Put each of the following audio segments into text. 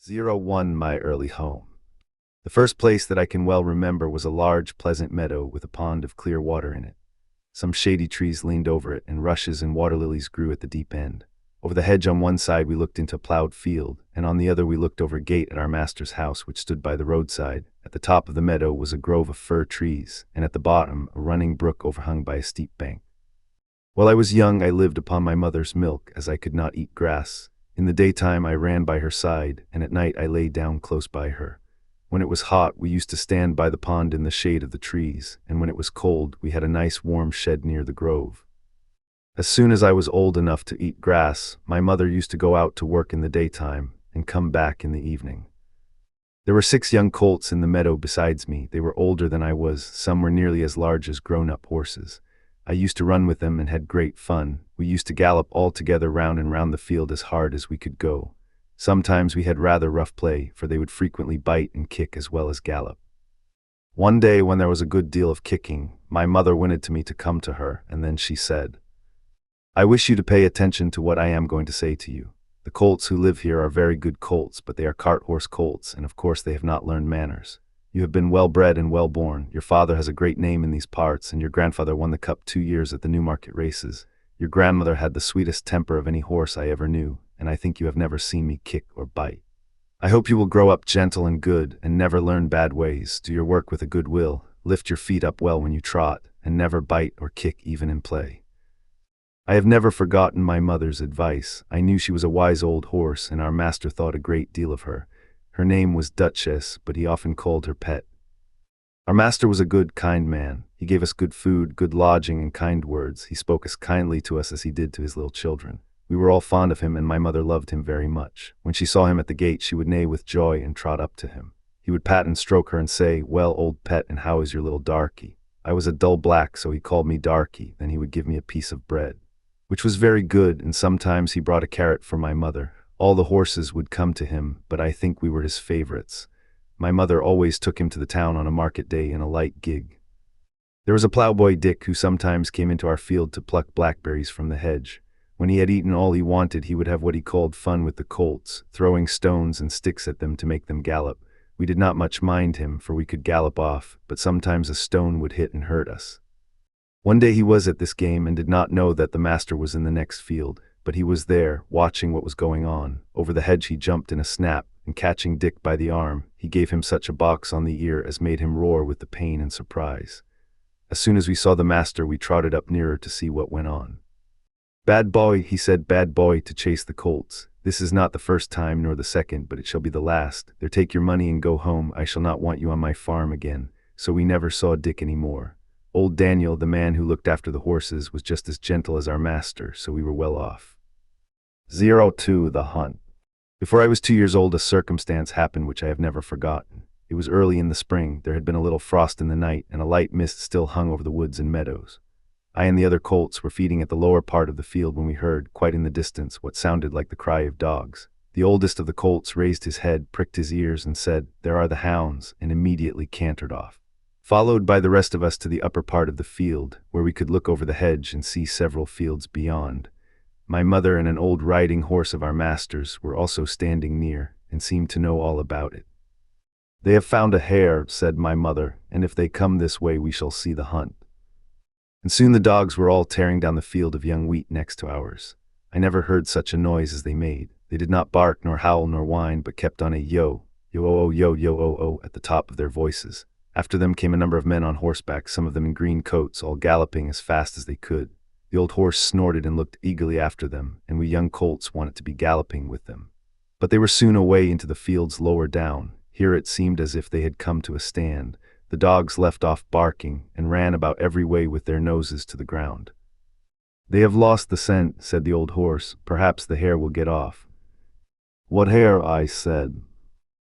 01 My early home. The first place that I can well remember was a large, pleasant meadow with a pond of clear water in it. Some shady trees leaned over it, and rushes and water lilies grew at the deep end. Over the hedge on one side we looked into a plowed field, and on the other we looked over a gate at our master's house, which stood by the roadside. At the top of the meadow was a grove of fir trees, and at the bottom a running brook overhung by a steep bank. While I was young I lived upon my mother's milk, as I could not eat grass. In the daytime I ran by her side, and at night I lay down close by her. When it was hot, we used to stand by the pond in the shade of the trees, and when it was cold, we had a nice warm shed near the grove. As soon as I was old enough to eat grass, my mother used to go out to work in the daytime and come back in the evening. There were 6 young colts in the meadow besides me. They were older than I was. Some were nearly as large as grown-up horses. I used to run with them and had great fun. We used to gallop all together round and round the field as hard as we could go. Sometimes we had rather rough play, for they would frequently bite and kick as well as gallop. One day, when there was a good deal of kicking, my mother whinnied to me to come to her, and then she said, "I wish you to pay attention to what I am going to say to you. The colts who live here are very good colts, but they are cart-horse colts, and of course they have not learned manners. You have been well-bred and well-born. Your father has a great name in these parts, and your grandfather won the cup 2 years at the Newmarket races. Your grandmother had the sweetest temper of any horse I ever knew, and I think you have never seen me kick or bite. I hope you will grow up gentle and good, and never learn bad ways. Do your work with a good will, lift your feet up well when you trot, and never bite or kick even in play." I have never forgotten my mother's advice. I knew she was a wise old horse, and our master thought a great deal of her. Her name was Duchess, but he often called her Pet. Our master was a good, kind man. He gave us good food, good lodging, and kind words. He spoke as kindly to us as he did to his little children. We were all fond of him, and my mother loved him very much. When she saw him at the gate, she would neigh with joy and trot up to him. He would pat and stroke her and say, "Well, old Pet, and how is your little darky?" I was a dull black, so he called me Darky. Then he would give me a piece of bread, which was very good, and sometimes he brought a carrot for my mother. All the horses would come to him, but I think we were his favorites. My mother always took him to the town on a market day in a light gig. There was a ploughboy Dick who sometimes came into our field to pluck blackberries from the hedge. When he had eaten all he wanted, he would have what he called fun with the colts, throwing stones and sticks at them to make them gallop. We did not much mind him, for we could gallop off, but sometimes a stone would hit and hurt us. One day he was at this game and did not know that the master was in the next field, but he was there, watching what was going on. Over the hedge he jumped in a snap, and catching Dick by the arm, he gave him such a box on the ear as made him roar with the pain and surprise. As soon as we saw the master, we trotted up nearer to see what went on. "Bad boy," he said, "bad boy to chase the colts. This is not the first time nor the second, but it shall be the last. There, take your money and go home. I shall not want you on my farm again." So we never saw Dick any more. Old Daniel, the man who looked after the horses, was just as gentle as our master, so we were well off. 02 The Hunt. Before I was 2 years old, a circumstance happened which I have never forgotten. It was early in the spring. There had been a little frost in the night, and a light mist still hung over the woods and meadows. I and the other colts were feeding at the lower part of the field when we heard, quite in the distance, what sounded like the cry of dogs. The oldest of the colts raised his head, pricked his ears, and said, "There are the hounds," and immediately cantered off, followed by the rest of us to the upper part of the field, where we could look over the hedge and see several fields beyond. My mother and an old riding horse of our master's were also standing near, and seemed to know all about it. "They have found a hare," said my mother, "and if they come this way we shall see the hunt." And soon the dogs were all tearing down the field of young wheat next to ours. I never heard such a noise as they made. They did not bark nor howl nor whine, but kept on a yo, yo-o-o, yo-yo-o-o at the top of their voices. After them came a number of men on horseback, some of them in green coats, all galloping as fast as they could. The old horse snorted and looked eagerly after them, and we young colts wanted to be galloping with them. But they were soon away into the fields lower down. Here it seemed as if they had come to a stand. The dogs left off barking, and ran about every way with their noses to the ground. "They have lost the scent," said the old horse. "Perhaps the hare will get off." "What hare?" I said.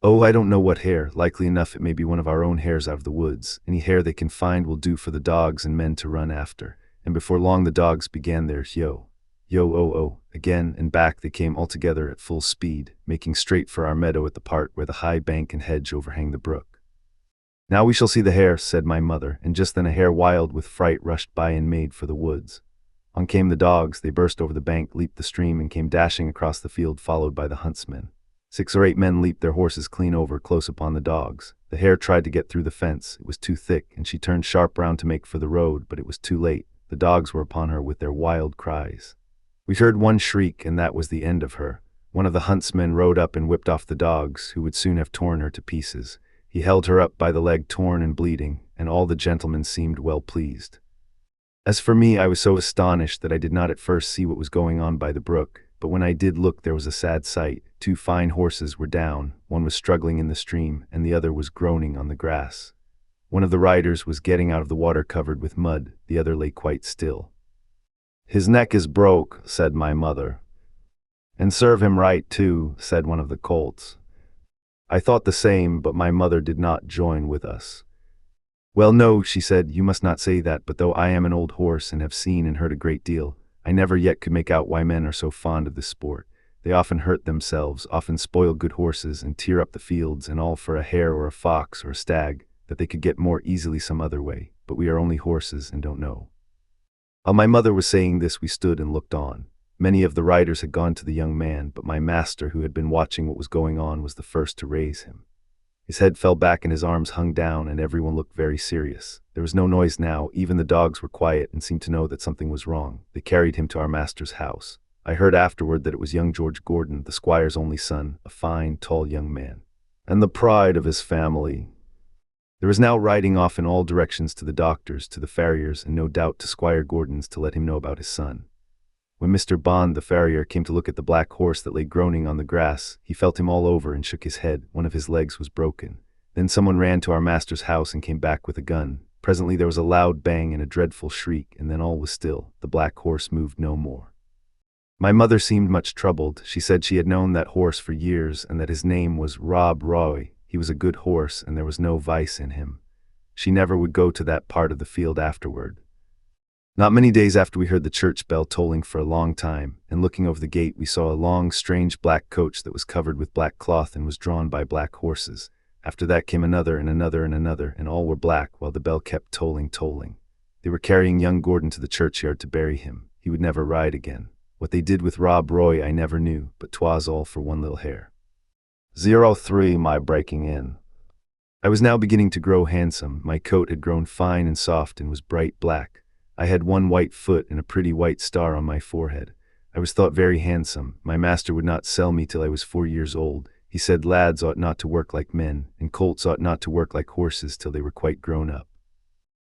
"Oh, I don't know what hare. Likely enough it may be one of our own hares out of the woods. Any hare they can find will do for the dogs and men to run after." And before long the dogs began their yo, yo-o-o again, and back they came all together at full speed, making straight for our meadow at the part where the high bank and hedge overhang the brook. "Now we shall see the hare," said my mother, and just then a hare wild with fright rushed by and made for the woods. On came the dogs. They burst over the bank, leaped the stream, and came dashing across the field, followed by the huntsmen. 6 or 8 men leaped their horses clean over, close upon the dogs. The hare tried to get through the fence. It was too thick, and she turned sharp round to make for the road, but it was too late. The dogs were upon her with their wild cries. We heard one shriek, and that was the end of her. One of the huntsmen rode up and whipped off the dogs, who would soon have torn her to pieces. He held her up by the leg, torn and bleeding, and all the gentlemen seemed well pleased. As for me, I was so astonished that I did not at first see what was going on by the brook, but when I did look, there was a sad sight. 2 fine horses were down, one was struggling in the stream, and the other was groaning on the grass. One of the riders was getting out of the water covered with mud, the other lay quite still. "His neck is broke," said my mother. "And serve him right, too," said one of the colts. I thought the same, but my mother did not join with us. "Well, no," she said, "you must not say that, but though I am an old horse and have seen and heard a great deal, I never yet could make out why men are so fond of this sport. They often hurt themselves, often spoil good horses, and tear up the fields, and all for a hare or a fox or a stag, that they could get more easily some other way, but we are only horses and don't know." While my mother was saying this, we stood and looked on. Many of the riders had gone to the young man, but my master, who had been watching what was going on, was the first to raise him. His head fell back and his arms hung down, and everyone looked very serious. There was no noise now. Even the dogs were quiet and seemed to know that something was wrong. They carried him to our master's house. I heard afterward that it was young George Gordon, the squire's only son, a fine, tall young man, and the pride of his family. There was now riding off in all directions to the doctor's, to the farrier's, and no doubt to Squire Gordon's to let him know about his son. When Mr. Bond, the farrier, came to look at the black horse that lay groaning on the grass, he felt him all over and shook his head. One of his legs was broken. Then someone ran to our master's house and came back with a gun. Presently there was a loud bang and a dreadful shriek, and then all was still. The black horse moved no more. My mother seemed much troubled. She said she had known that horse for years, and that his name was Rob Roy. He was a good horse, and there was no vice in him. She never would go to that part of the field afterward. Not many days after, we heard the church bell tolling for a long time, and looking over the gate we saw a long, strange black coach that was covered with black cloth and was drawn by black horses. After that came another and another and another, and all were black, while the bell kept tolling. They were carrying young Gordon to the churchyard to bury him. He would never ride again. What they did with Rob Roy I never knew, but 'twas all for one little hare. 03, my breaking in. I was now beginning to grow handsome. My coat had grown fine and soft and was bright black. I had one white foot and a pretty white star on my forehead. I was thought very handsome. My master would not sell me till I was 4 years old. He said lads ought not to work like men, and colts ought not to work like horses till they were quite grown up.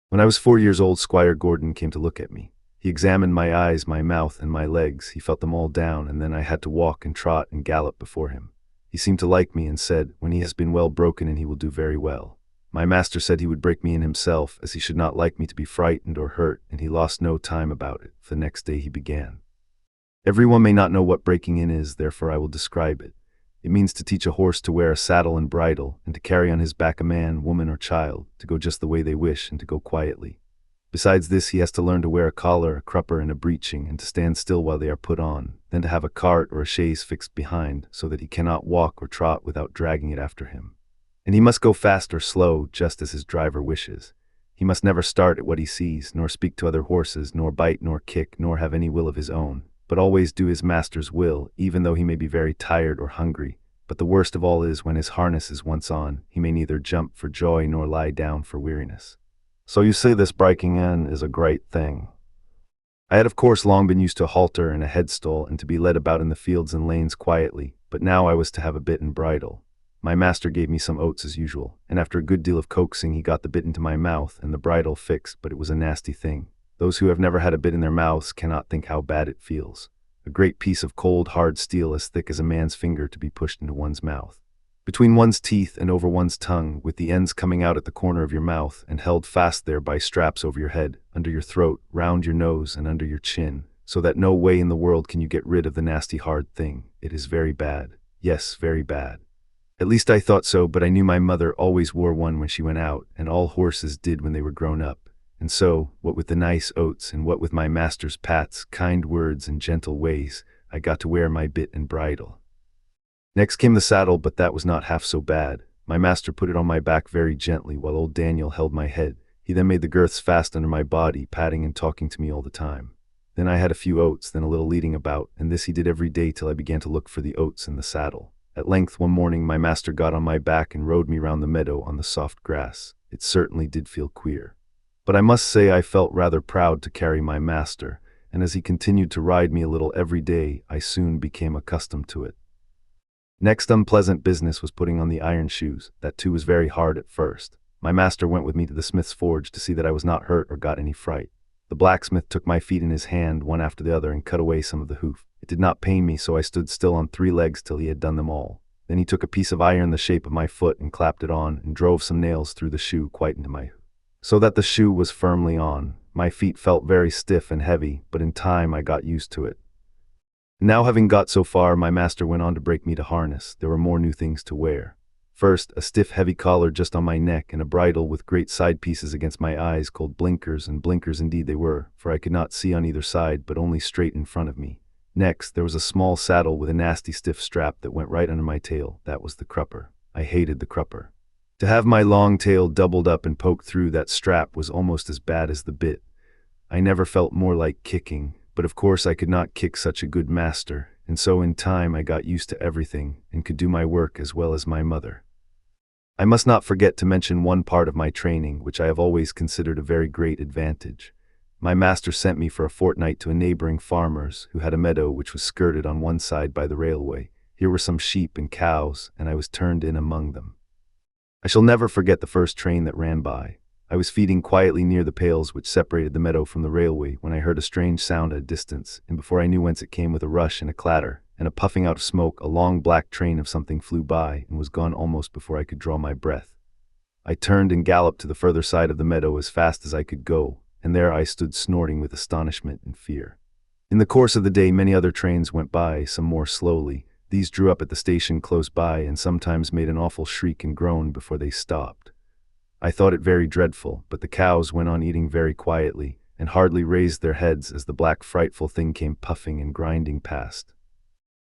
When I was 4 years old, Squire Gordon came to look at me. He examined my eyes, my mouth, and my legs. He felt them all down, and then I had to walk and trot and gallop before him. He seemed to like me and said, "When he has been well broken in, he will do very well." My master said he would break me in himself, as he should not like me to be frightened or hurt, and he lost no time about it. The next day he began. Everyone may not know what breaking in is, therefore I will describe it. It means to teach a horse to wear a saddle and bridle, and to carry on his back a man, woman, or child, to go just the way they wish, and to go quietly. Besides this, he has to learn to wear a collar, a crupper, and a breeching, and to stand still while they are put on, then to have a cart or a chaise fixed behind, so that he cannot walk or trot without dragging it after him. And he must go fast or slow, just as his driver wishes. He must never start at what he sees, nor speak to other horses, nor bite, nor kick, nor have any will of his own, but always do his master's will, even though he may be very tired or hungry. But the worst of all is, when his harness is once on, he may neither jump for joy nor lie down for weariness. So you see, this breaking in is a great thing. I had of course long been used to a halter and a headstall, and to be led about in the fields and lanes quietly, but now I was to have a bit and bridle. My master gave me some oats as usual, and after a good deal of coaxing he got the bit into my mouth and the bridle fixed, but it was a nasty thing. Those who have never had a bit in their mouths cannot think how bad it feels. A great piece of cold, hard steel as thick as a man's finger to be pushed into one's mouth, between one's teeth and over one's tongue, with the ends coming out at the corner of your mouth and held fast there by straps over your head, under your throat, round your nose, and under your chin, so that no way in the world can you get rid of the nasty hard thing. It is very bad. Yes, very bad. At least I thought so, but I knew my mother always wore one when she went out, and all horses did when they were grown up. And so, what with the nice oats, and what with my master's pats, kind words, and gentle ways, I got to wear my bit and bridle. Next came the saddle, but that was not half so bad. My master put it on my back very gently, while old Daniel held my head. He then made the girths fast under my body, patting and talking to me all the time. Then I had a few oats, then a little leading about, and this he did every day till I began to look for the oats in the saddle. At length one morning my master got on my back and rode me round the meadow on the soft grass. It certainly did feel queer. But I must say I felt rather proud to carry my master, and as he continued to ride me a little every day, I soon became accustomed to it. Next unpleasant business was putting on the iron shoes. That too was very hard at first. My master went with me to the smith's forge to see that I was not hurt or got any fright. The blacksmith took my feet in his hand one after the other and cut away some of the hoof. It did not pain me, so I stood still on 3 legs till he had done them all. Then he took a piece of iron the shape of my foot and clapped it on and drove some nails through the shoe quite into my hoof, so that the shoe was firmly on. My feet felt very stiff and heavy, but in time I got used to it. Now having got so far, my master went on to break me to harness. There were more new things to wear. First, a stiff heavy collar just on my neck and a bridle with great side pieces against my eyes called blinkers, and blinkers indeed they were, for I could not see on either side but only straight in front of me. Next, there was a small saddle with a nasty stiff strap that went right under my tail. That was the crupper. I hated the crupper. To have my long tail doubled up and poked through that strap was almost as bad as the bit. I never felt more like kicking, but of course I could not kick such a good master, and so in time I got used to everything and could do my work as well as my mother. I must not forget to mention one part of my training which I have always considered a very great advantage. My master sent me for a fortnight to a neighboring farmer's who had a meadow which was skirted on one side by the railway. Here were some sheep and cows, and I was turned in among them. I shall never forget the first train that ran by. I was feeding quietly near the pales which separated the meadow from the railway when I heard a strange sound at a distance, and before I knew whence it came, with a rush and a clatter, and a puffing out of smoke, a long black train of something flew by and was gone almost before I could draw my breath. I turned and galloped to the further side of the meadow as fast as I could go, and there I stood snorting with astonishment and fear. In the course of the day many other trains went by, some more slowly. These drew up at the station close by and sometimes made an awful shriek and groan before they stopped. I thought it very dreadful, but the cows went on eating very quietly and hardly raised their heads as the black frightful thing came puffing and grinding past.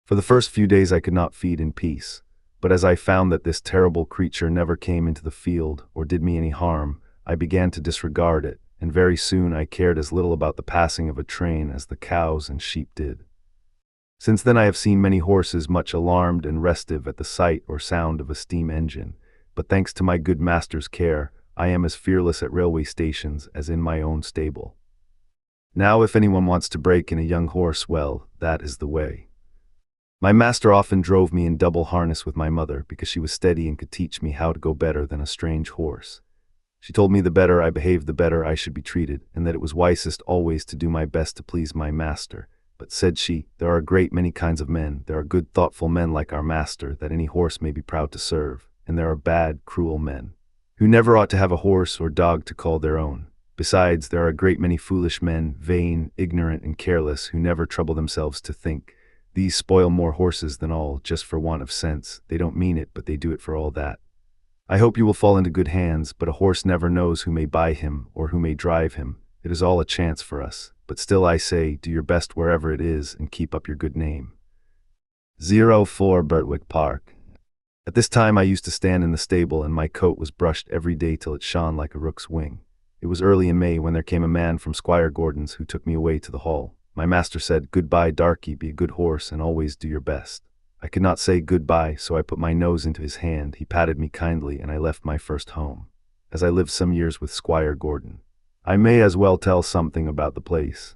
For the first few days I could not feed in peace, but as I found that this terrible creature never came into the field or did me any harm, I began to disregard it, and very soon I cared as little about the passing of a train as the cows and sheep did. Since then I have seen many horses much alarmed and restive at the sight or sound of a steam engine, but thanks to my good master's care, I am as fearless at railway stations as in my own stable. Now if anyone wants to break in a young horse, well, that is the way. My master often drove me in double harness with my mother because she was steady and could teach me how to go better than a strange horse. She told me the better I behaved the better I should be treated, and that it was wisest always to do my best to please my master. But said she, there are a great many kinds of men. There are good thoughtful men like our master that any horse may be proud to serve, and there are bad, cruel men, who never ought to have a horse or dog to call their own. Besides, there are a great many foolish men, vain, ignorant, and careless, who never trouble themselves to think. These spoil more horses than all, just for want of sense. They don't mean it, but they do it for all that. I hope you will fall into good hands, but a horse never knows who may buy him or who may drive him. It is all a chance for us. But still I say, do your best wherever it is and keep up your good name. 04 Birtwick Park. At this time I used to stand in the stable, and my coat was brushed every day till it shone like a rook's wing. It was early in May when there came a man from Squire Gordon's who took me away to the hall. My master said, "Goodbye, darky, be a good horse and always do your best." I could not say goodbye, so I put my nose into his hand. He patted me kindly, and I left my first home, as I lived some years with Squire Gordon. I may as well tell something about the place.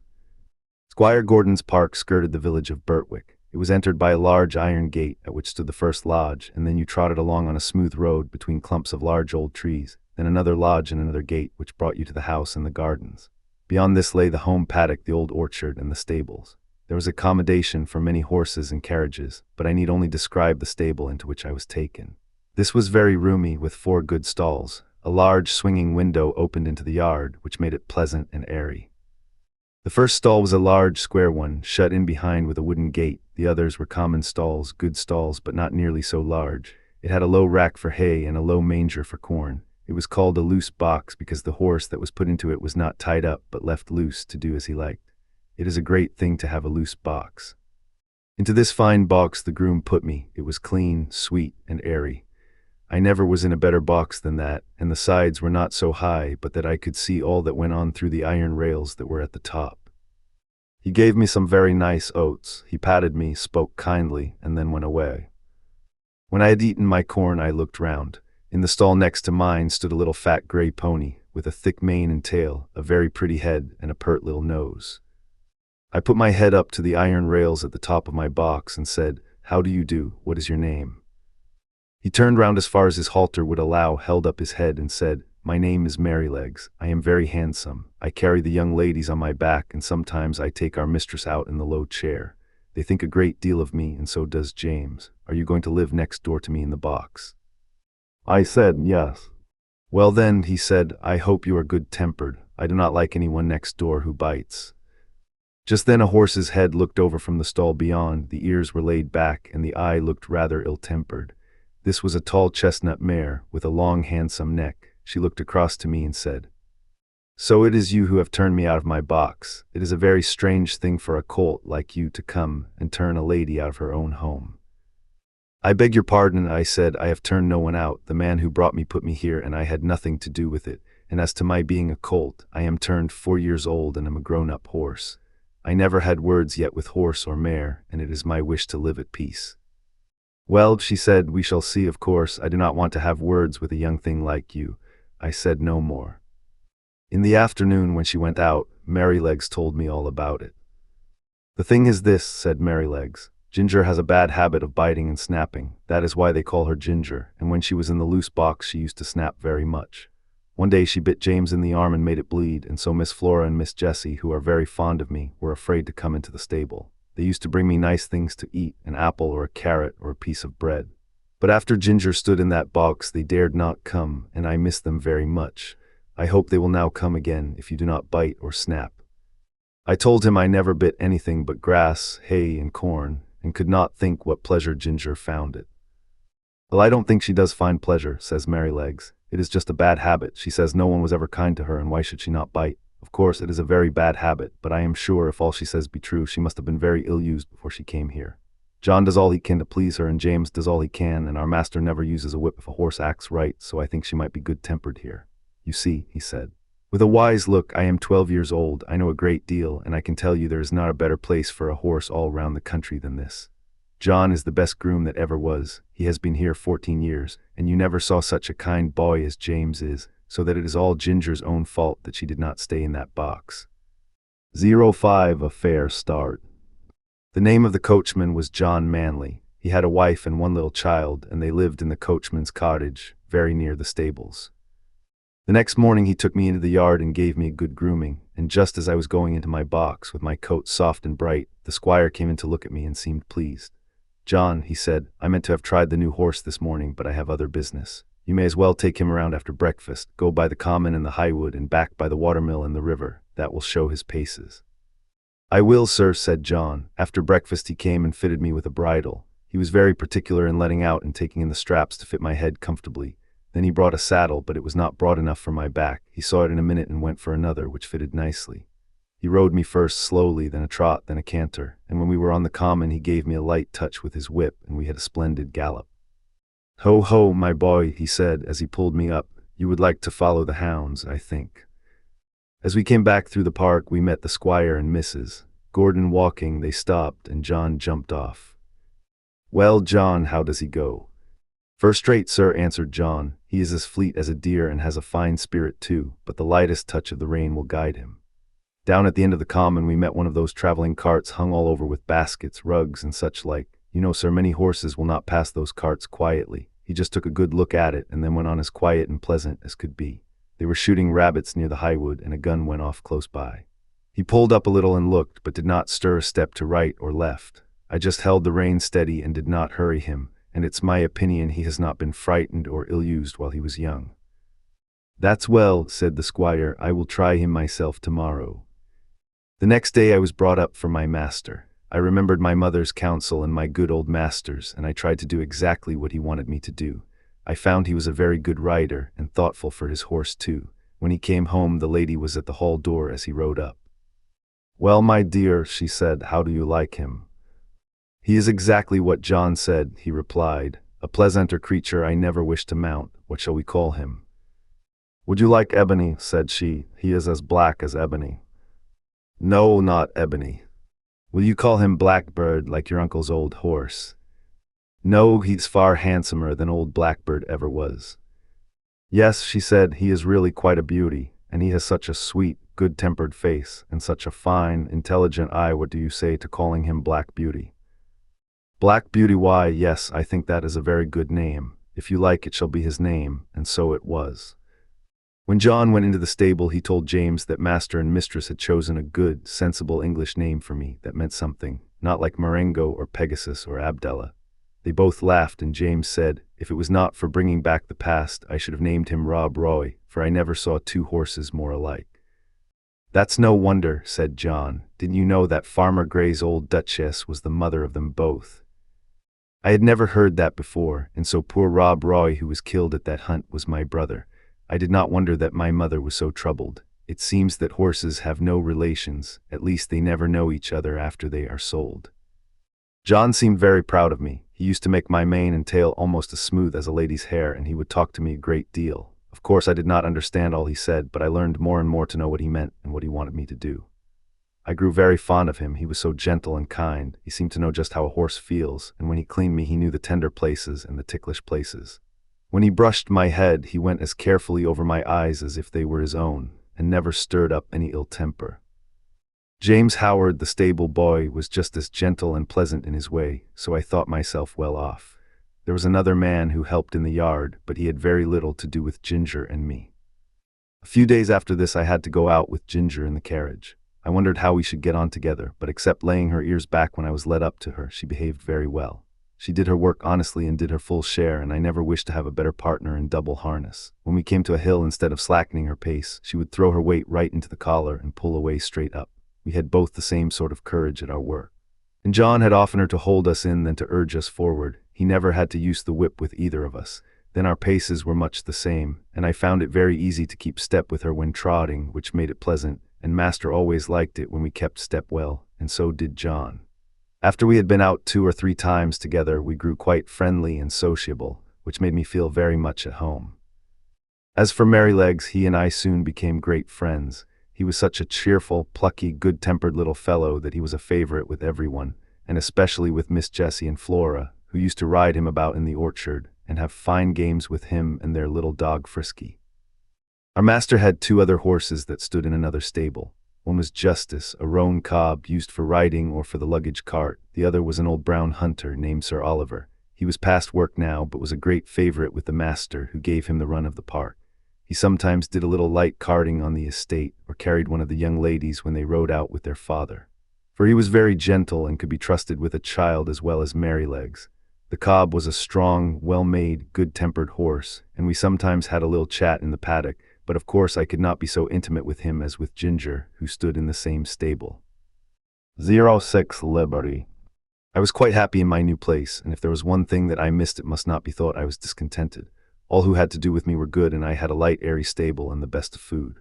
Squire Gordon's park skirted the village of Birtwick. It was entered by a large iron gate at which stood the first lodge, and then you trotted along on a smooth road between clumps of large old trees, then another lodge and another gate which brought you to the house and the gardens. Beyond this lay the home paddock, the old orchard, and the stables. There was accommodation for many horses and carriages, but I need only describe the stable into which I was taken. This was very roomy, with 4 good stalls. A large swinging window opened into the yard, which made it pleasant and airy. The first stall was a large square one, shut in behind with a wooden gate. The others were common stalls, good stalls, but not nearly so large. It had a low rack for hay and a low manger for corn. It was called a loose box because the horse that was put into it was not tied up, but left loose to do as he liked. It is a great thing to have a loose box. Into this fine box the groom put me. It was clean, sweet, and airy. I never was in a better box than that, and the sides were not so high but that I could see all that went on through the iron rails that were at the top. He gave me some very nice oats. He patted me, spoke kindly, and then went away. When I had eaten my corn, I looked round. In the stall next to mine stood a little fat gray pony, with a thick mane and tail, a very pretty head, and a pert little nose. I put my head up to the iron rails at the top of my box and said, "How do you do? What is your name?" He turned round as far as his halter would allow, held up his head and said, "My name is Merrylegs. I am very handsome. I carry the young ladies on my back, and sometimes I take our mistress out in the low chair. They think a great deal of me, and so does James. Are you going to live next door to me in the box?" I said, "Yes." "Well then," he said, "I hope you are good-tempered. I do not like anyone next door who bites." Just then a horse's head looked over from the stall beyond, the ears were laid back, and the eye looked rather ill-tempered. This was a tall chestnut mare, with a long handsome neck. She looked across to me and said, "So it is you who have turned me out of my box. It is a very strange thing for a colt like you to come and turn a lady out of her own home." "I beg your pardon," I said, "I have turned no one out. The man who brought me put me here, and I had nothing to do with it. And as to my being a colt, I am turned 4 years old and am a grown-up horse. I never had words yet with horse or mare, and it is my wish to live at peace." "Well," she said, "we shall see, of course. I do not want to have words with a young thing like you." I said no more. In the afternoon, when she went out, Merrylegs told me all about it. "The thing is this," said Merrylegs. "Ginger has a bad habit of biting and snapping. That is why they call her Ginger, and when she was in the loose box she used to snap very much. One day she bit James in the arm and made it bleed, and so Miss Flora and Miss Jessie, who are very fond of me, were afraid to come into the stable. They used to bring me nice things to eat, an apple or a carrot or a piece of bread. But after Ginger stood in that box they dared not come, and I miss them very much. I hope they will now come again, if you do not bite or snap." I told him I never bit anything but grass, hay, and corn, and could not think what pleasure Ginger found it. "Well, I don't think she does find pleasure," says Merrylegs. "It is just a bad habit. She says no one was ever kind to her, and why should she not bite? Of course, it is a very bad habit, but I am sure if all she says be true, she must have been very ill-used before she came here. John does all he can to please her, and James does all he can, and our master never uses a whip if a horse acts right, so I think she might be good-tempered here. You see," he said, with a wise look, "I am 12 years old, I know a great deal, and I can tell you there is not a better place for a horse all round the country than this. John is the best groom that ever was. He has been here 14 years, and you never saw such a kind boy as James is, so that it is all Ginger's own fault that she did not stay in that box." 05 A fair start. The name of the coachman was John Manley. He had a wife and one little child, and they lived in the coachman's cottage, very near the stables. The next morning he took me into the yard and gave me a good grooming, and just as I was going into my box, with my coat soft and bright, the squire came in to look at me and seemed pleased. "John," he said, "I meant to have tried the new horse this morning, but I have other business. You may as well take him around after breakfast. Go by the common and the highwood, and back by the watermill and the river. That will show his paces." "I will, sir," said John. After breakfast he came and fitted me with a bridle. He was very particular in letting out and taking in the straps to fit my head comfortably. Then he brought a saddle, but it was not broad enough for my back. He saw it in a minute and went for another, which fitted nicely. He rode me first slowly, then a trot, then a canter, and when we were on the common he gave me a light touch with his whip, and we had a splendid gallop. "Ho, ho, my boy," he said, as he pulled me up. "You would like to follow the hounds, I think." As we came back through the park, we met the squire and Mrs. Gordon walking. They stopped, and John jumped off. "Well, John, how does he go?" "First rate, sir," answered John. "He is as fleet as a deer and has a fine spirit too, but the lightest touch of the rein will guide him." Down at the end of the common we met one of those traveling carts hung all over with baskets, rugs, and such like. You know, sir, many horses will not pass those carts quietly. He just took a good look at it and then went on as quiet and pleasant as could be. They were shooting rabbits near the highwood, and a gun went off close by. He pulled up a little and looked, but did not stir a step to right or left. I just held the rein steady and did not hurry him, and it's my opinion he has not been frightened or ill-used while he was young. "That's well," said the squire. "I will try him myself tomorrow." The next day I was brought up for my master. I remembered my mother's counsel and my good old master's, and I tried to do exactly what he wanted me to do. I found he was a very good rider, and thoughtful for his horse too. When he came home, the lady was at the hall door as he rode up. "Well, my dear," she said, "how do you like him?" "He is exactly what John said," he replied. "A pleasanter creature I never wish to mount. What shall we call him?" "Would you like Ebony?" said she. "He is as black as ebony." "No, not Ebony." "Will you call him Blackbird, like your uncle's old horse?" No, he's far handsomer than old Blackbird ever was. Yes, she said, he is really quite a beauty, and he has such a sweet, good-tempered face, and such a fine, intelligent eye. What do you say to calling him Black Beauty? Black Beauty, why, yes, I think that is a very good name. If you like, it shall be his name, and so it was. When John went into the stable, he told James that master and mistress had chosen a good, sensible English name for me that meant something, not like Marengo or Pegasus or Abdallah. They both laughed, and James said, if it was not for bringing back the past, I should have named him Rob Roy, for I never saw two horses more alike. That's no wonder, said John. Didn't you know that Farmer Gray's old Duchess was the mother of them both? I had never heard that before, and so poor Rob Roy, who was killed at that hunt, was my brother. I did not wonder that my mother was so troubled. It seems that horses have no relations, at least they never know each other after they are sold. John seemed very proud of me. He used to make my mane and tail almost as smooth as a lady's hair, and he would talk to me a great deal. Of course, I did not understand all he said, but I learned more and more to know what he meant and what he wanted me to do. I grew very fond of him. He was so gentle and kind. He seemed to know just how a horse feels, and when he cleaned me, he knew the tender places and the ticklish places. When he brushed my head, he went as carefully over my eyes as if they were his own, and never stirred up any ill temper. James Howard, the stable boy, was just as gentle and pleasant in his way, so I thought myself well off. There was another man who helped in the yard, but he had very little to do with Ginger and me. A few days after this, I had to go out with Ginger in the carriage. I wondered how we should get on together, but except laying her ears back when I was led up to her, she behaved very well. She did her work honestly and did her full share, and I never wished to have a better partner in double harness. When we came to a hill, instead of slackening her pace, she would throw her weight right into the collar and pull away straight up. We had both the same sort of courage at our work. And John had oftener to hold us in than to urge us forward. He never had to use the whip with either of us. Then our paces were much the same, and I found it very easy to keep step with her when trotting, which made it pleasant, and master always liked it when we kept step well, and so did John. After we had been out 2 or 3 times together, we grew quite friendly and sociable, which made me feel very much at home. As for Merrylegs, he and I soon became great friends. He was such a cheerful, plucky, good-tempered little fellow that he was a favorite with everyone, and especially with Miss Jessie and Flora, who used to ride him about in the orchard and have fine games with him and their little dog Frisky. Our master had 2 other horses that stood in another stable. One was Justice, a roan cob used for riding or for the luggage cart. The other was an old brown hunter named Sir Oliver. He was past work now, but was a great favorite with the master, who gave him the run of the park. He sometimes did a little light carting on the estate, or carried one of the young ladies when they rode out with their father. For he was very gentle and could be trusted with a child as well as Merrylegs. The cob was a strong, well-made, good-tempered horse, and we sometimes had a little chat in the paddock, but of course I could not be so intimate with him as with Ginger, who stood in the same stable. 06 Liberty. I was quite happy in my new place, and if there was one thing that I missed, it must not be thought I was discontented. All who had to do with me were good, and I had a light, airy stable and the best of food.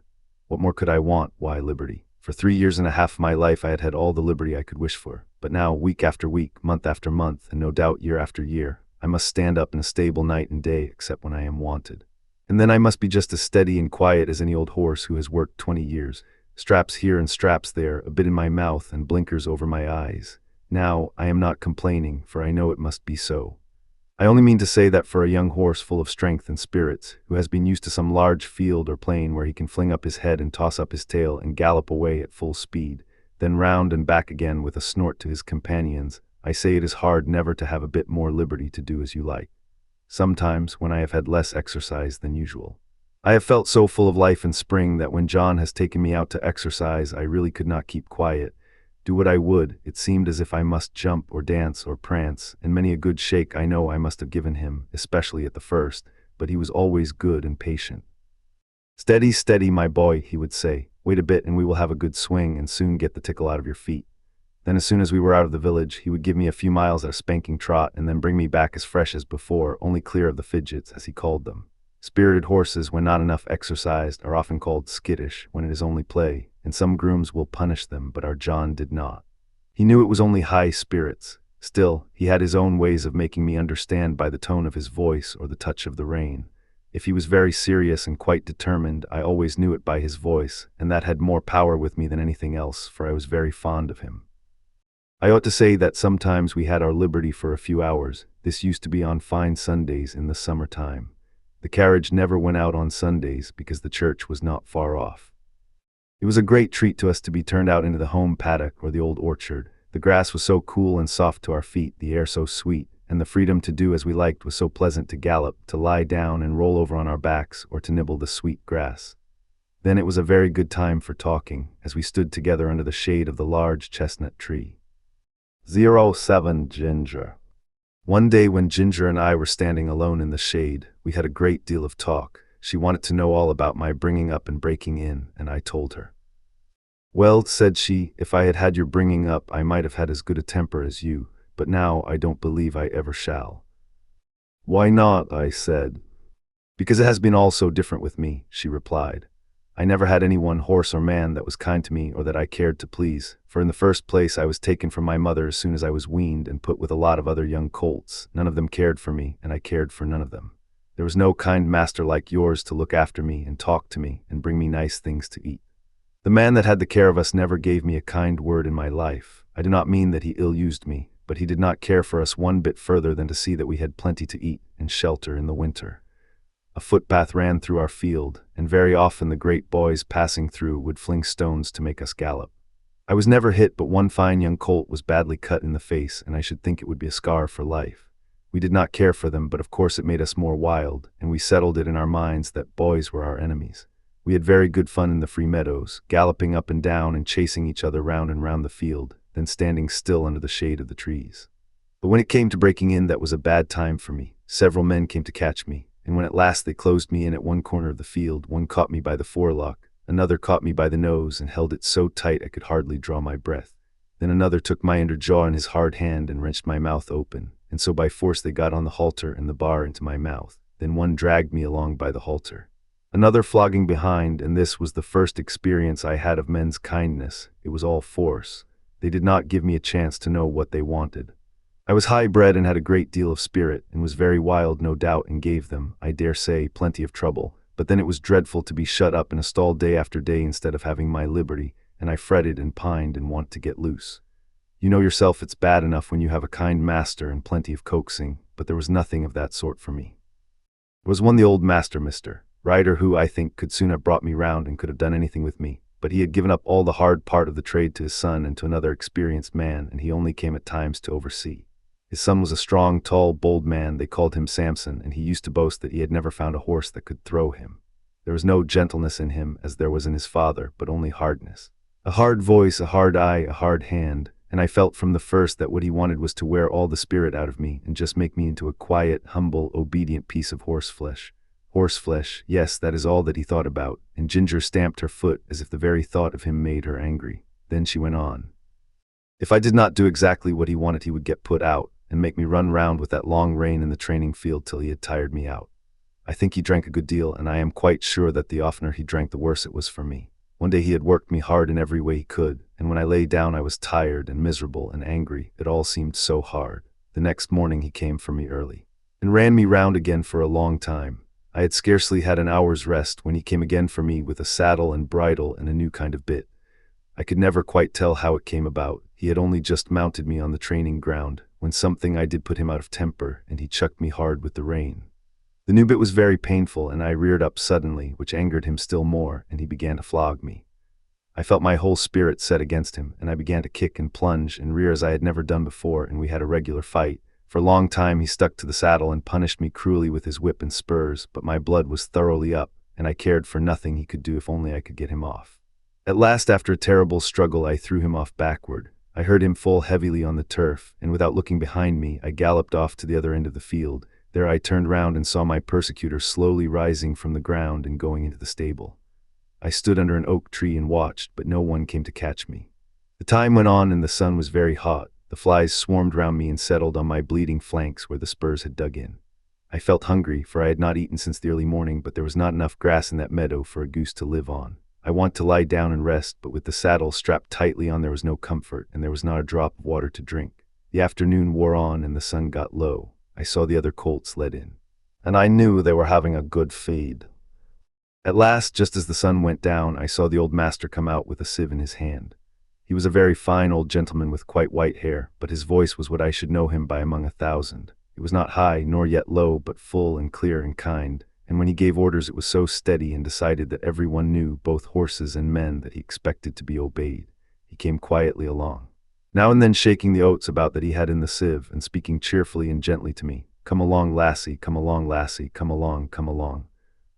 What more could I want? Why, liberty. For 3 years and a half of my life I had had all the liberty I could wish for, but now, week after week, month after month, and no doubt year after year, I must stand up in a stable night and day except when I am wanted. And then I must be just as steady and quiet as any old horse who has worked 20 years, straps here and straps there, a bit in my mouth and blinkers over my eyes. Now, I am not complaining, for I know it must be so. I only mean to say that for a young horse full of strength and spirits, who has been used to some large field or plain where he can fling up his head and toss up his tail and gallop away at full speed, then round and back again with a snort to his companions, I say it is hard never to have a bit more liberty to do as you like. Sometimes, when I have had less exercise than usual, I have felt so full of life and spring that when John has taken me out to exercise, I really could not keep quiet. Do what I would, it seemed as if I must jump or dance or prance, and many a good shake I know I must have given him, especially at the first, but he was always good and patient. Steady, steady, my boy, he would say. Wait a bit and we will have a good swing and soon get the tickle out of your feet. Then as soon as we were out of the village, he would give me a few miles at a spanking trot and then bring me back as fresh as before, only clear of the fidgets, as he called them. Spirited horses, when not enough exercised, are often called skittish when it is only play, and some grooms will punish them, but our John did not. He knew it was only high spirits. Still, he had his own ways of making me understand by the tone of his voice or the touch of the rein. If he was very serious and quite determined, I always knew it by his voice, and that had more power with me than anything else, for I was very fond of him. I ought to say that sometimes we had our liberty for a few hours. This used to be on fine Sundays in the summertime. The carriage never went out on Sundays because the church was not far off. It was a great treat to us to be turned out into the home paddock or the old orchard. The grass was so cool and soft to our feet, the air so sweet, and the freedom to do as we liked was so pleasant to gallop, to lie down and roll over on our backs, or to nibble the sweet grass. Then it was a very good time for talking, as we stood together under the shade of the large chestnut tree. 07 Ginger. One day when Ginger and I were standing alone in the shade, we had a great deal of talk. She wanted to know all about my bringing up and breaking in, and I told her. Well, said she, if I had had your bringing up, I might have had as good a temper as you, but now I don't believe I ever shall. Why not? I said. Because it has been all so different with me, she replied. I never had any one horse or man that was kind to me or that I cared to please, for in the first place I was taken from my mother as soon as I was weaned and put with a lot of other young colts. None of them cared for me, and I cared for none of them. There was no kind master like yours to look after me and talk to me and bring me nice things to eat. The man that had the care of us never gave me a kind word in my life. I do not mean that he ill-used me, but he did not care for us one bit further than to see that we had plenty to eat and shelter in the winter. A footpath ran through our field, and very often the great boys passing through would fling stones to make us gallop. I was never hit, but one fine young colt was badly cut in the face, and I should think it would be a scar for life. We did not care for them, but of course it made us more wild, and we settled it in our minds that boys were our enemies. We had very good fun in the free meadows, galloping up and down and chasing each other round and round the field, then standing still under the shade of the trees. But when it came to breaking in, that was a bad time for me. Several men came to catch me, and when at last they closed me in at one corner of the field, one caught me by the forelock, another caught me by the nose and held it so tight I could hardly draw my breath. Then another took my under jaw in his hard hand and wrenched my mouth open, and so by force they got on the halter and the bar into my mouth. Then one dragged me along by the halter. Another flogging behind, and this was the first experience I had of men's kindness. It was all force. They did not give me a chance to know what they wanted. I was high-bred and had a great deal of spirit, and was very wild, no doubt, and gave them, I dare say, plenty of trouble. But then it was dreadful to be shut up in a stall day after day instead of having my liberty, and I fretted and pined and wanted to get loose. You know yourself it's bad enough when you have a kind master and plenty of coaxing, but there was nothing of that sort for me. There was one the old master, Mr. Ryder, who, I think, could soon have brought me round and could have done anything with me, but he had given up all the hard part of the trade to his son and to another experienced man, and he only came at times to oversee. His son was a strong, tall, bold man. They called him Samson, and he used to boast that he had never found a horse that could throw him. There was no gentleness in him, as there was in his father, but only hardness. A hard voice, a hard eye, a hard hand, and I felt from the first that what he wanted was to wear all the spirit out of me and just make me into a quiet, humble, obedient piece of horseflesh. Horseflesh, yes, that is all that he thought about, and Ginger stamped her foot as if the very thought of him made her angry. Then she went on. If I did not do exactly what he wanted, he would get put out, and make me run round with that long rein in the training field till he had tired me out. I think he drank a good deal, and I am quite sure that the oftener he drank, the worse it was for me. One day he had worked me hard in every way he could, and when I lay down I was tired and miserable and angry. It all seemed so hard. The next morning he came for me early, and ran me round again for a long time. I had scarcely had an hour's rest when he came again for me with a saddle and bridle and a new kind of bit. I could never quite tell how it came about. He had only just mounted me on the training ground, when something I did put him out of temper, and he chucked me hard with the rein. The new bit was very painful, and I reared up suddenly, which angered him still more, and he began to flog me. I felt my whole spirit set against him, and I began to kick and plunge and rear as I had never done before, and we had a regular fight. For a long time he stuck to the saddle and punished me cruelly with his whip and spurs, but my blood was thoroughly up, and I cared for nothing he could do if only I could get him off. At last, after a terrible struggle, I threw him off backward. I heard him fall heavily on the turf, and without looking behind me, I galloped off to the other end of the field. There I turned round and saw my persecutor slowly rising from the ground and going into the stable. I stood under an oak tree and watched, but no one came to catch me. The time went on, and the sun was very hot. The flies swarmed round me and settled on my bleeding flanks where the spurs had dug in. I felt hungry, for I had not eaten since the early morning, but there was not enough grass in that meadow for a goose to live on. I wanted to lie down and rest, but with the saddle strapped tightly on there was no comfort, and there was not a drop of water to drink. The afternoon wore on, and the sun got low. I saw the other colts led in, and I knew they were having a good feed. At last, just as the sun went down, I saw the old master come out with a sieve in his hand. He was a very fine old gentleman with quite white hair, but his voice was what I should know him by among 1,000. It was not high, nor yet low, but full and clear and kind, and when he gave orders it was so steady and decided that everyone knew, both horses and men, that he expected to be obeyed. He came quietly along, now and then shaking the oats about that he had in the sieve, and speaking cheerfully and gently to me. "Come along, lassie, come along, lassie, come along, come along."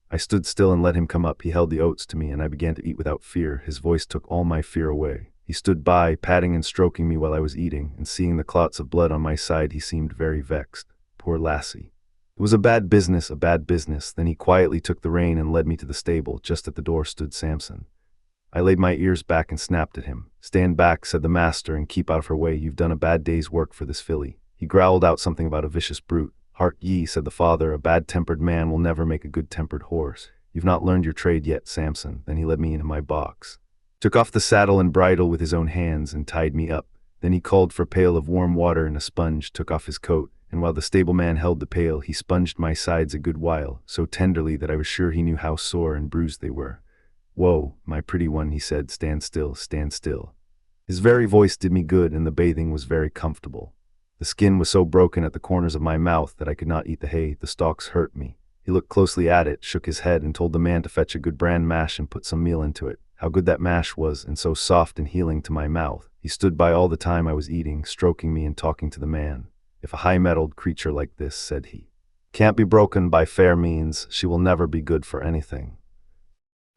I stood still and let him come up. He held the oats to me, and I began to eat without fear. His voice took all my fear away. He stood by, patting and stroking me while I was eating, and seeing the clots of blood on my side he seemed very vexed. Poor lassie. It was a bad business, a bad business. Then he quietly took the rein and led me to the stable. Just at the door stood Samson. I laid my ears back and snapped at him. "Stand back," said the master, "and keep out of her way. You've done a bad day's work for this filly." He growled out something about a vicious brute. "Hark ye," said the father, "a bad-tempered man will never make a good-tempered horse. You've not learned your trade yet, Samson." Then he led me into my box, took off the saddle and bridle with his own hands, and tied me up. Then he called for a pail of warm water and a sponge, took off his coat, and while the stableman held the pail, he sponged my sides a good while, so tenderly that I was sure he knew how sore and bruised they were. "Whoa, my pretty one," he said, "stand still, stand still." His very voice did me good, and the bathing was very comfortable. The skin was so broken at the corners of my mouth that I could not eat the hay. The stalks hurt me. He looked closely at it, shook his head, and told the man to fetch a good bran mash and put some meal into it. How good that mash was, and so soft and healing to my mouth. He stood by all the time I was eating, stroking me and talking to the man. "If a high-mettled creature like this," said he, "can't be broken by fair means, she will never be good for anything."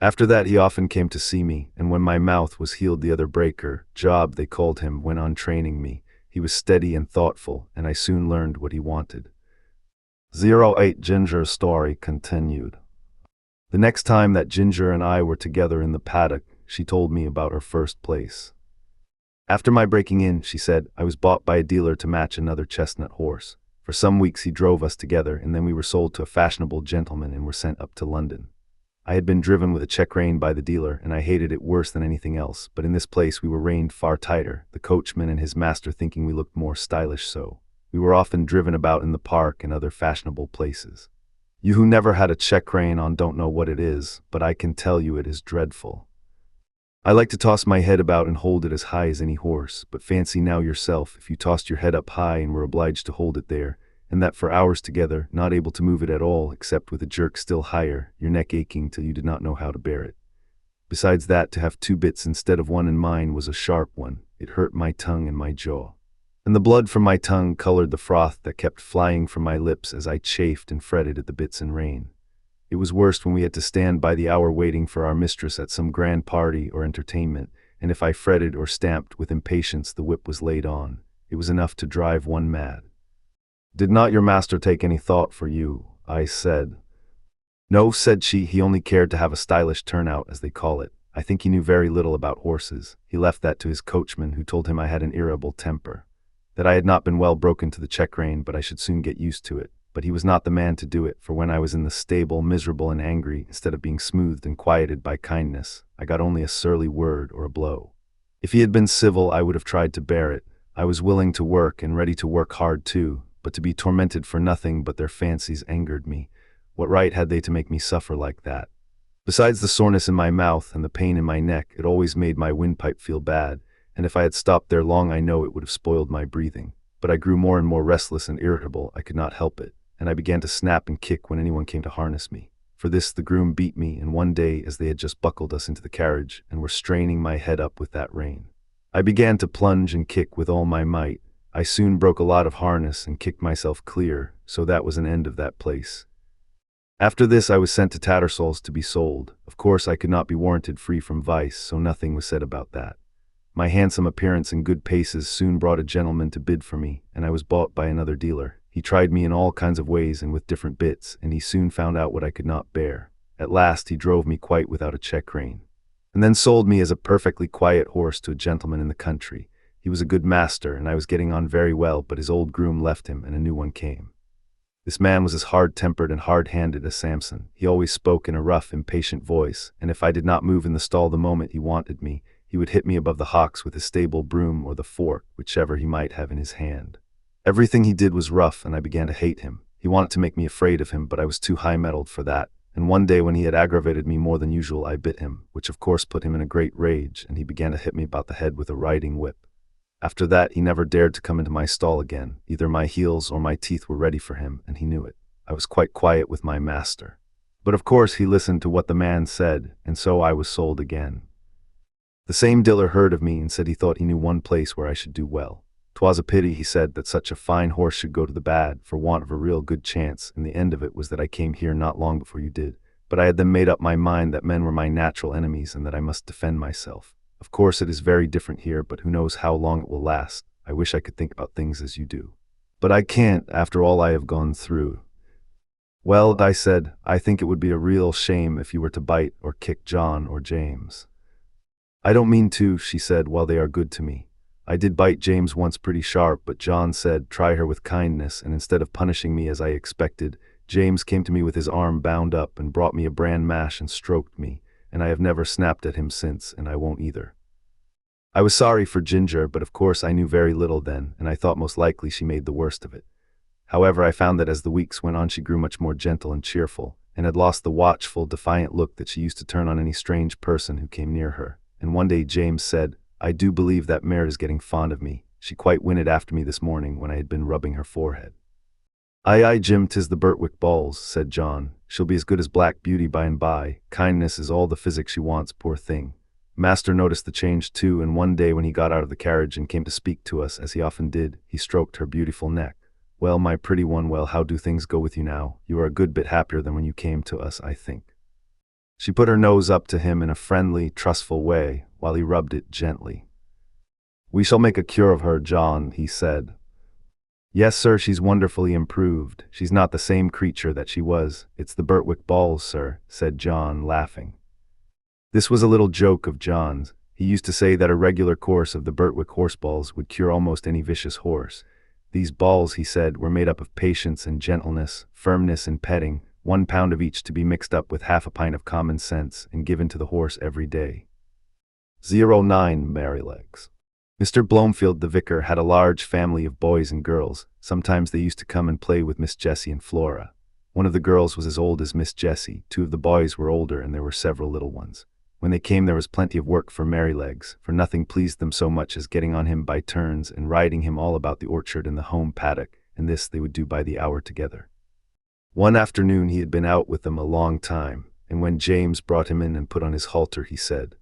After that he often came to see me, and when my mouth was healed the other breaker, Job they called him, went on training me. He was steady and thoughtful, and I soon learned what he wanted. 08 Ginger's story continued. The next time that Ginger and I were together in the paddock, she told me about her first place. "After my breaking in," she said, "I was bought by a dealer to match another chestnut horse. For some weeks he drove us together, and then we were sold to a fashionable gentleman and were sent up to London. I had been driven with a check rein by the dealer, and I hated it worse than anything else, but in this place we were reined far tighter, the coachman and his master thinking we looked more stylish so. We were often driven about in the park and other fashionable places. You who never had a check rein on don't know what it is, but I can tell you it is dreadful. I like to toss my head about and hold it as high as any horse, but fancy now yourself if you tossed your head up high and were obliged to hold it there, and that for hours together, not able to move it at all except with a jerk still higher, your neck aching till you did not know how to bear it. Besides that, to have two bits instead of one in mine was a sharp one. It hurt my tongue and my jaw. And the blood from my tongue colored the froth that kept flying from my lips as I chafed and fretted at the bits and rein. It was worst when we had to stand by the hour waiting for our mistress at some grand party or entertainment, and if I fretted or stamped with impatience the whip was laid on. It was enough to drive one mad. "Did not your master take any thought for you?" I said. "No," said she, "he only cared to have a stylish turnout, as they call it. I think he knew very little about horses. He left that to his coachman, who told him I had an irritable temper, that I had not been well broken to the check rein, but I should soon get used to it. But he was not the man to do it, for when I was in the stable, miserable and angry, instead of being smoothed and quieted by kindness, I got only a surly word or a blow. If he had been civil, I would have tried to bear it. I was willing to work, and ready to work hard too, but to be tormented for nothing but their fancies angered me. What right had they to make me suffer like that? Besides the soreness in my mouth and the pain in my neck, it always made my windpipe feel bad, and if I had stopped there long I know it would have spoiled my breathing. But I grew more and more restless and irritable. I could not help it, and I began to snap and kick when anyone came to harness me. For this the groom beat me, and one day, as they had just buckled us into the carriage and were straining my head up with that rein, I began to plunge and kick with all my might. I soon broke a lot of harness and kicked myself clear, so that was an end of that place. After this I was sent to Tattersall's to be sold. Of course I could not be warranted free from vice, so nothing was said about that. My handsome appearance and good paces soon brought a gentleman to bid for me, and I was bought by another dealer. He tried me in all kinds of ways and with different bits, and he soon found out what I could not bear. At last he drove me quite without a check rein, and then sold me as a perfectly quiet horse to a gentleman in the country. He was a good master, and I was getting on very well, but his old groom left him, and a new one came. This man was as hard-tempered and hard-handed as Samson. He always spoke in a rough, impatient voice, and if I did not move in the stall the moment he wanted me, he would hit me above the hocks with his stable broom or the fork, whichever he might have in his hand. Everything he did was rough, and I began to hate him. He wanted to make me afraid of him, but I was too high-mettled for that. and one day when he had aggravated me more than usual, I bit him, which of course put him in a great rage, and he began to hit me about the head with a riding whip. After that, he never dared to come into my stall again. Either my heels or my teeth were ready for him, and he knew it. I was quite quiet with my master. But of course he listened to what the man said, and so I was sold again. The same diller heard of me and said he thought he knew one place where I should do well. 'Twas a pity, he said, that such a fine horse should go to the bad, for want of a real good chance, and the end of it was that I came here not long before you did. But I had then made up my mind that men were my natural enemies and that I must defend myself. Of course it is very different here, but who knows how long it will last. I wish I could think about things as you do. But I can't, after all I have gone through. Well, I said, I think it would be a real shame if you were to bite or kick John or James. I don't mean to, she said, while they are good to me. I did bite James once pretty sharp, but John said, try her with kindness, and instead of punishing me as I expected, James came to me with his arm bound up and brought me a bran mash and stroked me, and I have never snapped at him since, and I won't either. I was sorry for Ginger, but of course I knew very little then, and I thought most likely she made the worst of it. However, I found that as the weeks went on she grew much more gentle and cheerful, and had lost the watchful, defiant look that she used to turn on any strange person who came near her. And one day James said, I do believe that mare is getting fond of me. She quite whinnied after me this morning when I had been rubbing her forehead. Aye, aye, Jim, 'tis the Birtwick balls, said John. She'll be as good as Black Beauty by and by. Kindness is all the physic she wants, poor thing. Master noticed the change too, and one day when he got out of the carriage and came to speak to us, as he often did, he stroked her beautiful neck. Well, my pretty one, well, how do things go with you now? You are a good bit happier than when you came to us, I think. She put her nose up to him in a friendly, trustful way, while he rubbed it gently. We shall make a cure of her, John, he said. Yes, sir, she's wonderfully improved. She's not the same creature that she was. It's the Birtwick balls, sir, said John, laughing. This was a little joke of John's. He used to say that a regular course of the Birtwick horse balls would cure almost any vicious horse. These balls, he said, were made up of patience and gentleness, firmness and petting, 1 pound of each to be mixed up with half a pint of common sense and given to the horse every day. 09 Merrylegs. Mr. Blomefield, the vicar, had a large family of boys and girls. Sometimes they used to come and play with Miss Jessie and Flora. One of the girls was as old as Miss Jessie, 2 of the boys were older, and there were several little ones. When they came there was plenty of work for Merrylegs, for nothing pleased them so much as getting on him by turns and riding him all about the orchard and the home paddock, and this they would do by the hour together. One afternoon he had been out with them a long time, and when James brought him in and put on his halter, he said,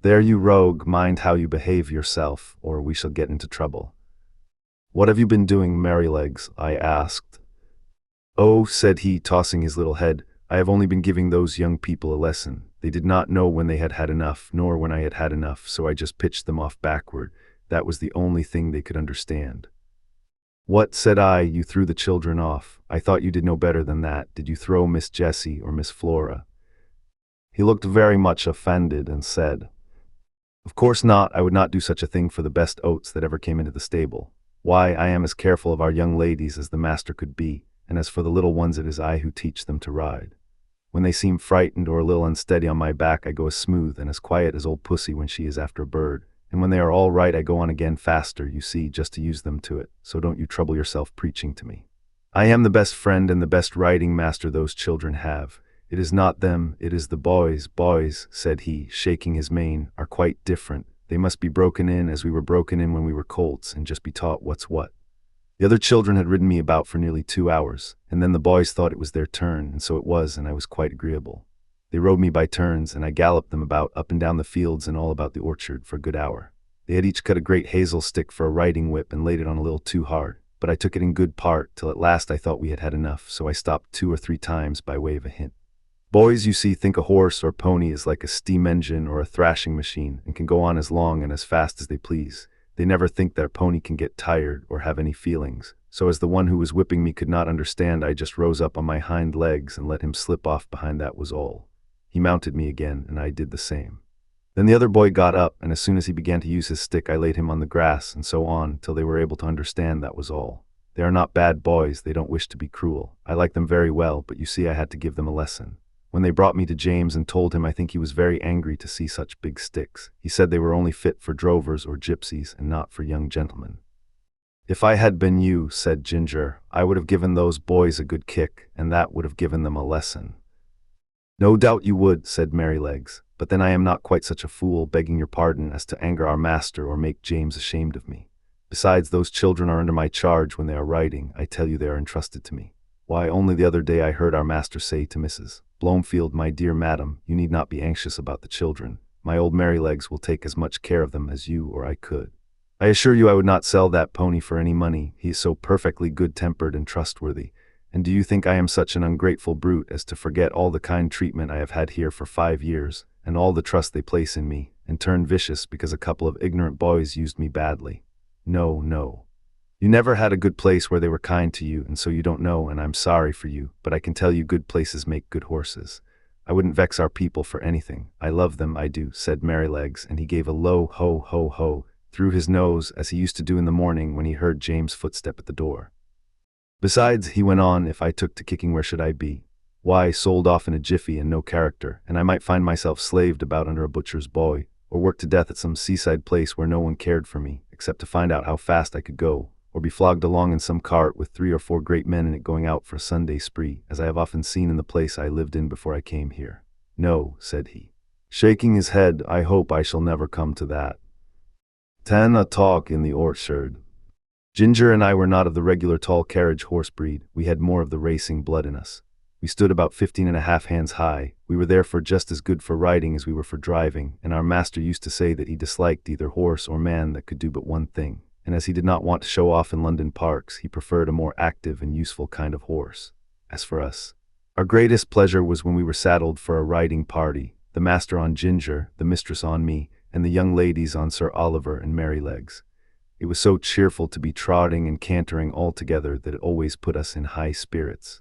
There, you rogue, mind how you behave yourself, or we shall get into trouble. What have you been doing, Merrylegs? I asked. Oh, said he, tossing his little head, I have only been giving those young people a lesson. They did not know when they had had enough, nor when I had had enough, so I just pitched them off backward. That was the only thing they could understand. What, said I, you threw the children off? I thought you did no better than that. Did you throw Miss Jessie or Miss Flora? He looked very much offended and said, Of course not. I would not do such a thing for the best oats that ever came into the stable. Why, I am as careful of our young ladies as the master could be, and as for the little ones, it is I who teach them to ride. When they seem frightened or a little unsteady on my back, I go as smooth and as quiet as old Pussy when she is after a bird, and when they are all right, I go on again faster, you see, just to use them to it, so don't you trouble yourself preaching to me. I am the best friend and the best riding master those children have. It is not them, it is the boys. Boys, said he, shaking his mane, are quite different. They must be broken in as we were broken in when we were colts, and just be taught what's what. The other children had ridden me about for nearly 2 hours, and then the boys thought it was their turn, and so it was, and I was quite agreeable. They rode me by turns, and I galloped them about up and down the fields and all about the orchard for a good hour. They had each cut a great hazel stick for a riding whip and laid it on a little too hard, but I took it in good part, till at last I thought we had had enough, so I stopped 2 or 3 times by way of a hint. Boys, you see, think a horse or pony is like a steam engine or a thrashing machine, and can go on as long and as fast as they please. They never think their pony can get tired or have any feelings. So as the one who was whipping me could not understand, I just rose up on my hind legs and let him slip off behind, that was all. He mounted me again, and I did the same. Then the other boy got up, and as soon as he began to use his stick, I laid him on the grass, and so on, till they were able to understand, that was all. They are not bad boys, they don't wish to be cruel. I like them very well, but you see I had to give them a lesson. When they brought me to James and told him, I think he was very angry to see such big sticks. He said they were only fit for drovers or gypsies, and not for young gentlemen. If I had been you, said Ginger, I would have given those boys a good kick, and that would have given them a lesson. No doubt you would, said Merrylegs, but then I am not quite such a fool, begging your pardon, as to anger our master or make James ashamed of me. Besides, those children are under my charge when they are writing. I tell you they are entrusted to me. Why, only the other day I heard our master say to Mrs. Blomefield, my dear madam, you need not be anxious about the children. My old Merrylegs will take as much care of them as you or I could. I assure you I would not sell that pony for any money. He is so perfectly good-tempered and trustworthy. And do you think I am such an ungrateful brute as to forget all the kind treatment I have had here for 5 years, and all the trust they place in me, and turn vicious because a couple of ignorant boys used me badly? No, no. You never had a good place where they were kind to you, and so you don't know, and I'm sorry for you, but I can tell you good places make good horses. I wouldn't vex our people for anything. I love them, I do, said Merrylegs, and he gave a low ho ho ho through his nose, as he used to do in the morning when he heard James' footstep at the door. Besides, he went on, if I took to kicking, where should I be? Why, sold off in a jiffy and no character, and I might find myself slaved about under a butcher's boy, or worked to death at some seaside place where no one cared for me, except to find out how fast I could go, or be flogged along in some cart with 3 or 4 great men in it going out for a Sunday spree, as I have often seen in the place I lived in before I came here. No, said he, shaking his head, I hope I shall never come to that. 10 a talk in the orchard. Ginger and I were not of the regular tall carriage horse breed. We had more of the racing blood in us. We stood about 15½ hands high. We were therefore just as good for riding as we were for driving, and our master used to say that he disliked either horse or man that could do but one thing, and as he did not want to show off in London parks, he preferred a more active and useful kind of horse. As for us, our greatest pleasure was when we were saddled for a riding party, the master on Ginger, the mistress on me, and the young ladies on Sir Oliver and Merrylegs. It was so cheerful to be trotting and cantering all together that it always put us in high spirits.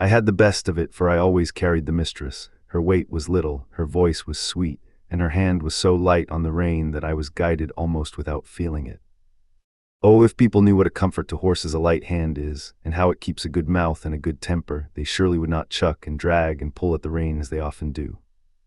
I had the best of it, for I always carried the mistress. Her weight was little, her voice was sweet, and her hand was so light on the rein that I was guided almost without feeling it. Oh, if people knew what a comfort to horses a light hand is, and how it keeps a good mouth and a good temper, they surely would not chuck and drag and pull at the rein as they often do.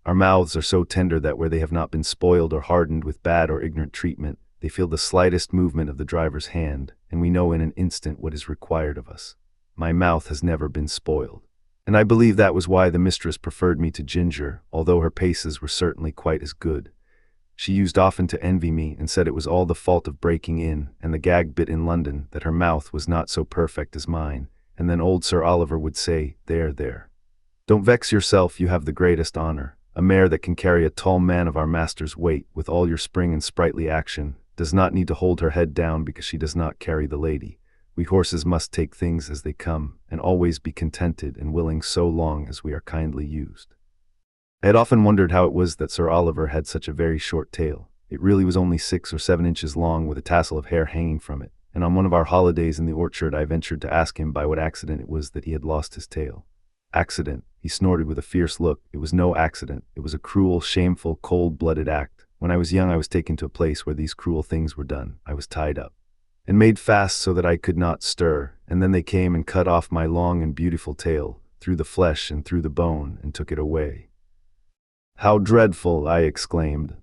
Our mouths are so tender that where they have not been spoiled or hardened with bad or ignorant treatment, they feel the slightest movement of the driver's hand, and we know in an instant what is required of us. My mouth has never been spoiled, and I believe that was why the mistress preferred me to Ginger, although her paces were certainly quite as good. She used often to envy me, and said it was all the fault of breaking in, and the gag bit in London, that her mouth was not so perfect as mine, and then old Sir Oliver would say, there, there. Don't vex yourself, you have the greatest honor. A mare that can carry a tall man of our master's weight, with all your spring and sprightly action, does not need to hold her head down because she does not carry the lady. We horses must take things as they come, and always be contented and willing so long as we are kindly used. I had often wondered how it was that Sir Oliver had such a very short tail. It really was only 6 or 7 inches long, with a tassel of hair hanging from it, and on one of our holidays in the orchard I ventured to ask him by what accident it was that he had lost his tail. Accident, he snorted with a fierce look. It was no accident. It was a cruel, shameful, cold-blooded act. When I was young I was taken to a place where these cruel things were done. I was tied up and made fast so that I could not stir, and then they came and cut off my long and beautiful tail, through the flesh and through the bone, and took it away. How dreadful, I exclaimed.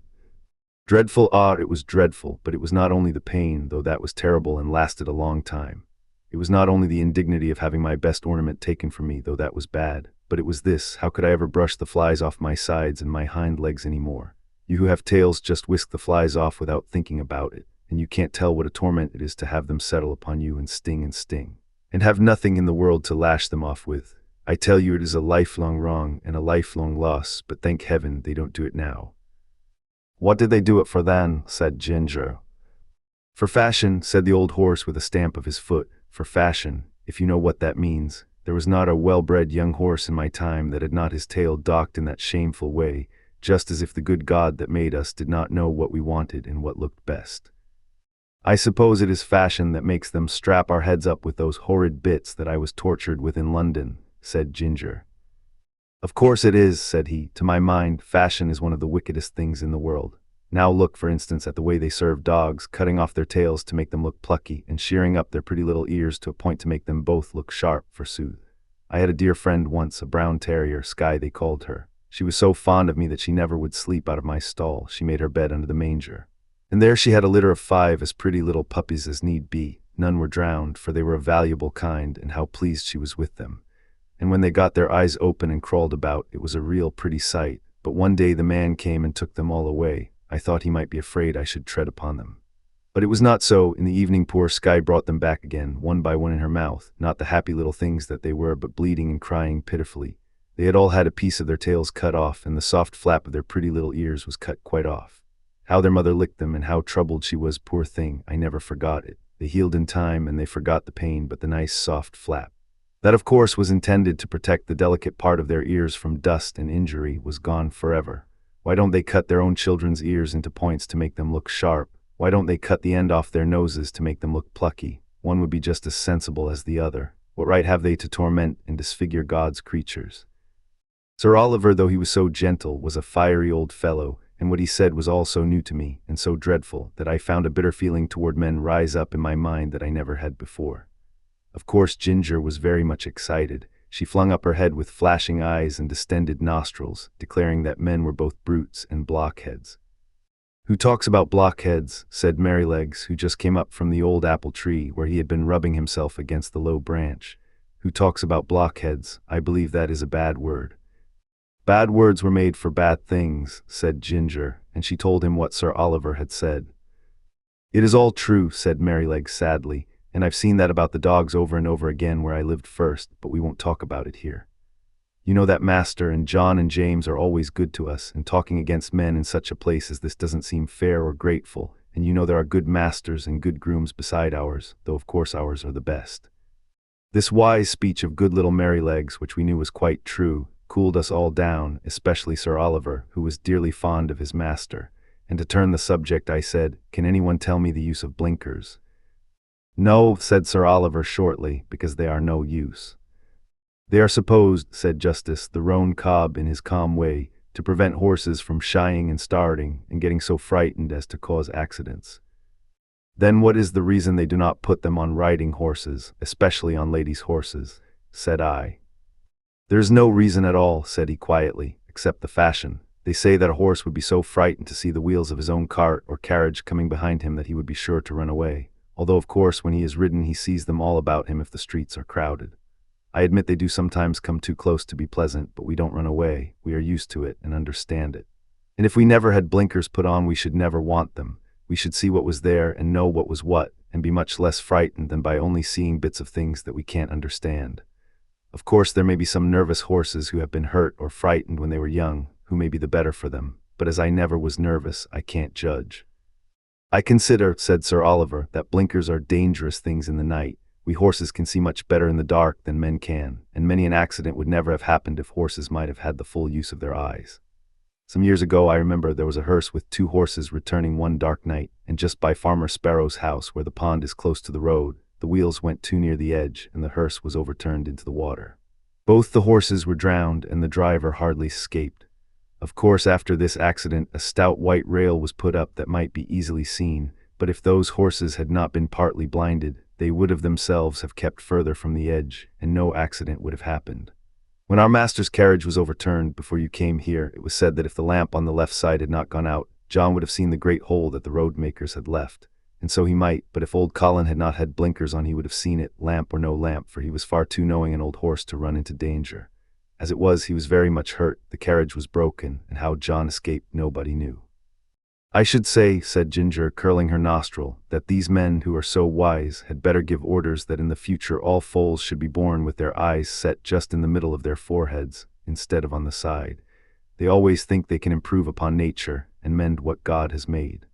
Dreadful, ah, it was dreadful, but it was not only the pain, though that was terrible and lasted a long time. It was not only the indignity of having my best ornament taken from me, though that was bad, but it was this: how could I ever brush the flies off my sides and my hind legs any more? You who have tails just whisk the flies off without thinking about it, and you can't tell what a torment it is to have them settle upon you and sting, and have nothing in the world to lash them off with. I tell you it is a lifelong wrong and a lifelong loss, but thank heaven they don't do it now. What did they do it for then? Said Ginger. For fashion, said the old horse with a stamp of his foot. For fashion, if you know what that means. There was not a well-bred young horse in my time that had not his tail docked in that shameful way, just as if the good God that made us did not know what we wanted and what looked best. I suppose it is fashion that makes them strap our heads up with those horrid bits that I was tortured with in London, said Ginger. Of course it is, said he. To my mind, fashion is one of the wickedest things in the world. Now look, for instance, at the way they serve dogs, cutting off their tails to make them look plucky, and shearing up their pretty little ears to a point to make them both look sharp, forsooth. I had a dear friend once, a brown terrier, Skye they called her. She was so fond of me that she never would sleep out of my stall. She made her bed under the manger. And there she had a litter of 5 as pretty little puppies as need be. None were drowned, for they were a valuable kind, and how pleased she was with them. and when they got their eyes open and crawled about, it was a real pretty sight. But one day the man came and took them all away. I thought he might be afraid I should tread upon them. But it was not so. In the evening poor Sky brought them back again, one by one in her mouth, not the happy little things that they were, but bleeding and crying pitifully. They had all had a piece of their tails cut off, and the soft flap of their pretty little ears was cut quite off. How their mother licked them, and how troubled she was, poor thing, I never forgot it. They healed in time, and they forgot the pain, but the nice soft flap, that of course was intended to protect the delicate part of their ears from dust and injury, was gone forever. Why don't they cut their own children's ears into points to make them look sharp? Why don't they cut the end off their noses to make them look plucky? One would be just as sensible as the other. What right have they to torment and disfigure God's creatures? Sir Oliver, though he was so gentle, was a fiery old fellow, and what he said was all so new to me, and so dreadful, that I found a bitter feeling toward men rise up in my mind that I never had before. Of course Ginger was very much excited. She flung up her head with flashing eyes and distended nostrils, declaring that men were both brutes and blockheads. "Who talks about blockheads?" said Merrylegs, who just came up from the old apple tree, where he had been rubbing himself against the low branch. "Who talks about blockheads? I believe that is a bad word." "Bad words were made for bad things," said Ginger, and she told him what Sir Oliver had said. "It is all true," said Merrylegs sadly, "and I've seen that about the dogs over and over again where I lived first, but we won't talk about it here. You know that Master and John and James are always good to us, and talking against men in such a place as this doesn't seem fair or grateful, and you know there are good masters and good grooms beside ours, though of course ours are the best." This wise speech of good little Merrylegs, which we knew was quite true, cooled us all down, especially Sir Oliver, who was dearly fond of his master. And to turn the subject, I said, "Can anyone tell me the use of blinkers?" "No," said Sir Oliver shortly, "because they are no use." "They are supposed," said Justice the roan cob in his calm way, "to prevent horses from shying and starting, and getting so frightened as to cause accidents." "Then what is the reason they do not put them on riding horses, especially on ladies' horses?" said I. "There is no reason at all," said he quietly, "except the fashion. They say that a horse would be so frightened to see the wheels of his own cart or carriage coming behind him that he would be sure to run away, although of course when he is ridden he sees them all about him if the streets are crowded. I admit they do sometimes come too close to be pleasant, but we don't run away. We are used to it and understand it. And if we never had blinkers put on, we should never want them. We should see what was there and know what was what, and be much less frightened than by only seeing bits of things that we can't understand. Of course there may be some nervous horses who have been hurt or frightened when they were young, who may be the better for them, but as I never was nervous, I can't judge." "I consider," said Sir Oliver, "that blinkers are dangerous things in the night. We horses can see much better in the dark than men can, and many an accident would never have happened if horses might have had the full use of their eyes. Some years ago I remember there was a hearse with 2 horses returning one dark night, and just by Farmer Sparrow's house, where the pond is close to the road, the wheels went too near the edge, and the hearse was overturned into the water. Both the horses were drowned, and the driver hardly escaped. Of course after this accident a stout white rail was put up that might be easily seen, but if those horses had not been partly blinded, they would of themselves have kept further from the edge, and no accident would have happened. When our master's carriage was overturned before you came here, it was said that if the lamp on the left side had not gone out, John would have seen the great hole that the road makers had left. And so he might, but if old Colin had not had blinkers on he would have seen it, lamp or no lamp, for he was far too knowing an old horse to run into danger. As it was, he was very much hurt, the carriage was broken, and how John escaped nobody knew. "I should say," said Ginger, curling her nostril, "that these men who are so wise had better give orders that in the future all foals should be born with their eyes set just in the middle of their foreheads, instead of on the side. They always think they can improve upon nature, and mend what God has made."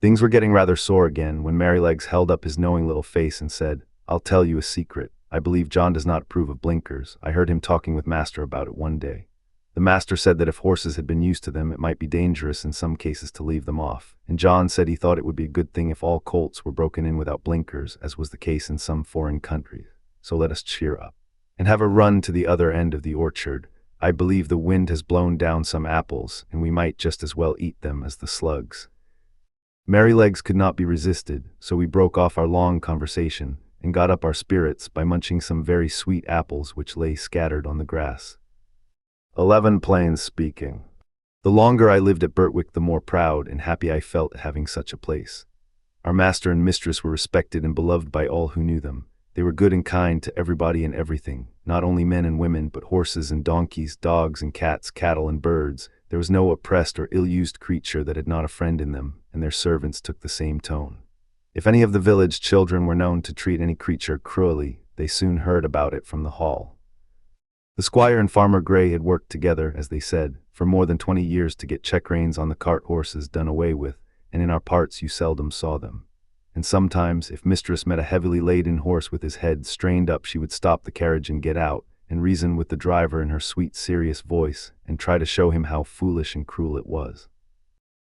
Things were getting rather sore again, when Merrylegs held up his knowing little face and said, "I'll tell you a secret. I believe John does not approve of blinkers. I heard him talking with Master about it one day. The Master said that if horses had been used to them, it might be dangerous in some cases to leave them off, and John said he thought it would be a good thing if all colts were broken in without blinkers, as was the case in some foreign countries. So let us cheer up and have a run to the other end of the orchard. I believe the wind has blown down some apples, and we might just as well eat them as the slugs." Merrylegs could not be resisted, so we broke off our long conversation and got up our spirits by munching some very sweet apples which lay scattered on the grass. 11 Plain speaking. The longer I lived at Birtwick, the more proud and happy I felt at having such a place. Our master and mistress were respected and beloved by all who knew them. They were good and kind to everybody and everything, not only men and women, but horses and donkeys, dogs and cats, cattle and birds. There was no oppressed or ill-used creature that had not a friend in them, and their servants took the same tone. If any of the village children were known to treat any creature cruelly, they soon heard about it from the hall. The squire and Farmer Gray had worked together, as they said, for more than 20 years to get check reins on the cart horses done away with, and in our parts you seldom saw them. And sometimes, if mistress met a heavily laden horse with his head strained up, she would stop the carriage and get out, and reason with the driver in her sweet, serious voice, and try to show him how foolish and cruel it was.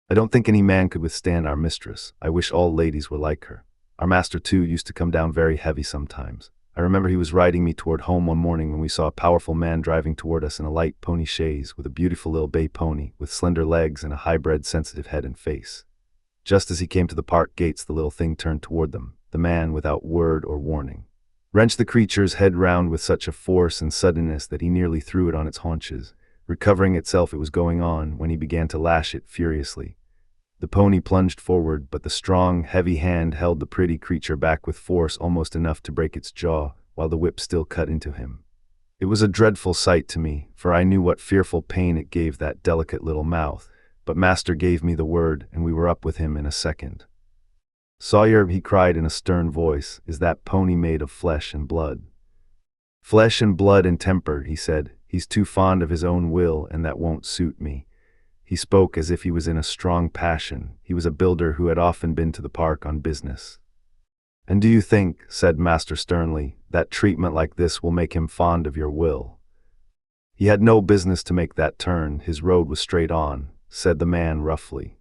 I don't think any man could withstand our mistress. I wish all ladies were like her. Our master, too, used to come down very heavy sometimes. I remember he was riding me toward home one morning when we saw a powerful man driving toward us in a light pony chaise with a beautiful little bay pony, with slender legs and a high-bred, sensitive head and face. Just as he came to the park gates, the little thing turned toward them. The man, without word or warning, wrenched the creature's head round with such a force and suddenness that he nearly threw it on its haunches. Recovering itself, it was going on, when he began to lash it furiously. The pony plunged forward, but the strong, heavy hand held the pretty creature back with force almost enough to break its jaw, while the whip still cut into him. It was a dreadful sight to me, for I knew what fearful pain it gave that delicate little mouth, but master gave me the word, and we were up with him in a second. "Sawyer," he cried in a stern voice, "is that pony made of flesh and blood?" "Flesh and blood and temper," he said. "He's too fond of his own will, and that won't suit me." He spoke as if he was in a strong passion. He was a builder who had often been to the park on business. "And do you think," said master sternly, "that treatment like this will make him fond of your will?" "He had no business to make that turn. His road was straight on," said the man roughly.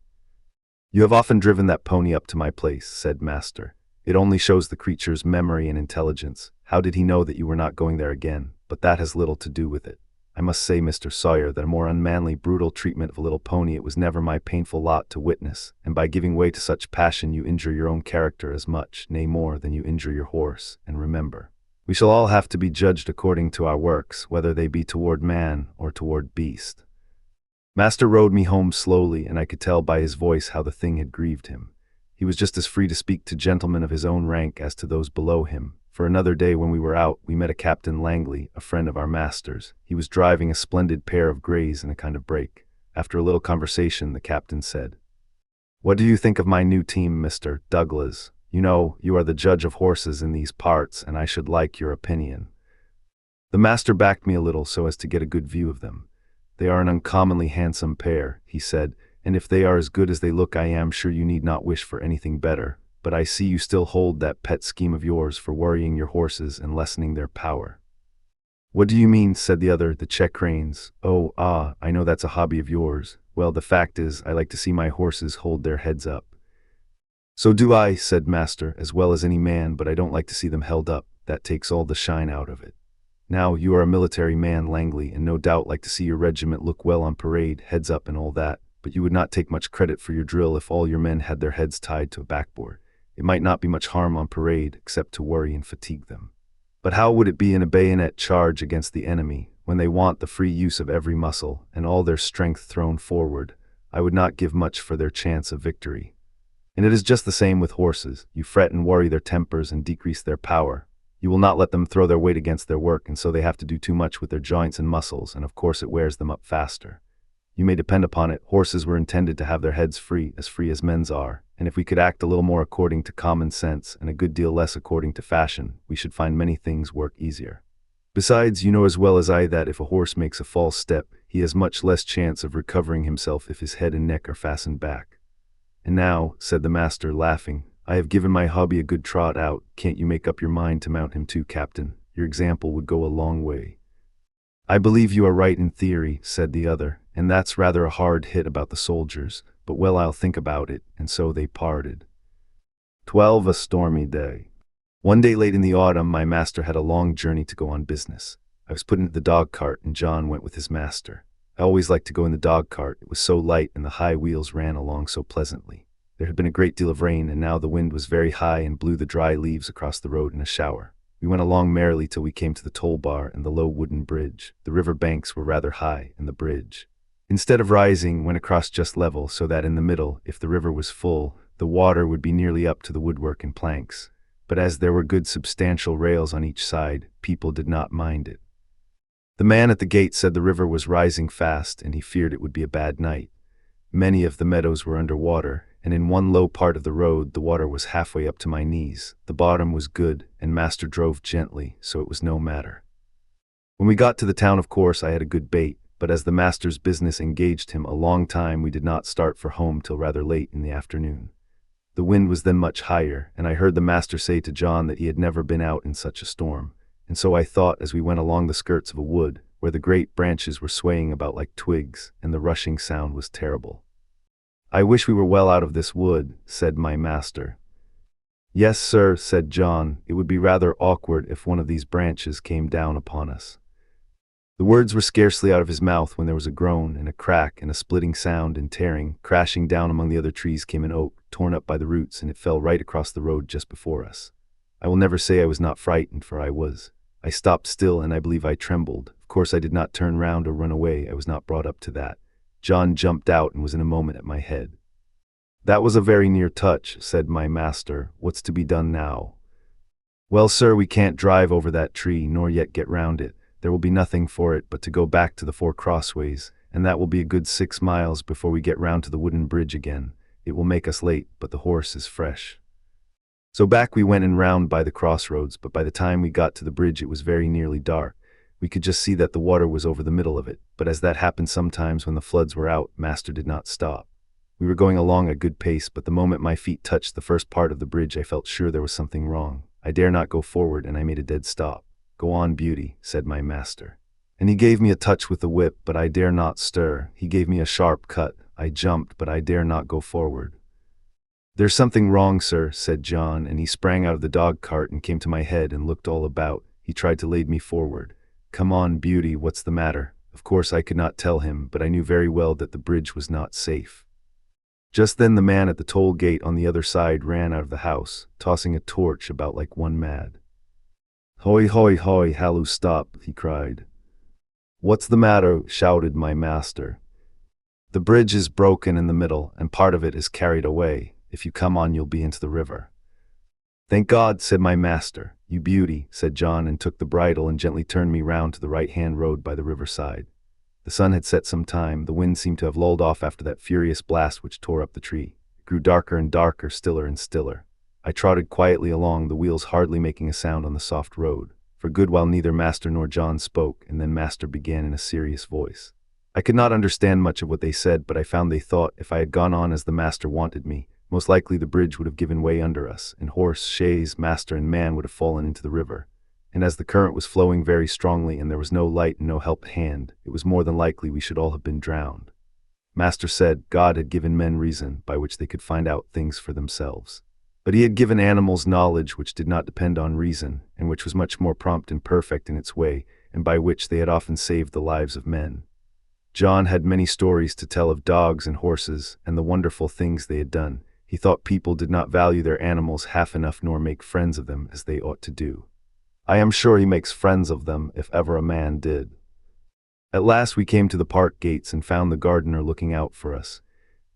"You have often driven that pony up to my place," said master. "It only shows the creature's memory and intelligence. How did he know that you were not going there again? But that has little to do with it. I must say, Mr. Sawyer, that a more unmanly, brutal treatment of a little pony it was never my painful lot to witness, and by giving way to such passion you injure your own character as much, nay more, than you injure your horse. And remember, we shall all have to be judged according to our works, whether they be toward man or toward beast." Master rode me home slowly, and I could tell by his voice how the thing had grieved him. He was just as free to speak to gentlemen of his own rank as to those below him. For another day, when we were out, we met a Captain Langley, a friend of our master's. He was driving a splendid pair of greys in a kind of break. After a little conversation, the captain said, "What do you think of my new team, Mr. Douglas? You know, you are the judge of horses in these parts, and I should like your opinion." The master backed me a little so as to get a good view of them. "They are an uncommonly handsome pair," he said, "and if they are as good as they look, I am sure you need not wish for anything better. But I see you still hold that pet scheme of yours for worrying your horses and lessening their power." "What do you mean?" said the other. "The check reins? Oh, I know that's a hobby of yours. Well, the fact is, I like to see my horses hold their heads up." "So do I," said master, "as well as any man, but I don't like to see them held up. That takes all the shine out of it. Now, you are a military man, Langley, and no doubt like to see your regiment look well on parade, heads up and all that, but you would not take much credit for your drill if all your men had their heads tied to a backboard. It might not be much harm on parade, except to worry and fatigue them. But how would it be in a bayonet charge against the enemy, when they want the free use of every muscle, and all their strength thrown forward? I would not give much for their chance of victory. And it is just the same with horses. You fret and worry their tempers and decrease their power. You will not let them throw their weight against their work, and so they have to do too much with their joints and muscles, and of course it wears them up faster. You may depend upon it, horses were intended to have their heads free as men's are, and if we could act a little more according to common sense and a good deal less according to fashion, we should find many things work easier. Besides, you know as well as I that if a horse makes a false step, he has much less chance of recovering himself if his head and neck are fastened back. And now," said the master, laughing, "I have given my hobby a good trot out. Can't you make up your mind to mount him too, Captain? Your example would go a long way." "I believe you are right in theory," said the other, "and that's rather a hard hit about the soldiers, but well, I'll think about it," and so they parted. 12. A stormy day. One day late in the autumn, my master had a long journey to go on business. I was put into the dog cart, and John went with his master. I always liked to go in the dog cart. It was so light, and the high wheels ran along so pleasantly. There had been a great deal of rain, and now the wind was very high and blew the dry leaves across the road in a shower. We went along merrily till we came to the toll bar and the low wooden bridge. The river banks were rather high, and the bridge, instead of rising, went across just level, so that in the middle, if the river was full, the water would be nearly up to the woodwork and planks. But as there were good substantial rails on each side, people did not mind it. The man at the gate said the river was rising fast and he feared it would be a bad night. Many of the meadows were under water, and in one low part of the road the water was halfway up to my knees. The bottom was good, and master drove gently, so it was no matter. When we got to the town, of course, I had a good bait, but as the master's business engaged him a long time, we did not start for home till rather late in the afternoon. The wind was then much higher, and I heard the master say to John that he had never been out in such a storm, and so I thought as we went along the skirts of a wood, where the great branches were swaying about like twigs, and the rushing sound was terrible. "I wish we were well out of this wood," said my master. "Yes, sir," said John, "it would be rather awkward if one of these branches came down upon us." The words were scarcely out of his mouth when there was a groan and a crack and a splitting sound, and tearing, crashing down among the other trees came an oak, torn up by the roots, and it fell right across the road just before us. I will never say I was not frightened, for I was. I stopped still, and I believe I trembled. Of course I did not turn round or run away, I was not brought up to that. John jumped out and was in a moment at my head. "That was a very near touch," said my master. "What's to be done now?" "Well, sir, we can't drive over that tree, nor yet get round it. There will be nothing for it but to go back to the 4 crossways, and that will be a good 6 miles before we get round to the wooden bridge again. It will make us late, but the horse is fresh." So back we went and round by the crossroads, but by the time we got to the bridge it was very nearly dark. We could just see that the water was over the middle of it, but as that happened sometimes when the floods were out, master did not stop. We were going along at a good pace, but the moment my feet touched the first part of the bridge I felt sure there was something wrong. I dare not go forward, and I made a dead stop. "Go on, Beauty," said my master. And he gave me a touch with the whip, but I dare not stir. He gave me a sharp cut. I jumped, but I dare not go forward. "There's something wrong, sir," said John, and he sprang out of the dog cart and came to my head and looked all about. He tried to lead me forward. "Come on, Beauty, what's the matter?" Of course I could not tell him, but I knew very well that the bridge was not safe. Just then the man at the toll gate on the other side ran out of the house, tossing a torch about like one mad. "Hoy, hoy, hoy, halloo, stop," he cried. "What's the matter?" shouted my master. "The bridge is broken in the middle, and part of it is carried away. If you come on, you'll be into the river." "Thank God," said my master. "You Beauty," said John, and took the bridle and gently turned me round to the right-hand road by the riverside. The sun had set some time. The wind seemed to have lulled off after that furious blast which tore up the tree. It grew darker and darker, stiller and stiller. I trotted quietly along, the wheels hardly making a sound on the soft road. For a good while neither master nor John spoke, and then master began in a serious voice. I could not understand much of what they said, but I found they thought if I had gone on as the master wanted me, most likely the bridge would have given way under us, and horse, chaise, master, and man would have fallen into the river. And as the current was flowing very strongly and there was no light and no help at hand, it was more than likely we should all have been drowned. Master said God had given men reason by which they could find out things for themselves. But he had given animals knowledge which did not depend on reason, and which was much more prompt and perfect in its way, and by which they had often saved the lives of men. John had many stories to tell of dogs and horses, and the wonderful things they had done. He thought people did not value their animals half enough nor make friends of them as they ought to do. I am sure he makes friends of them, if ever a man did. At last we came to the park gates and found the gardener looking out for us.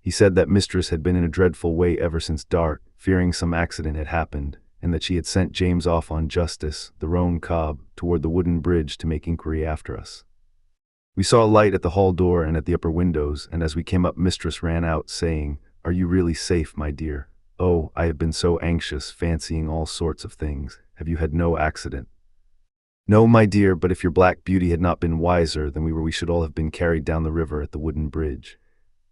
He said that mistress had been in a dreadful way ever since dark, fearing some accident had happened, and that she had sent James off on Justice, the roan cob, toward the wooden bridge to make inquiry after us. We saw a light at the hall door and at the upper windows, and as we came up mistress ran out, saying, "Are you really safe, my dear? Oh, I have been so anxious, fancying all sorts of things. Have you had no accident?" "No, my dear, but if your Black Beauty had not been wiser than we should all have been carried down the river at the wooden bridge."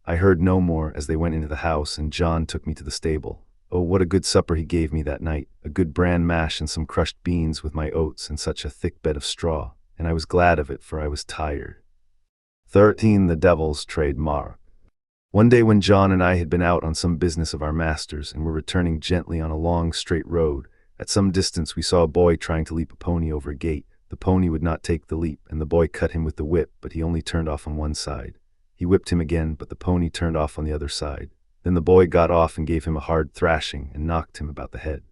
I heard no more as they went into the house, and John took me to the stable. Oh, what a good supper he gave me that night, a good bran mash and some crushed beans with my oats and such a thick bed of straw, and I was glad of it, for I was tired. 13. The Devil's Trademark. One day when John and I had been out on some business of our master's and were returning gently on a long straight road, at some distance we saw a boy trying to leap a pony over a gate. The pony would not take the leap, and the boy cut him with the whip, but he only turned off on one side. He whipped him again, but the pony turned off on the other side. Then the boy got off and gave him a hard thrashing and knocked him about the head.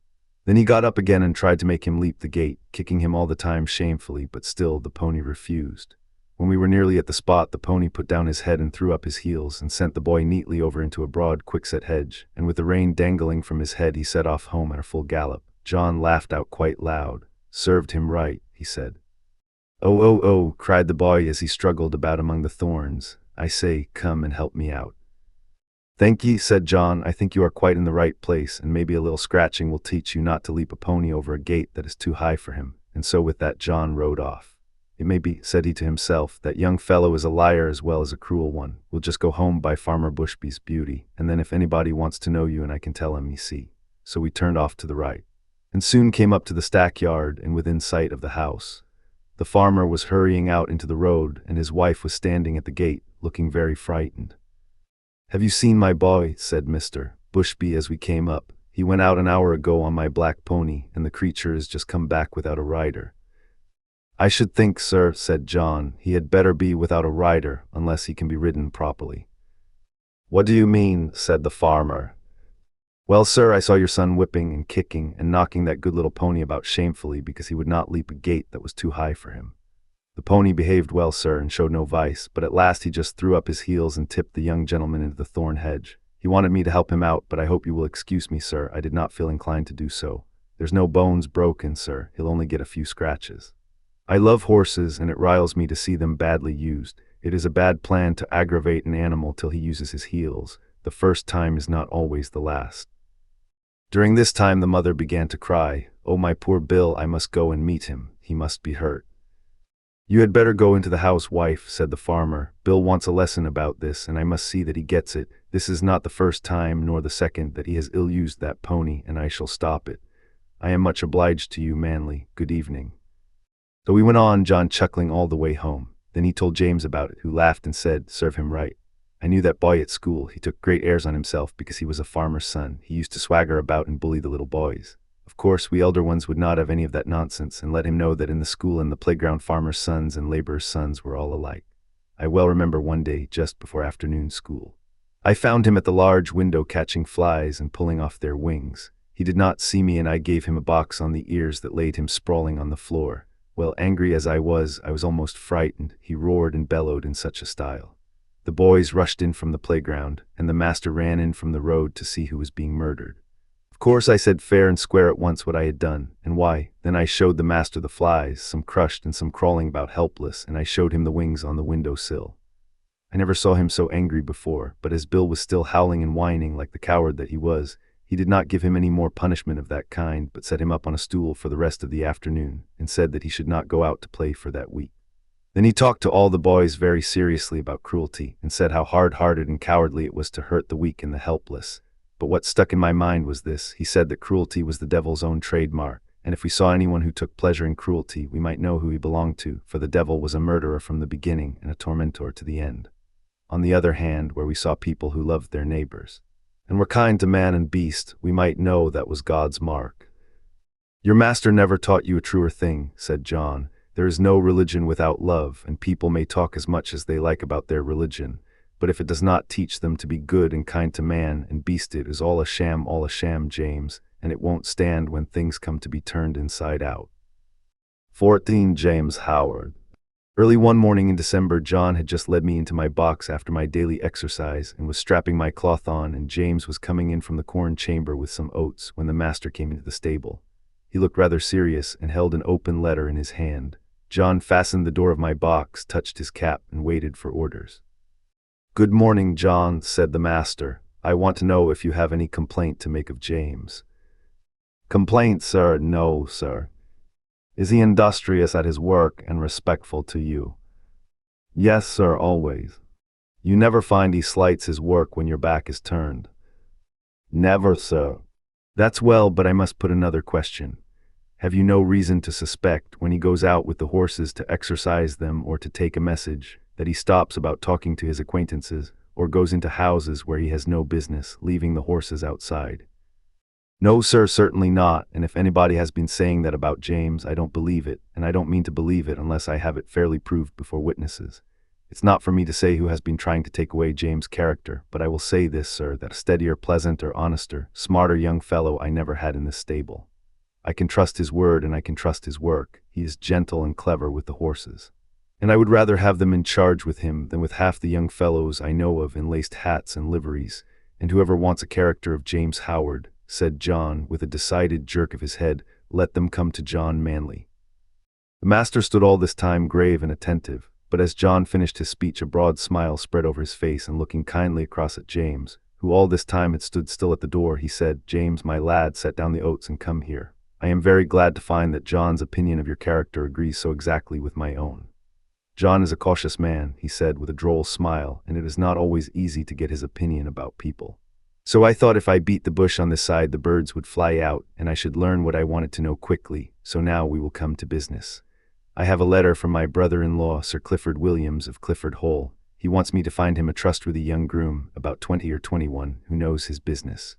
Then he got up again and tried to make him leap the gate, kicking him all the time shamefully, but still the pony refused. When we were nearly at the spot, the pony put down his head and threw up his heels and sent the boy neatly over into a broad quickset hedge, and with the rein dangling from his head he set off home at a full gallop. John laughed out quite loud. "Served him right," he said. Oh, oh, oh, cried the boy as he struggled about among the thorns. I say, come and help me out. Thank ye, said John. I think you are quite in the right place, and maybe a little scratching will teach you not to leap a pony over a gate that is too high for him. And so with that John rode off. It may be, said he to himself, that young fellow is a liar as well as a cruel one. We'll just go home by Farmer Bushby's beauty, and then if anybody wants to know you and I can tell him, ye see. So we turned off to the right, and soon came up to the stackyard and within sight of the house. The farmer was hurrying out into the road, and his wife was standing at the gate, looking very frightened. Have you seen my boy? Said Mr. Bushby as we came up. He went out an hour ago on my black pony, and the creature has just come back without a rider. I should think, sir, said John, he had better be without a rider, unless he can be ridden properly. What do you mean? Said the farmer. Well, sir, I saw your son whipping and kicking and knocking that good little pony about shamefully because he would not leap a gate that was too high for him. The pony behaved well, sir, and showed no vice, but at last he just threw up his heels and tipped the young gentleman into the thorn hedge. He wanted me to help him out, but I hope you will excuse me, sir, I did not feel inclined to do so. There's no bones broken, sir, he'll only get a few scratches. I love horses, and it riles me to see them badly used. It is a bad plan to aggravate an animal till he uses his heels. The first time is not always the last. During this time the mother began to cry, Oh, my poor Bill, I must go and meet him. He must be hurt. You had better go into the house, wife, said the farmer. Bill wants a lesson about this, and I must see that he gets it. This is not the first time, nor the second, that he has ill-used that pony, and I shall stop it. I am much obliged to you, Manly. Good evening. So we went on, John chuckling all the way home. Then he told James about it, who laughed and said, Serve him right. I knew that boy at school. He took great airs on himself because he was a farmer's son. He used to swagger about and bully the little boys. Of course, we elder ones would not have any of that nonsense, and let him know that in the school and the playground farmers' sons and laborers' sons were all alike. I well remember one day, just before afternoon school, I found him at the large window catching flies and pulling off their wings. He did not see me, and I gave him a box on the ears that laid him sprawling on the floor. Well, angry as I was almost frightened. He roared and bellowed in such a style. The boys rushed in from the playground, and the master ran in from the road to see who was being murdered. Of course I said fair and square at once what I had done, and why. Then I showed the master the flies, some crushed and some crawling about helpless, and I showed him the wings on the window sill. I never saw him so angry before, but as Bill was still howling and whining like the coward that he was, he did not give him any more punishment of that kind, but set him up on a stool for the rest of the afternoon, and said that he should not go out to play for that week. Then he talked to all the boys very seriously about cruelty, and said how hard-hearted and cowardly it was to hurt the weak and the helpless. But what stuck in my mind was this: he said that cruelty was the devil's own trademark, and if we saw anyone who took pleasure in cruelty, we might know who he belonged to, for the devil was a murderer from the beginning and a tormentor to the end. On the other hand, where we saw people who loved their neighbors, and were kind to man and beast, we might know that was God's mark. Your master never taught you a truer thing, said John. There is no religion without love, and people may talk as much as they like about their religion, but if it does not teach them to be good and kind to man and beast, it is all a sham, James, and it won't stand when things come to be turned inside out. 14. James Howard. Early one morning in December, John had just led me into my box after my daily exercise and was strapping my cloth on, and James was coming in from the corn chamber with some oats when the master came into the stable. He looked rather serious and held an open letter in his hand. John fastened the door of my box, touched his cap, and waited for orders. Good morning, John, said the master. I want to know if you have any complaint to make of James. Complaint, sir? No, sir. Is he industrious at his work and respectful to you? Yes, sir, always. You never find he slights his work when your back is turned? Never, sir. That's well, but I must put another question. Have you no reason to suspect, when he goes out with the horses to exercise them or to take a message, that he stops about talking to his acquaintances, or goes into houses where he has no business, leaving the horses outside? No, sir, certainly not, and if anybody has been saying that about James, I don't believe it, and I don't mean to believe it unless I have it fairly proved before witnesses. It's not for me to say who has been trying to take away James' character, but I will say this, sir, that a steadier, pleasanter, honester, smarter young fellow I never had in this stable. I can trust his word and I can trust his work. He is gentle and clever with the horses, and I would rather have them in charge with him than with half the young fellows I know of in laced hats and liveries. And whoever wants a character of James Howard, said John, with a decided jerk of his head, let them come to John Manly. The master stood all this time grave and attentive, but as John finished his speech a broad smile spread over his face, and looking kindly across at James, who all this time had stood still at the door, he said, "James, my lad, set down the oats and come here. I am very glad to find that John's opinion of your character agrees so exactly with my own. John is a cautious man," he said with a droll smile, "and it is not always easy to get his opinion about people. So I thought if I beat the bush on this side the birds would fly out, and I should learn what I wanted to know quickly, so now we will come to business. I have a letter from my brother-in-law, Sir Clifford Williams of Clifford Hall. He wants me to find him a trustworthy young groom, about 20 or 21, who knows his business.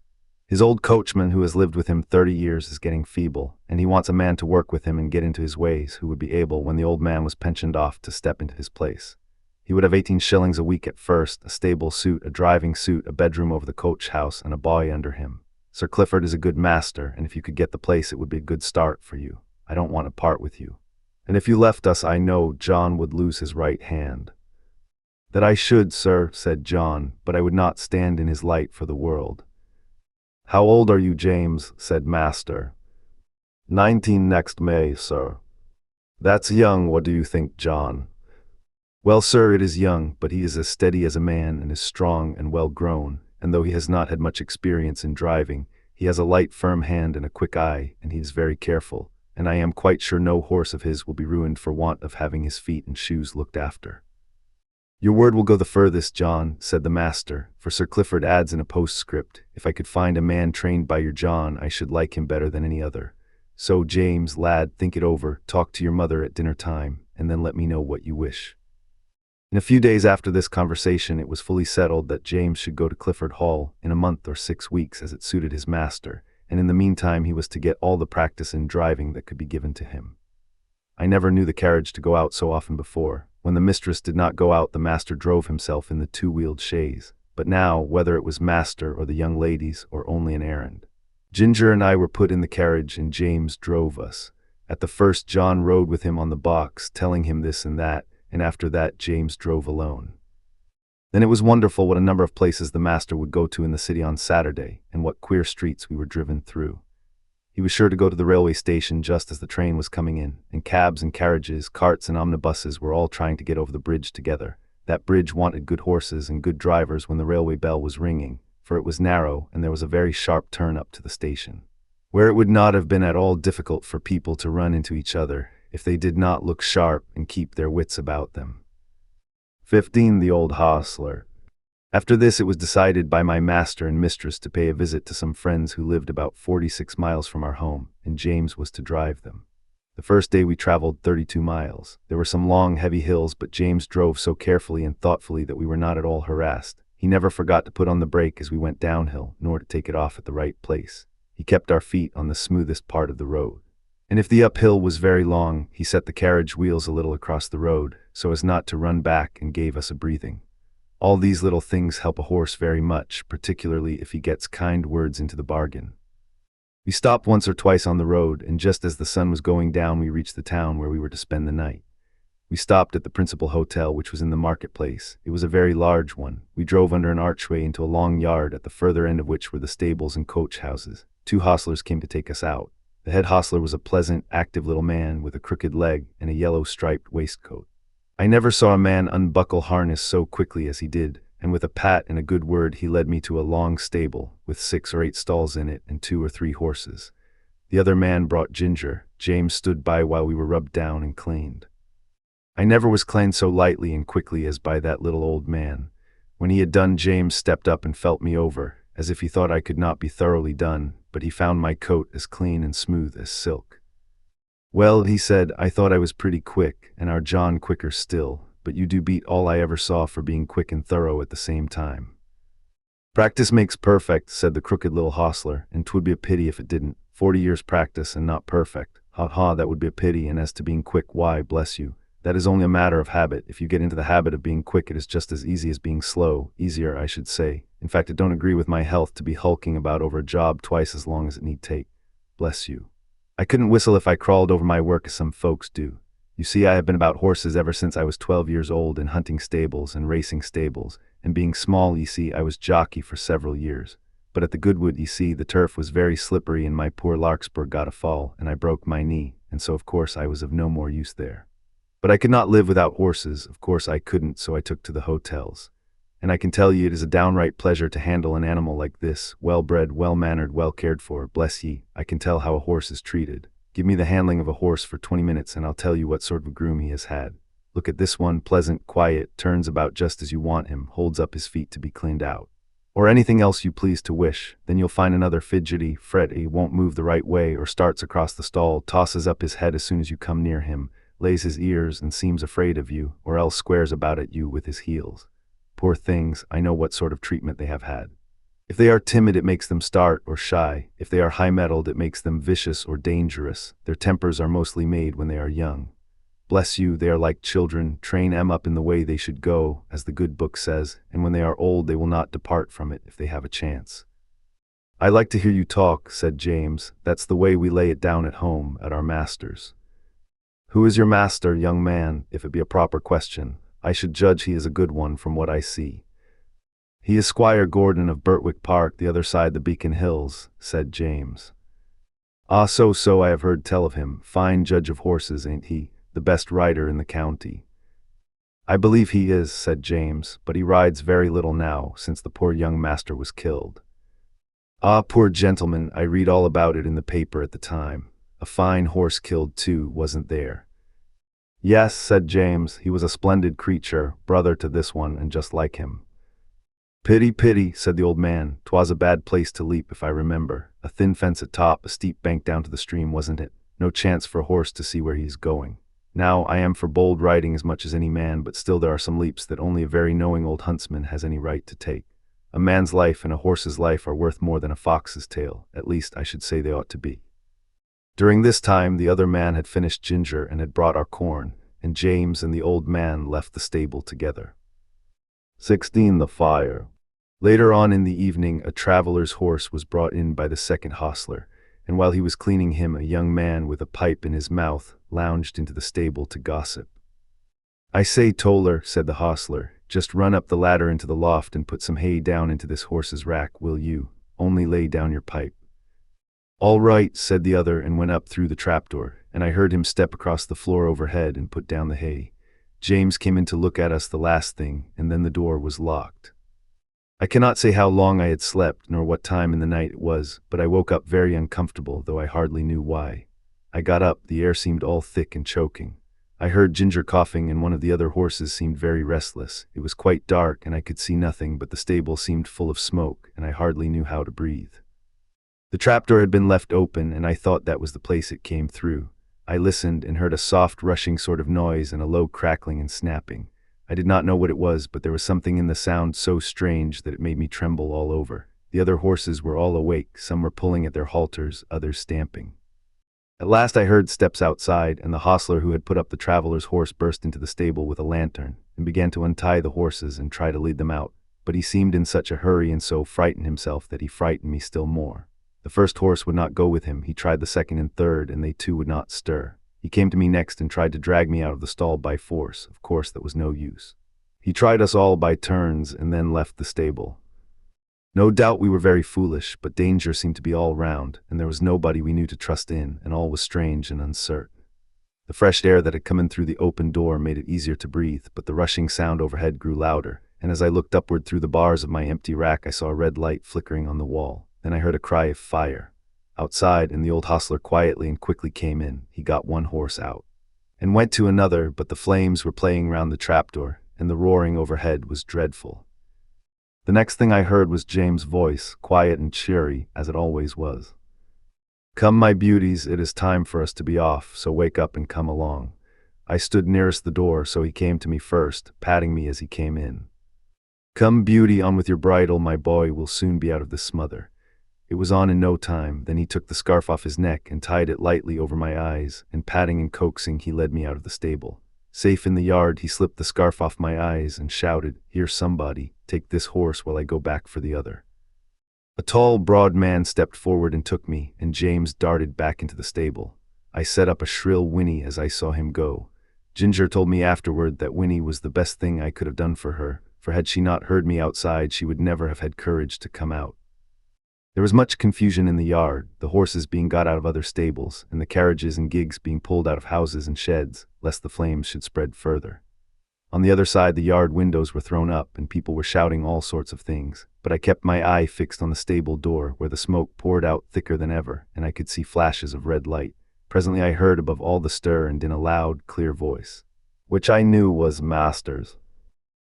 His old coachman, who has lived with him 30 years, is getting feeble, and he wants a man to work with him and get into his ways, who would be able, when the old man was pensioned off, to step into his place. He would have 18 shillings a week at first, a stable suit, a driving suit, a bedroom over the coach house, and a boy under him. Sir Clifford is a good master, and if you could get the place it would be a good start for you. I don't want to part with you. And if you left us, I know John would lose his right hand." "That I should, sir," said John, "but I would not stand in his light for the world." "How old are you, James?" said master. 19 next May, sir." "That's young, what do you think, John?" "Well, sir, it is young, but he is as steady as a man and is strong and well grown, and though he has not had much experience in driving, he has a light, firm hand and a quick eye, and he is very careful, and I am quite sure no horse of his will be ruined for want of having his feet and shoes looked after." "Your word will go the furthest, John," said the master, for Sir Clifford adds in a postscript, "If I could find a man trained by your John, I should like him better than any other. So, James, lad, think it over, talk to your mother at dinner time, and then let me know what you wish." In a few days after this conversation it was fully settled that James should go to Clifford Hall in a month or 6 weeks as it suited his master, and in the meantime he was to get all the practice in driving that could be given to him. I never knew the carriage to go out so often before. When the mistress did not go out, the master drove himself in the 2-wheeled chaise, but now, whether it was master or the young ladies, or only an errand, Ginger and I were put in the carriage and James drove us. At the first John rode with him on the box, telling him this and that, and after that James drove alone. Then it was wonderful what a number of places the master would go to in the city on Saturday, and what queer streets we were driven through. He was sure to go to the railway station just as the train was coming in, and cabs and carriages, carts and omnibuses were all trying to get over the bridge together. That bridge wanted good horses and good drivers when the railway bell was ringing, for it was narrow and there was a very sharp turn up to the station, where it would not have been at all difficult for people to run into each other if they did not look sharp and keep their wits about them. 15. The Old Hostler. After this it was decided by my master and mistress to pay a visit to some friends who lived about 46 miles from our home, and James was to drive them. The first day we traveled 32 miles. There were some long, heavy hills, but James drove so carefully and thoughtfully that we were not at all harassed. He never forgot to put on the brake as we went downhill, nor to take it off at the right place. He kept our feet on the smoothest part of the road. And if the uphill was very long, he set the carriage wheels a little across the road, so as not to run back, and gave us a breathing. All these little things help a horse very much, particularly if he gets kind words into the bargain. We stopped once or twice on the road, and just as the sun was going down we reached the town where we were to spend the night. We stopped at the principal hotel, which was in the marketplace. It was a very large one. We drove under an archway into a long yard, at the further end of which were the stables and coach houses. 2 hostlers came to take us out. The head hostler was a pleasant, active little man with a crooked leg and a yellow striped waistcoat. I never saw a man unbuckle harness so quickly as he did, and with a pat and a good word he led me to a long stable, with 6 or 8 stalls in it and 2 or 3 horses. The other man brought Ginger. James stood by while we were rubbed down and cleaned. I never was cleaned so lightly and quickly as by that little old man. When he had done, James stepped up and felt me over, as if he thought I could not be thoroughly done, but he found my coat as clean and smooth as silk. "Well," he said, "I thought I was pretty quick, and our John quicker still, but you do beat all I ever saw for being quick and thorough at the same time." "Practice makes perfect," said the crooked little hostler, "and 'twould be a pity if it didn't. 40 years' practice and not perfect. Ha ha, that would be a pity, and as to being quick, why, bless you, that is only a matter of habit. If you get into the habit of being quick, it is just as easy as being slow, easier, I should say. In fact, it don't agree with my health to be hulking about over a job twice as long as it need take. Bless you. I couldn't whistle if I crawled over my work as some folks do. You see, I have been about horses ever since I was 12 years old, in hunting stables and racing stables, and being small, you see, I was jockey for several years. But at the Goodwood, you see, the turf was very slippery and my poor Larkspur got a fall, and I broke my knee. and so of course I was of no more use there. But I could not live without horses, of course I couldn't, so I took to the hotels. And I can tell ye it is a downright pleasure to handle an animal like this, well-bred, well-mannered, well cared for. Bless ye, I can tell how a horse is treated. Give me the handling of a horse for 20 minutes and I'll tell you what sort of a groom he has had. Look at this one, pleasant, quiet, turns about just as you want him, holds up his feet to be cleaned out. Or anything else you please to wish. Then you'll find another fidgety, fretty, won't move the right way, or starts across the stall, tosses up his head as soon as you come near him, lays his ears and seems afraid of you, or else squares about at you with his heels. Poor things, I know what sort of treatment they have had. If they are timid, it makes them start or shy. If they are high-mettled, it makes them vicious or dangerous. Their tempers are mostly made when they are young. Bless you, they are like children. Train them up in the way they should go, as the good book says, and when they are old they will not depart from it if they have a chance. I like to hear you talk, said James. That's the way we lay it down at home, at our master's. Who is your master, young man, if it be a proper question? I should judge he is a good one from what I see. He is Squire Gordon of Birtwick Park, the other side the Beacon Hills, said James. Ah, so I have heard tell of him. Fine judge of horses, ain't he? The best rider in the county. I believe he is, said James, but he rides very little now, since the poor young master was killed. Ah, poor gentleman, I read all about it in the paper at the time. A fine horse killed too, wasn't there? Yes, said James, he was a splendid creature, brother to this one, and just like him. Pity, said the old man. 'Twas a bad place to leap, if I remember. A thin fence at top, a steep bank down to the stream, wasn't it? No chance for a horse to see where he is going. Now, I am for bold riding as much as any man, but still there are some leaps that only a very knowing old huntsman has any right to take. A man's life and a horse's life are worth more than a fox's tail. At least, I should say they ought to be. During this time, the other man had finished Ginger and had brought our corn, and James and the old man left the stable together. 16. The fire. Later on in the evening, a traveler's horse was brought in by the second hostler, and while he was cleaning him, a young man with a pipe in his mouth lounged into the stable to gossip. I say, Toller, said the hostler, just run up the ladder into the loft and put some hay down into this horse's rack, will you? Only lay down your pipe. All right, said the other, and went up through the trapdoor, and I heard him step across the floor overhead and put down the hay. James came in to look at us the last thing, and then the door was locked. I cannot say how long I had slept, nor what time in the night it was, but I woke up very uncomfortable, though I hardly knew why. I got up, the air seemed all thick and choking. I heard Ginger coughing, and one of the other horses seemed very restless. It was quite dark, and I could see nothing, but the stable seemed full of smoke, and I hardly knew how to breathe. The trapdoor had been left open, and I thought that was the place it came through. I listened and heard a soft rushing sort of noise and a low crackling and snapping. I did not know what it was, but there was something in the sound so strange that it made me tremble all over. The other horses were all awake, some were pulling at their halters, others stamping. At last I heard steps outside, and the hostler who had put up the traveler's horse burst into the stable with a lantern, and began to untie the horses and try to lead them out, but he seemed in such a hurry and so frightened himself that he frightened me still more. The first horse would not go with him. He tried the second and third, and they too would not stir. He came to me next and tried to drag me out of the stall by force. Of course, that was no use. He tried us all by turns and then left the stable. No doubt we were very foolish, but danger seemed to be all round, and there was nobody we knew to trust in, and all was strange and uncertain. The fresh air that had come in through the open door made it easier to breathe, but the rushing sound overhead grew louder, and as I looked upward through the bars of my empty rack, I saw a red light flickering on the wall. Then I heard a cry of fire. Outside, and the old hostler quietly and quickly came in. He got one horse out, and went to another, but the flames were playing round the trapdoor, and the roaring overhead was dreadful. The next thing I heard was James' voice, quiet and cheery, as it always was. Come, my beauties, it is time for us to be off, so wake up and come along. I stood nearest the door, so he came to me first, patting me as he came in. Come, beauty, on with your bridle, my boy will soon be out of this smother. It was on in no time. Then he took the scarf off his neck and tied it lightly over my eyes, and patting and coaxing he led me out of the stable. Safe in the yard, he slipped the scarf off my eyes and shouted, Here, somebody, take this horse while I go back for the other. A tall, broad man stepped forward and took me, and James darted back into the stable. I set up a shrill whinny as I saw him go. Ginger told me afterward that whinny was the best thing I could have done for her, for had she not heard me outside, she would never have had courage to come out. There was much confusion in the yard, the horses being got out of other stables, and the carriages and gigs being pulled out of houses and sheds, lest the flames should spread further. On the other side, the yard windows were thrown up, and people were shouting all sorts of things, but I kept my eye fixed on the stable door, where the smoke poured out thicker than ever, and I could see flashes of red light. Presently I heard above all the stir and in a loud, clear voice, which I knew was Master's.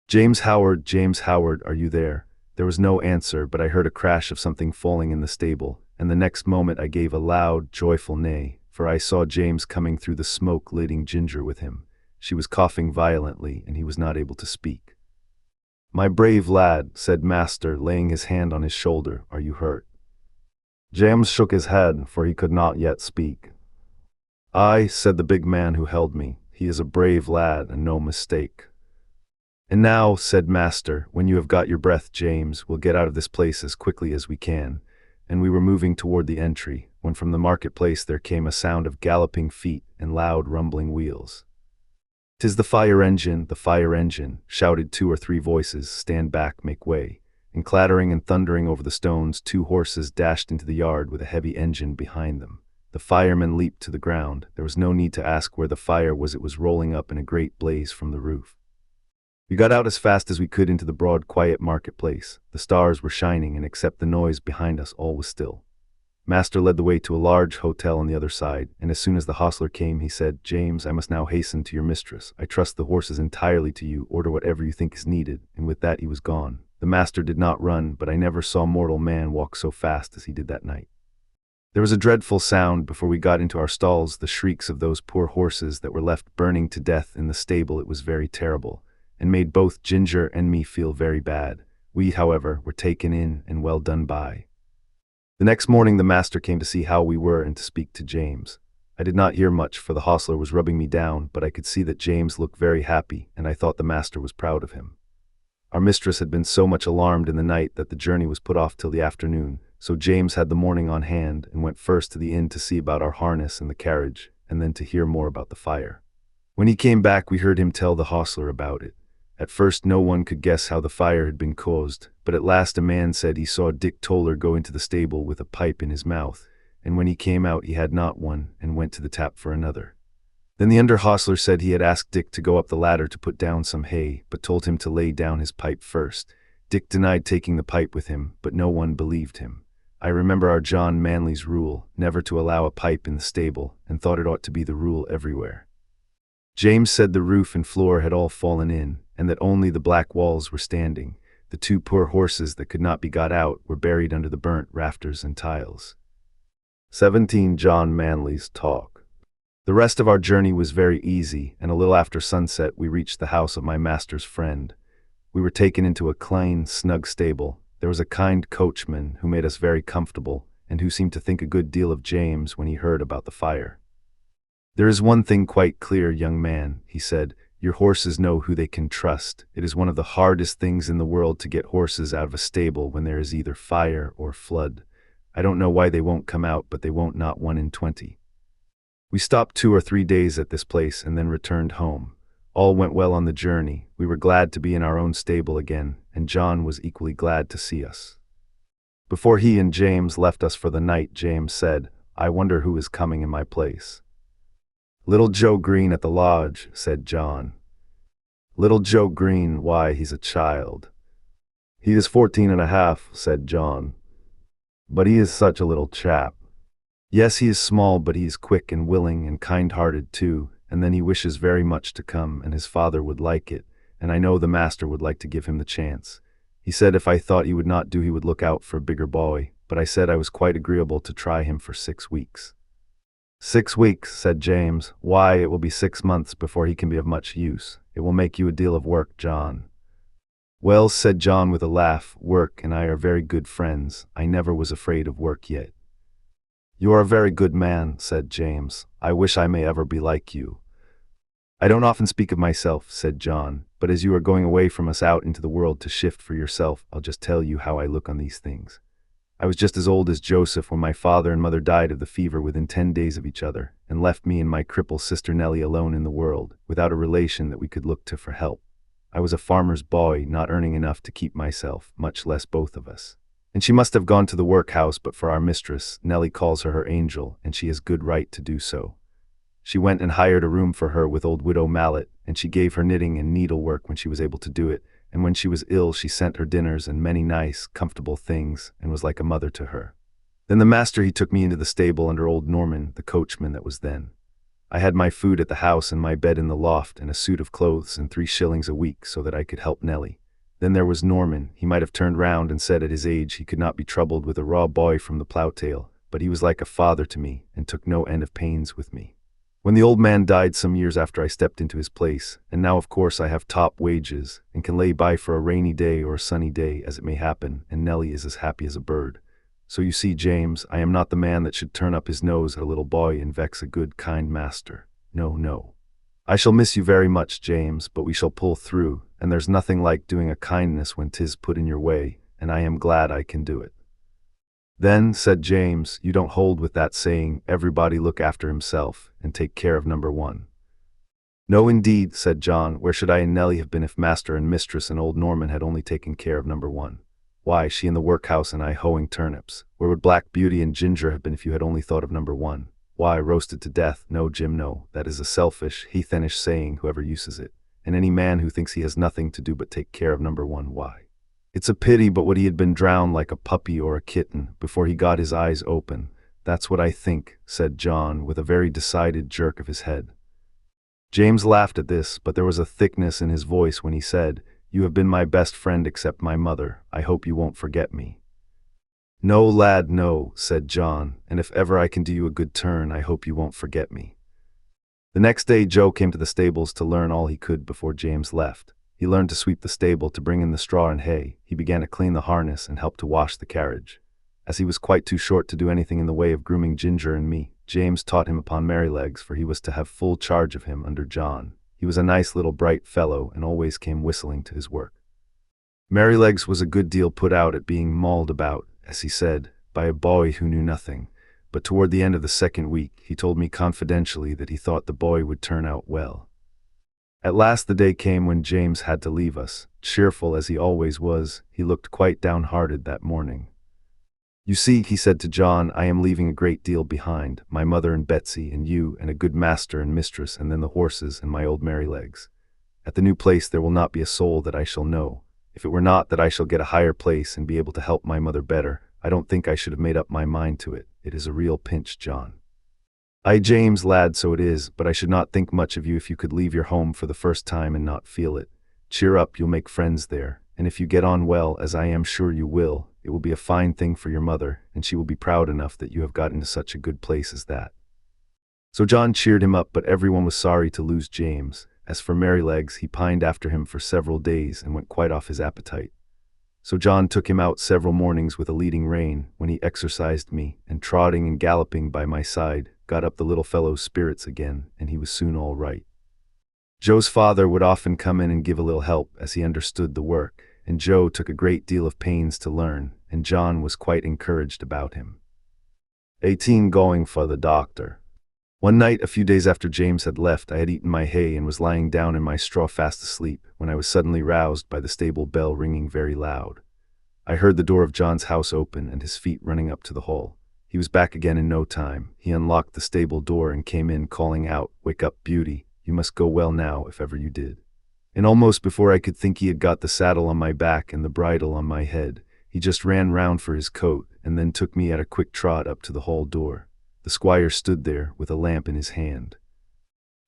James Howard, are you there?" There was no answer, but I heard a crash of something falling in the stable, and the next moment I gave a loud, joyful neigh, for I saw James coming through the smoke, leading Ginger with him. She was coughing violently, and he was not able to speak. "My brave lad," said Master, laying his hand on his shoulder, "are you hurt?" James shook his head, for he could not yet speak. "Aye," said the big man who held me, "he is a brave lad, and no mistake." "And now," said Master, "when you have got your breath, James, we'll get out of this place as quickly as we can." And we were moving toward the entry, when from the marketplace there came a sound of galloping feet and loud rumbling wheels. "'Tis the fire engine, shouted 2 or 3 voices. "Stand back, make way." And clattering and thundering over the stones, 2 horses dashed into the yard with a heavy engine behind them. The firemen leaped to the ground. There was no need to ask where the fire was. It was rolling up in a great blaze from the roof. We got out as fast as we could into the broad, quiet marketplace. The stars were shining, and except the noise behind us, all was still. Master led the way to a large hotel on the other side, and as soon as the hostler came, he said, "James, I must now hasten to your mistress. I trust the horses entirely to you. Order whatever you think is needed." And with that he was gone. The master did not run, but I never saw mortal man walk so fast as he did that night. There was a dreadful sound before we got into our stalls, the shrieks of those poor horses that were left burning to death in the stable. It was very terrible, and made both Ginger and me feel very bad. We, however, were taken in and well done by. The next morning the master came to see how we were and to speak to James. I did not hear much, for the hostler was rubbing me down, but I could see that James looked very happy, and I thought the master was proud of him. Our mistress had been so much alarmed in the night that the journey was put off till the afternoon, so James had the morning on hand and went first to the inn to see about our harness and the carriage, and then to hear more about the fire. When he came back, we heard him tell the hostler about it. At first no one could guess how the fire had been caused, but at last a man said he saw Dick Toller go into the stable with a pipe in his mouth, and when he came out he had not one, and went to the tap for another. Then the under hostler said he had asked Dick to go up the ladder to put down some hay, but told him to lay down his pipe first. Dick denied taking the pipe with him, but no one believed him. I remember our John Manley's rule, never to allow a pipe in the stable, and thought it ought to be the rule everywhere. James said the roof and floor had all fallen in, and that only the black walls were standing. The 2 poor horses that could not be got out were buried under the burnt rafters and tiles. 17. John Manley's talk. The rest of our journey was very easy, and a little after sunset we reached the house of my master's friend. We were taken into a clean, snug stable. There was a kind coachman who made us very comfortable, and who seemed to think a good deal of James when he heard about the fire. "There is one thing quite clear, young man," he said. "Your horses know who they can trust. It is one of the hardest things in the world to get horses out of a stable when there is either fire or flood. I don't know why they won't come out, but they won't, not 1 in 20. We stopped 2 or 3 days at this place and then returned home. All went well on the journey. We were glad to be in our own stable again, and John was equally glad to see us. Before he and James left us for the night, James said, "I wonder who is coming in my place." "Little Joe Green at the lodge," said John. "Little Joe Green, why, he's a child." "He is 14 and a half, said John. "But he is such a little chap." "Yes, he is small, but he is quick and willing and kind-hearted too, and then he wishes very much to come, and his father would like it, and I know the master would like to give him the chance. He said if I thought he would not do, he would look out for a bigger boy, but I said I was quite agreeable to try him for 6 weeks. 6 weeks, said James. Why, it will be 6 months before he can be of much use. It will make you a deal of work, John. Well, said John with a laugh, work and I are very good friends. I never was afraid of work yet. You are a very good man, said James. I wish I may ever be like you. I don't often speak of myself, said John, but as you are going away from us out into the world to shift for yourself, I'll just tell you how I look on these things. I was just as old as Joseph when my father and mother died of the fever within 10 days of each other, and left me and my crippled sister Nellie alone in the world, without a relation that we could look to for help. I was a farmer's boy, not earning enough to keep myself, much less both of us. And she must have gone to the workhouse but for our mistress. Nellie calls her angel, and she has good right to do so. She went and hired a room for her with old widow Mallet, and she gave her knitting and needlework when she was able to do it, and when she was ill she sent her dinners and many nice, comfortable things, and was like a mother to her. Then the master he took me into the stable under old Norman, the coachman that was then. I had my food at the house and my bed in the loft and a suit of clothes and 3 shillings a week so that I could help Nellie. Then there was Norman. He might have turned round and said at his age he could not be troubled with a raw boy from the plough-tail, but he was like a father to me and took no end of pains with me. When the old man died some years after I stepped into his place, and now of course I have top wages and can lay by for a rainy day or a sunny day as it may happen, and Nellie is as happy as a bird. So you see, James, I am not the man that should turn up his nose at a little boy and vex a good, kind master. No, no. I shall miss you very much, James, but we shall pull through, and there's nothing like doing a kindness when 'tis put in your way, and I am glad I can do it. Then, said James, you don't hold with that saying, everybody look after himself, and take care of number one. No, indeed, said John, where should I and Nellie have been if master and mistress and old Norman had only taken care of number one? Why, she in the workhouse and I hoeing turnips. Where would Black Beauty and Ginger have been if you had only thought of number one? Why, roasted to death. No, Jim, no. That is a selfish, heathenish saying, whoever uses it. And any man who thinks he has nothing to do but take care of number one, why? It's a pity but what he had been drowned like a puppy or a kitten before he got his eyes open. That's what I think, said John, with a very decided jerk of his head. James laughed at this, but there was a thickness in his voice when he said, you have been my best friend except my mother. I hope you won't forget me. No, lad, no, said John, and if ever I can do you a good turn, I hope you won't forget me. The next day Joe came to the stables to learn all he could before James left. He learned to sweep the stable, to bring in the straw and hay. He began to clean the harness and help to wash the carriage. As he was quite too short to do anything in the way of grooming Ginger and me, James taught him upon Merrylegs, for he was to have full charge of him under John. He was a nice little bright fellow and always came whistling to his work. Merrylegs was a good deal put out at being mauled about, as he said, by a boy who knew nothing, but toward the end of the second week he told me confidentially that he thought the boy would turn out well. At last the day came when James had to leave us. Cheerful as he always was, he looked quite downhearted that morning. You see, he said to John, I am leaving a great deal behind, my mother and Betsy and you and a good master and mistress and then the horses and my old Merrylegs. At the new place there will not be a soul that I shall know. If it were not that I shall get a higher place and be able to help my mother better, I don't think I should have made up my mind to it. It is a real pinch, John. Aye, James, lad, so it is, but I should not think much of you if you could leave your home for the first time and not feel it. Cheer up, you'll make friends there, and if you get on well, as I am sure you will, it will be a fine thing for your mother, and she will be proud enough that you have got into such a good place as that. So John cheered him up, but everyone was sorry to lose James. As for Merrylegs, he pined after him for several days and went quite off his appetite. So John took him out several mornings with a leading rein, when he exercised me, and trotting and galloping by my side, got up the little fellow's spirits again, and he was soon all right. Joe's father would often come in and give a little help, as he understood the work, and Joe took a great deal of pains to learn, and John was quite encouraged about him. 18 going for the doctor. One night, a few days after James had left, I had eaten my hay and was lying down in my straw fast asleep, when I was suddenly roused by the stable bell ringing very loud. I heard the door of John's house open and his feet running up to the hall. He was back again in no time. He unlocked the stable door and came in, calling out, "Wake up, Beauty. You must go well now, if ever you did." And almost before I could think he had got the saddle on my back and the bridle on my head, he just ran round for his coat and then took me at a quick trot up to the hall door. The squire stood there with a lamp in his hand.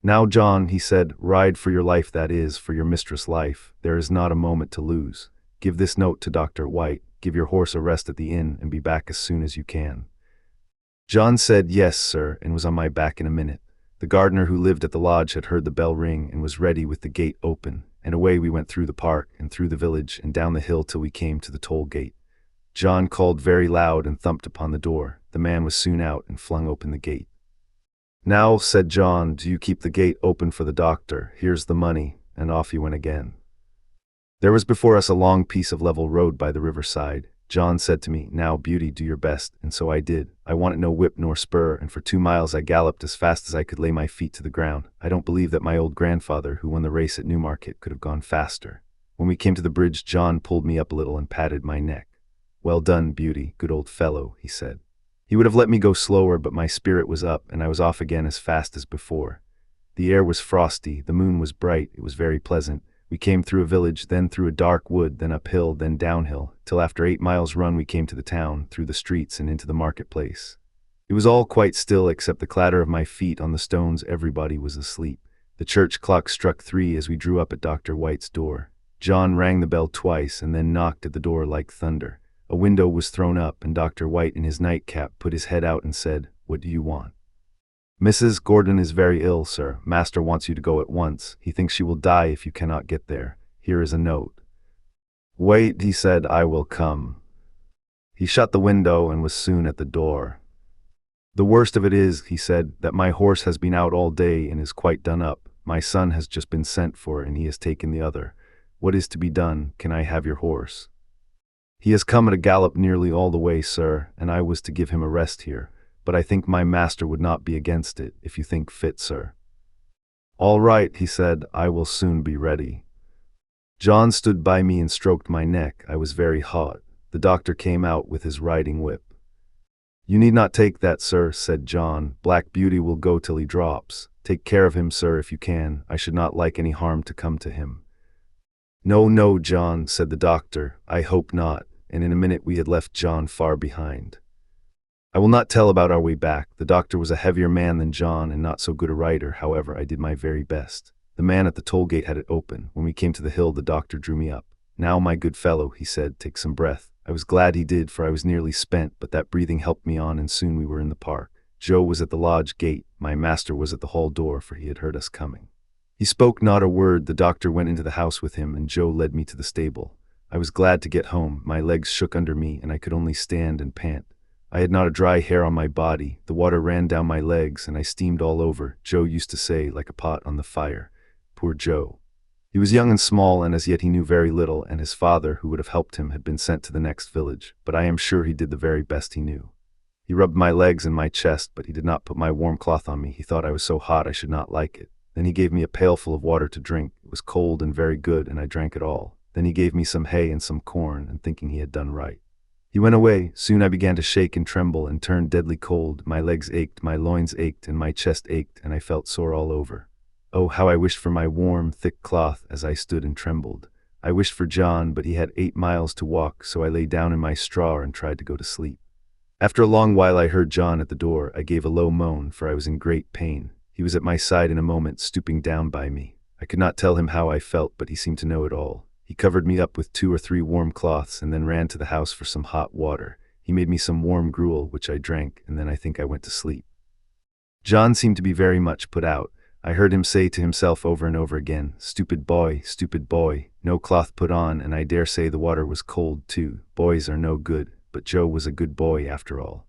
"Now, John," he said, "ride for your life, that is, for your mistress' life. There is not a moment to lose. Give this note to Dr. White, give your horse a rest at the inn, and be back as soon as you can." John said, "Yes, sir," and was on my back in a minute. The gardener who lived at the lodge had heard the bell ring and was ready with the gate open, and away we went through the park and through the village and down the hill till we came to the toll gate. John called very loud and thumped upon the door. The man was soon out and flung open the gate. "Now," said John, "do you keep the gate open for the doctor. Here's the money," and off he went again. There was before us a long piece of level road by the riverside. John said to me, "Now, Beauty, do your best," and so I did. I wanted no whip nor spur, and for 2 miles I galloped as fast as I could lay my feet to the ground. I don't believe that my old grandfather, who won the race at Newmarket, could have gone faster. When we came to the bridge, John pulled me up a little and patted my neck. "Well done, Beauty, good old fellow," he said. He would have let me go slower, but my spirit was up, and I was off again as fast as before. The air was frosty, the moon was bright, it was very pleasant. We came through a village, then through a dark wood, then uphill, then downhill, till after 8 miles run we came to the town, through the streets and into the marketplace. It was all quite still except the clatter of my feet on the stones. Everybody was asleep. The church clock struck 3 as we drew up at Dr. White's door. John rang the bell twice and then knocked at the door like thunder. A window was thrown up, and Dr. White in his nightcap put his head out and said, "What do you want?" "Mrs. Gordon is very ill, sir. Master wants you to go at once. He thinks she will die if you cannot get there. Here is a note." "Wait," he said, "I will come." He shut the window and was soon at the door. "The worst of it is," he said, "that my horse has been out all day and is quite done up. My son has just been sent for and he has taken the other. What is to be done? Can I have your horse?" "He has come at a gallop nearly all the way, sir, and I was to give him a rest here. But I think my master would not be against it, if you think fit, sir." "All right," he said, "I will soon be ready." John stood by me and stroked my neck. I was very hot. The doctor came out with his riding whip. "You need not take that, sir," said John. "Black Beauty will go till he drops. Take care of him, sir, if you can. I should not like any harm to come to him." "No, no, John," said the doctor. "I hope not," and in a minute we had left John far behind. I will not tell about our way back. The doctor was a heavier man than John and not so good a rider. However, I did my very best. The man at the toll gate had it open. When we came to the hill, the doctor drew me up. "Now, my good fellow," he said, "take some breath." I was glad he did, for I was nearly spent, but that breathing helped me on, and soon we were in the park. Joe was at the lodge gate. My master was at the hall door, for he had heard us coming. He spoke not a word. The doctor went into the house with him, and Joe led me to the stable. I was glad to get home. My legs shook under me, and I could only stand and pant. I had not a dry hair on my body. The water ran down my legs, and I steamed all over. Joe used to say, "like a pot on the fire." Poor Joe. He was young and small, and as yet he knew very little, and his father, who would have helped him, had been sent to the next village, but I am sure he did the very best he knew. He rubbed my legs and my chest, but he did not put my warm cloth on me. He thought I was so hot I should not like it. Then he gave me a pailful of water to drink. It was cold and very good, and I drank it all. Then he gave me some hay and some corn, and thinking he had done right, he went away. Soon I began to shake and tremble and turned deadly cold. My legs ached, my loins ached, and my chest ached, and I felt sore all over. Oh, how I wished for my warm, thick cloth as I stood and trembled. I wished for John, but he had 8 miles to walk, so I lay down in my straw and tried to go to sleep. After a long while I heard John at the door. I gave a low moan, for I was in great pain. He was at my side in a moment, stooping down by me. I could not tell him how I felt, but he seemed to know it all. He covered me up with 2 or 3 warm cloths and then ran to the house for some hot water. He made me some warm gruel, which I drank, and then I think I went to sleep. John seemed to be very much put out. I heard him say to himself over and over again, stupid boy, no cloth put on, and I dare say the water was cold too. Boys are no good, but Joe was a good boy after all.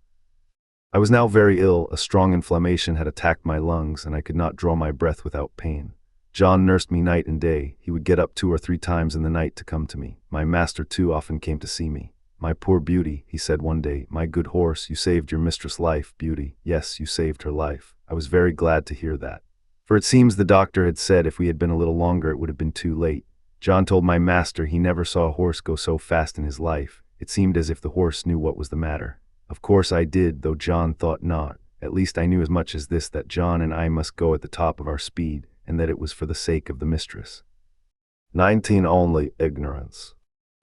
I was now very ill. A strong inflammation had attacked my lungs, and I could not draw my breath without pain. John nursed me night and day. He would get up 2 or 3 times in the night to come to me. My master too often came to see me. "My poor Beauty," he said one day, "my good horse, you saved your mistress' life, Beauty. Yes, you saved her life." I was very glad to hear that, for it seems the doctor had said if we had been a little longer it would have been too late. John told my master he never saw a horse go so fast in his life. It seemed as if the horse knew what was the matter. Of course I did, though John thought not. At least I knew as much as this, that John and I must go at the top of our speed, and that it was for the sake of the mistress. 19 only ignorance.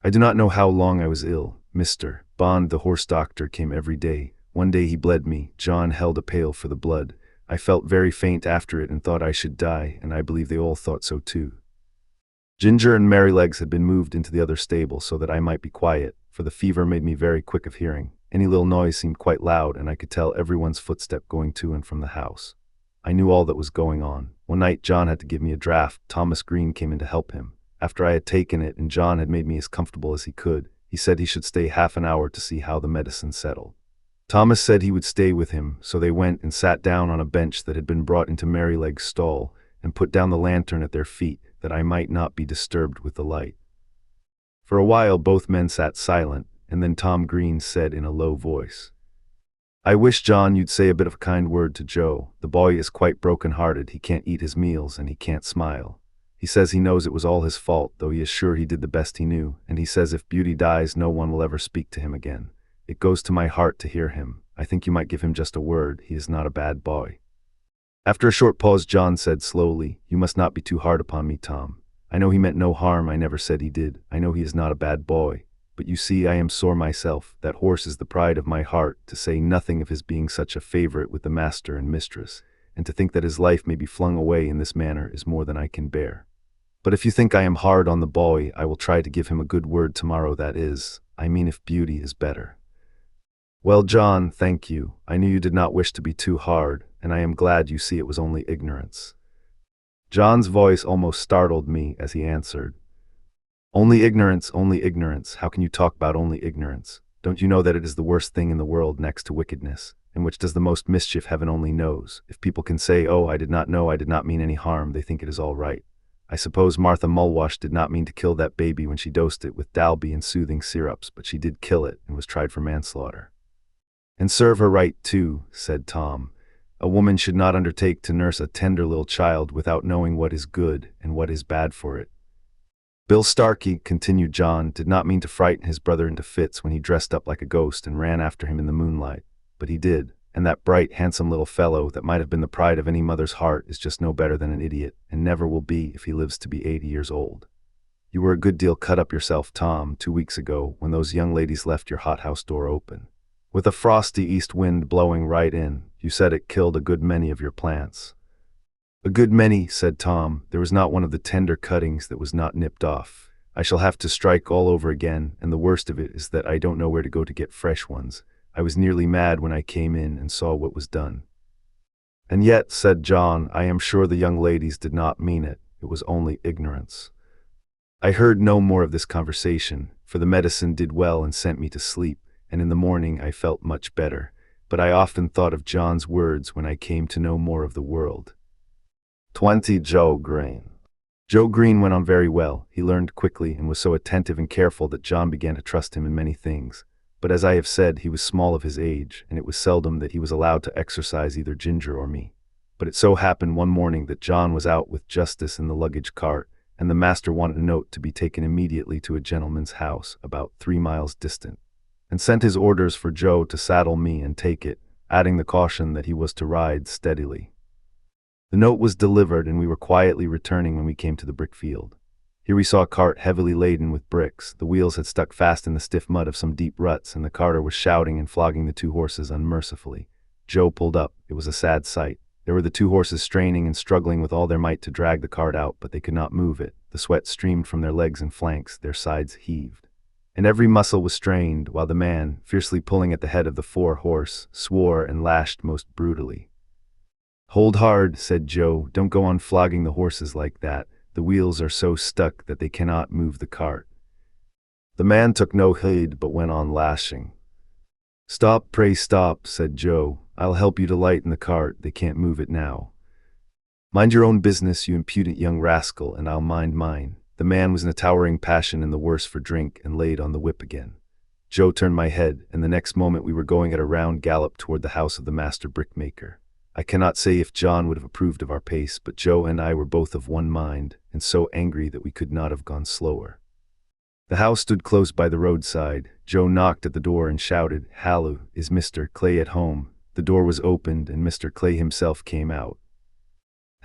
I do not know how long I was ill. Mr. Bond, the horse doctor, came every day. One day he bled me. John held a pail for the blood. I felt very faint after it and thought I should die, and I believe they all thought so too. Ginger and Merrylegs had been moved into the other stable so that I might be quiet, for the fever made me very quick of hearing. Any little noise seemed quite loud, and I could tell everyone's footstep going to and from the house. I knew all that was going on. One night John had to give me a draught. Thomas Green came in to help him. After I had taken it and John had made me as comfortable as he could, he said he should stay half an hour to see how the medicine settled. Thomas said he would stay with him, so they went and sat down on a bench that had been brought into Merryleg's stall, and put down the lantern at their feet, that I might not be disturbed with the light. For a while both men sat silent, and then Tom Green said in a low voice, "I wish, John, you'd say a bit of a kind word to Joe. The boy is quite broken-hearted. He can't eat his meals and he can't smile." He says he knows it was all his fault, though he is sure he did the best he knew, and he says if Beauty dies, no one will ever speak to him again. It goes to my heart to hear him. I think you might give him just a word. He is not a bad boy." After a short pause, John said slowly, "You must not be too hard upon me, Tom. I know he meant no harm. I never said he did. I know he is not a bad boy. But you see, I am sore myself. That horse is the pride of my heart, to say nothing of his being such a favorite with the master and mistress, and to think that his life may be flung away in this manner is more than I can bear. But if you think I am hard on the boy, I will try to give him a good word tomorrow, that is, I mean if Beauty is better." "Well, John, thank you. I knew you did not wish to be too hard, and I am glad you see it was only ignorance." John's voice almost startled me as he answered, only ignorance, only ignorance. How can you talk about only ignorance? Don't you know that it is the worst thing in the world next to wickedness, and which does the most mischief, heaven only knows? If people can say, 'Oh, I did not know, I did not mean any harm,' they think it is all right. I suppose Martha Mulwash did not mean to kill that baby when she dosed it with Dalby and soothing syrups, but she did kill it and was tried for manslaughter." "And serve her right, too," said Tom. "A woman should not undertake to nurse a tender little child without knowing what is good and what is bad for it." "Bill Starkey," continued John, "did not mean to frighten his brother into fits when he dressed up like a ghost and ran after him in the moonlight. But he did, and that bright, handsome little fellow that might have been the pride of any mother's heart is just no better than an idiot, and never will be if he lives to be 80 years old. You were a good deal cut up yourself, Tom, 2 weeks ago when those young ladies left your hothouse door open, with a frosty east wind blowing right in. You said it killed a good many of your plants." "A good many," said Tom. "There was not one of the tender cuttings that was not nipped off. I shall have to strike all over again, and the worst of it is that I don't know where to go to get fresh ones. I was nearly mad when I came in and saw what was done." "And yet," said John, "I am sure the young ladies did not mean it. It was only ignorance." I heard no more of this conversation, for the medicine did well and sent me to sleep, and in the morning I felt much better, but I often thought of John's words when I came to know more of the world. 20 Joe Green. Joe Green went on very well. He learned quickly and was so attentive and careful that John began to trust him in many things. But as I have said, he was small of his age, and it was seldom that he was allowed to exercise either Ginger or me. But it so happened one morning that John was out with Justice in the luggage cart, and the master wanted a note to be taken immediately to a gentleman's house about 3 miles distant, and sent his orders for Joe to saddle me and take it, adding the caution that he was to ride steadily. The note was delivered, and we were quietly returning when we came to the brick field. Here we saw a cart heavily laden with bricks. The wheels had stuck fast in the stiff mud of some deep ruts, and the carter was shouting and flogging the 2 horses unmercifully. Joe pulled up. It was a sad sight. There were the 2 horses straining and struggling with all their might to drag the cart out, but they could not move it. The sweat streamed from their legs and flanks, their sides heaved, and every muscle was strained, while the man, fiercely pulling at the head of the 4-horse, swore and lashed most brutally. "Hold hard," said Joe. "Don't go on flogging the horses like that. The wheels are so stuck that they cannot move the cart." The man took no heed, but went on lashing. "Stop, pray stop," said Joe. "I'll help you to lighten the cart. They can't move it now." "Mind your own business, you impudent young rascal, and I'll mind mine." The man was in a towering passion and the worse for drink, and laid on the whip again. Joe turned my head, and the next moment we were going at a round gallop toward the house of the master brickmaker. I cannot say if John would have approved of our pace, but Joe and I were both of one mind, and so angry that we could not have gone slower. The house stood close by the roadside. Joe knocked at the door and shouted, "Hallo, is Mr. Clay at home?" The door was opened, and Mr. Clay himself came out.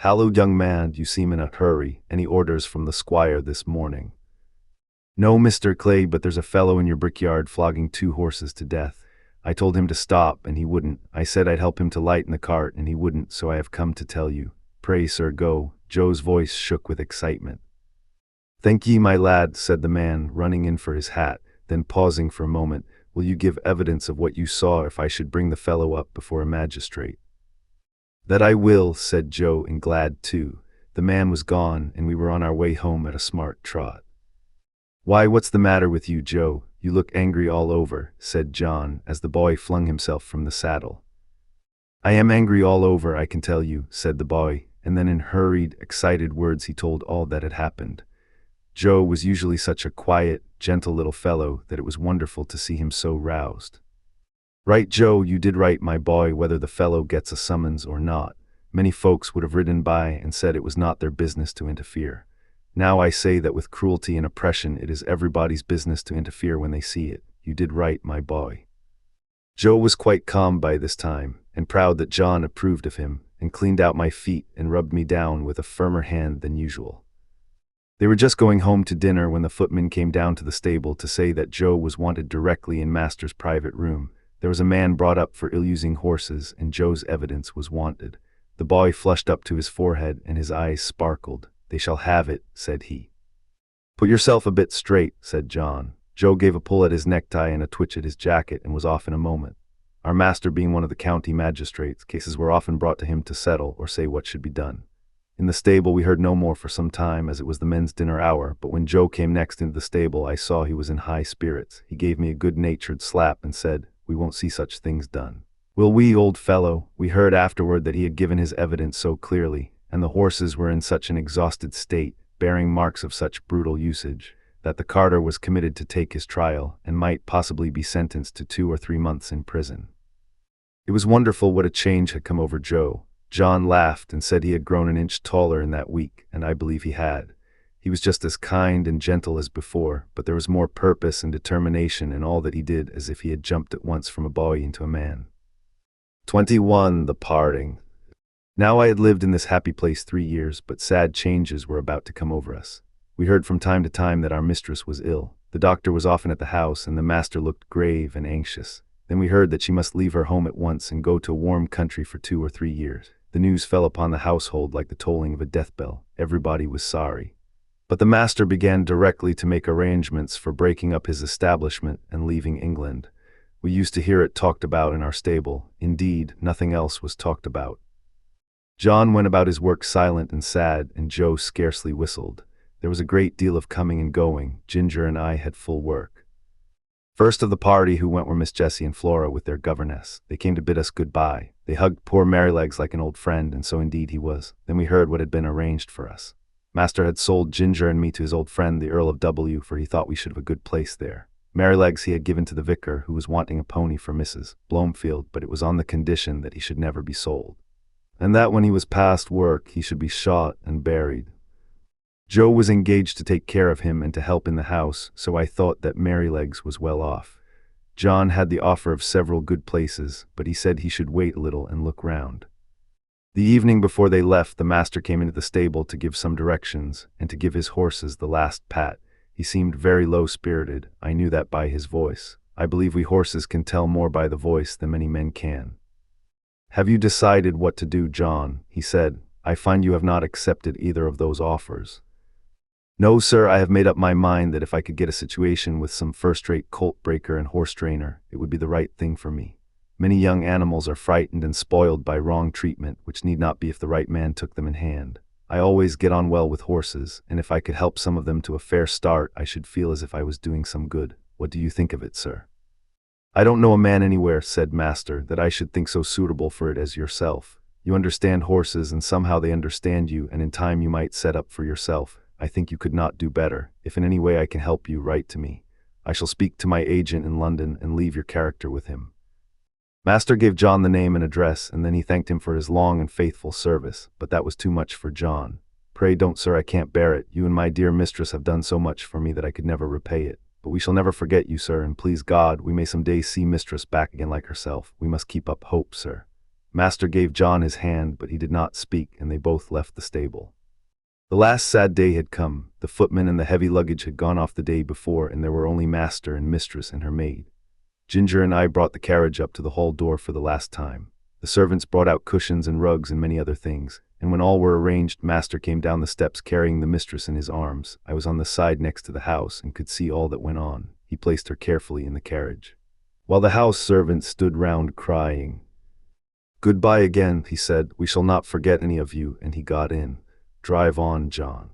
"Hallo, young man, you seem in a hurry. Any orders from the squire this morning?" "No, Mr. Clay, but there's a fellow in your brickyard flogging 2 horses to death. I told him to stop, and he wouldn't. I said I'd help him to lighten the cart, and he wouldn't, so I have come to tell you. Pray, sir, go." Joe's voice shook with excitement. "Thank ye, my lad," said the man, running in for his hat, then pausing for a moment. "Will you give evidence of what you saw if I should bring the fellow up before a magistrate?" "That I will," said Joe, and glad too. The man was gone, and we were on our way home at a smart trot. "Why, what's the matter with you, Joe? You look angry all over," said John, as the boy flung himself from the saddle. "I am angry all over, I can tell you," said the boy, and then in hurried, excited words he told all that had happened. Joe was usually such a quiet, gentle little fellow that it was wonderful to see him so roused. "Right, Joe, you did right, my boy, whether the fellow gets a summons or not. Many folks would have ridden by and said it was not their business to interfere. Now I say that with cruelty and oppression it is everybody's business to interfere when they see it. You did right, my boy." Joe was quite calm by this time, and proud that John approved of him, and cleaned out my feet and rubbed me down with a firmer hand than usual. They were just going home to dinner when the footman came down to the stable to say that Joe was wanted directly in Master's private room. There was a man brought up for ill-using horses, and Joe's evidence was wanted. The boy flushed up to his forehead, and his eyes sparkled. "They shall have it," said he. "Put yourself a bit straight," said John. Joe gave a pull at his necktie and a twitch at his jacket and was off in a moment. Our master being one of the county magistrates, cases were often brought to him to settle or say what should be done. In the stable we heard no more for some time, as it was the men's dinner hour, but when Joe came next into the stable I saw he was in high spirits. He gave me a good-natured slap and said, "We won't see such things done." "Will we, old fellow?" We heard afterward that he had given his evidence so clearly, and the horses were in such an exhausted state, bearing marks of such brutal usage, that the carter was committed to take his trial, and might possibly be sentenced to 2 or 3 months in prison. It was wonderful what a change had come over Joe. John laughed and said he had grown an inch taller in that week, and I believe he had. He was just as kind and gentle as before, but there was more purpose and determination in all that he did, as if he had jumped at once from a boy into a man. 21. The Parting. Now I had lived in this happy place 3 years, but sad changes were about to come over us. We heard from time to time that our mistress was ill. The doctor was often at the house, and the master looked grave and anxious. Then we heard that she must leave her home at once and go to a warm country for 2 or 3 years. The news fell upon the household like the tolling of a death bell. Everybody was sorry. But the master began directly to make arrangements for breaking up his establishment and leaving England. We used to hear it talked about in our stable. Indeed, nothing else was talked about. John went about his work silent and sad, and Joe scarcely whistled. There was a great deal of coming and going. Ginger and I had full work. First of the party who went were Miss Jessie and Flora with their governess. They came to bid us goodbye. They hugged poor Merrylegs like an old friend, and so indeed he was. Then we heard what had been arranged for us. Master had sold Ginger and me to his old friend, the Earl of W., for he thought we should have a good place there. Merrylegs he had given to the vicar, who was wanting a pony for Mrs. Blomefield, but it was on the condition that he should never be sold, and that when he was past work he should be shot and buried. Joe was engaged to take care of him and to help in the house, so I thought that Merrylegs was well off. John had the offer of several good places, but he said he should wait a little and look round. The evening before they left, the master came into the stable to give some directions, and to give his horses the last pat. He seemed very low-spirited. I knew that by his voice. I believe we horses can tell more by the voice than many men can. "Have you decided what to do, John?" he said. "I find you have not accepted either of those offers." "No, sir, I have made up my mind that if I could get a situation with some first-rate colt breaker and horse trainer, it would be the right thing for me. Many young animals are frightened and spoiled by wrong treatment, which need not be if the right man took them in hand. I always get on well with horses, and if I could help some of them to a fair start, I should feel as if I was doing some good. What do you think of it, sir?" "I don't know a man anywhere," said Master, "that I should think so suitable for it as yourself. You understand horses, and somehow they understand you, and in time you might set up for yourself. I think you could not do better. If in any way I can help you, write to me. I shall speak to my agent in London and leave your character with him." Master gave John the name and address, and then he thanked him for his long and faithful service, but that was too much for John. "Pray don't, sir, I can't bear it. You and my dear mistress have done so much for me that I could never repay it. But we shall never forget you, sir, and please God, we may some day see mistress back again like herself. We must keep up hope, sir." Master gave John his hand, but he did not speak, and they both left the stable. The last sad day had come. The footman and the heavy luggage had gone off the day before, and there were only master and mistress and her maid. Ginger and I brought the carriage up to the hall door for the last time. The servants brought out cushions and rugs and many other things, and when all were arranged, Master came down the steps carrying the mistress in his arms. I was on the side next to the house and could see all that went on. He placed her carefully in the carriage, while the house servants stood round crying. "Goodbye again," he said. "We shall not forget any of you," and he got in. "Drive on, John."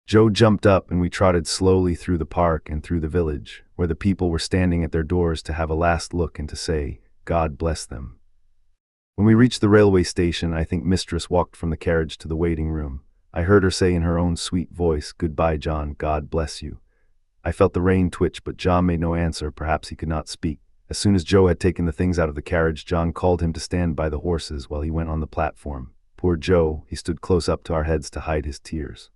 Joe jumped up, and we trotted slowly through the park and through the village, where the people were standing at their doors to have a last look and to say, "God bless them." When we reached the railway station, I think mistress walked from the carriage to the waiting room. I heard her say in her own sweet voice, "Goodbye, John, God bless you." I felt the rein twitch, but John made no answer. Perhaps he could not speak. As soon as Joe had taken the things out of the carriage, John called him to stand by the horses while he went on the platform. Poor Joe, he stood close up to our heads to hide his tears.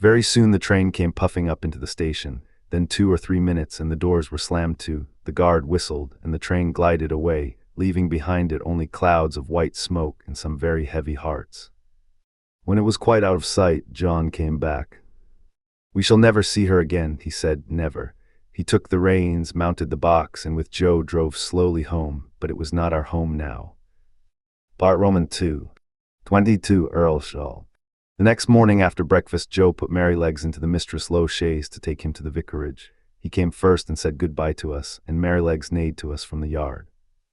Very soon the train came puffing up into the station. Then 2 or 3 minutes and the doors were slammed to, the guard whistled, and the train glided away, leaving behind it only clouds of white smoke and some very heavy hearts. When it was quite out of sight, John came back. "We shall never see her again," he said, "never." He took the reins, mounted the box, and with Joe drove slowly home, but it was not our home now. Part Roman 2. 22 Earlshall. The next morning after breakfast, Joe put Merrylegs into the Mistress Low chaise to take him to the vicarage. He came first and said good-bye to us, and Merrylegs neighed to us from the yard.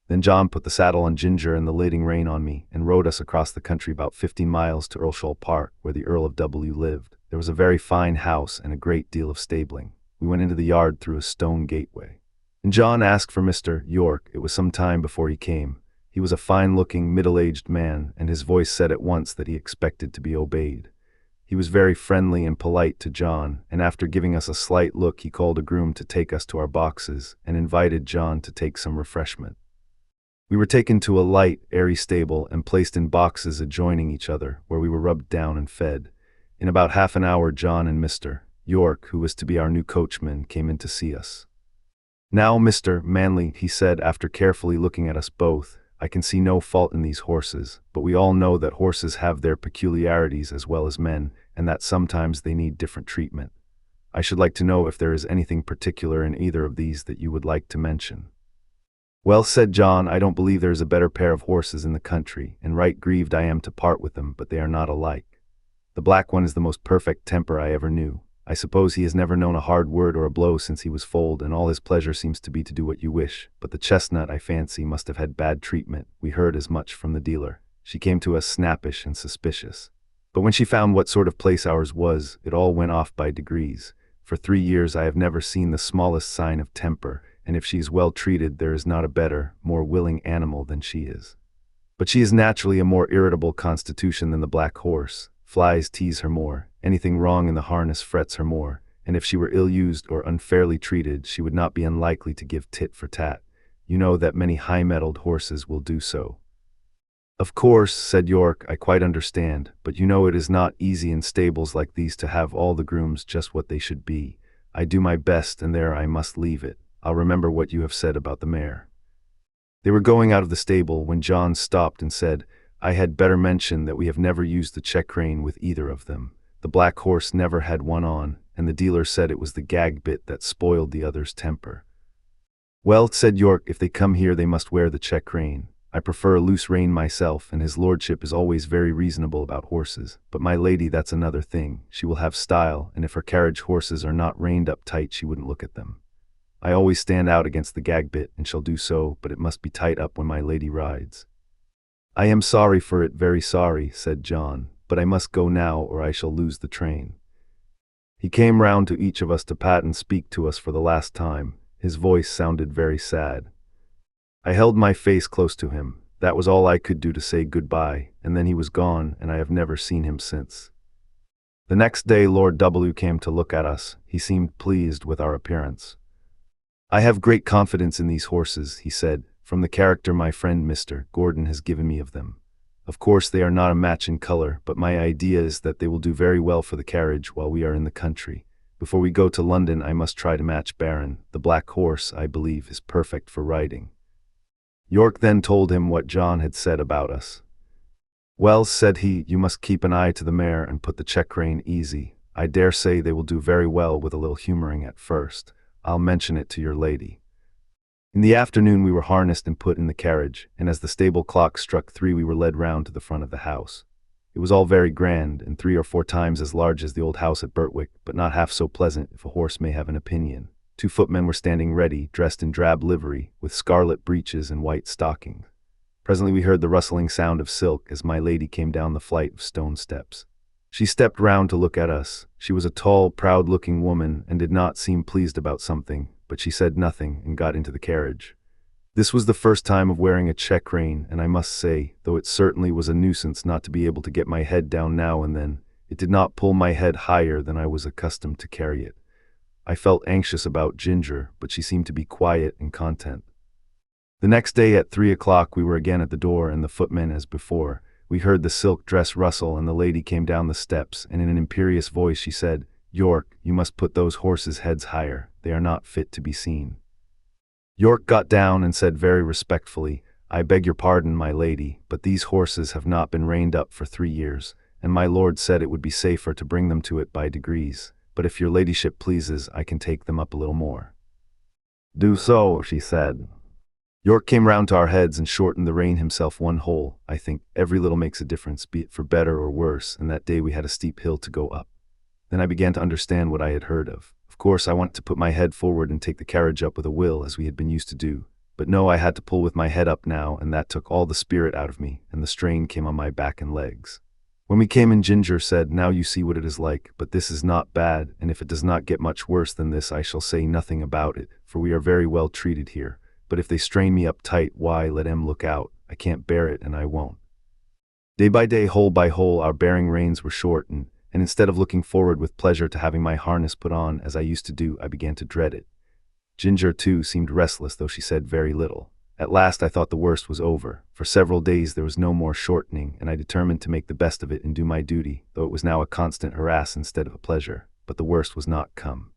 Then John put the saddle on Ginger and the leading rein on me, and rode us across the country about 15 miles to Earlshall Park, where the Earl of W. lived. There was a very fine house and a great deal of stabling. We went into the yard through a stone gateway. And John asked for Mr. York. It was some time before he came. He was a fine-looking, middle-aged man, and his voice said at once that he expected to be obeyed. He was very friendly and polite to John, and after giving us a slight look, he called a groom to take us to our boxes and invited John to take some refreshment. We were taken to a light, airy stable and placed in boxes adjoining each other, where we were rubbed down and fed. In about half an hour, John and Mr. York, who was to be our new coachman, came in to see us. "Now, Mr. Manley," he said, after carefully looking at us both, "I can see no fault in these horses, but we all know that horses have their peculiarities as well as men, and that sometimes they need different treatment. I should like to know if there is anything particular in either of these that you would like to mention." "Well," said John, "I don't believe there is a better pair of horses in the country, and right grieved I am to part with them, but they are not alike. The black one is the most perfect temper I ever knew. I suppose he has never known a hard word or a blow since he was foaled, and all his pleasure seems to be to do what you wish. But the chestnut, I fancy, must have had bad treatment. We heard as much from the dealer. She came to us snappish and suspicious. But when she found what sort of place ours was, it all went off by degrees. For 3 years I have never seen the smallest sign of temper, and if she is well treated, there is not a better, more willing animal than she is. But she is naturally a more irritable constitution than the black horse. Flies tease her more, anything wrong in the harness frets her more, and if she were ill-used or unfairly treated, she would not be unlikely to give tit for tat. You know that many high-mettled horses will do so." "Of course," said York, "I quite understand, but you know it is not easy in stables like these to have all the grooms just what they should be. I do my best, and there I must leave it. I'll remember what you have said about the mare." They were going out of the stable when John stopped and said, "I had better mention that we have never used the check rein with either of them. The black horse never had one on, and the dealer said it was the gag bit that spoiled the other's temper." "Well," said York, "if they come here they must wear the check rein. I prefer a loose rein myself, and his lordship is always very reasonable about horses. But my lady, that's another thing. She will have style, and if her carriage horses are not reined up tight, she wouldn't look at them. I always stand out against the gag bit, and shall do so, but it must be tight up when my lady rides." "I am sorry for it, very sorry," said John, "but I must go now or I shall lose the train." He came round to each of us to pat and speak to us for the last time. His voice sounded very sad. I held my face close to him. That was all I could do to say good-bye, and then he was gone, and I have never seen him since. The next day Lord W. came to look at us. He seemed pleased with our appearance. "I have great confidence in these horses," he said, "from the character my friend Mr. Gordon has given me of them. Of course they are not a match in color, but my idea is that they will do very well for the carriage while we are in the country. Before we go to London I must try to match Baron. The black horse, I believe, is perfect for riding." York then told him what John had said about us. "Well," said he, "you must keep an eye to the mare and put the check rein easy. I dare say they will do very well with a little humoring at first. I'll mention it to your lady." In the afternoon we were harnessed and put in the carriage, and as the stable clock struck 3 we were led round to the front of the house. It was all very grand, and 3 or 4 times as large as the old house at Birtwick, but not half so pleasant if a horse may have an opinion. 2 footmen were standing ready, dressed in drab livery, with scarlet breeches and white stockings. Presently we heard the rustling sound of silk as my lady came down the flight of stone steps. She stepped round to look at us. She was a tall, proud-looking woman, and did not seem pleased about something, but she said nothing and got into the carriage. This was the first time of wearing a check rein, and I must say, though it certainly was a nuisance not to be able to get my head down now and then, it did not pull my head higher than I was accustomed to carry it. I felt anxious about Ginger, but she seemed to be quiet and content. The next day at 3 o'clock we were again at the door, and the footmen as before. We heard the silk dress rustle and the lady came down the steps, and in an imperious voice she said, "York, you must put those horses' heads higher. They are not fit to be seen." York got down and said very respectfully, "I beg your pardon, my lady, but these horses have not been reined up for 3 years, and my lord said it would be safer to bring them to it by degrees, but if your ladyship pleases, I can take them up a little more." "Do so," she said. York came round to our heads and shortened the rein himself 1 hole. I think every little makes a difference, be it for better or worse, and that day we had a steep hill to go up. Then I began to understand what I had heard of. Of course, I wanted to put my head forward and take the carriage up with a will, as we had been used to do. But no, I had to pull with my head up now, and that took all the spirit out of me, and the strain came on my back and legs. When we came in, Ginger said, "Now you see what it is like, but this is not bad, and if it does not get much worse than this, I shall say nothing about it, for we are very well treated here. But if they strain me up tight, why, let 'em look out. I can't bear it, and I won't." Day by day, hole by hole, our bearing reins were shortened, and instead of looking forward with pleasure to having my harness put on, as I used to do, I began to dread it. Ginger, too, seemed restless, though she said very little. At last I thought the worst was over. For several days there was no more shortening, and I determined to make the best of it and do my duty, though it was now a constant harass instead of a pleasure. But the worst was not come.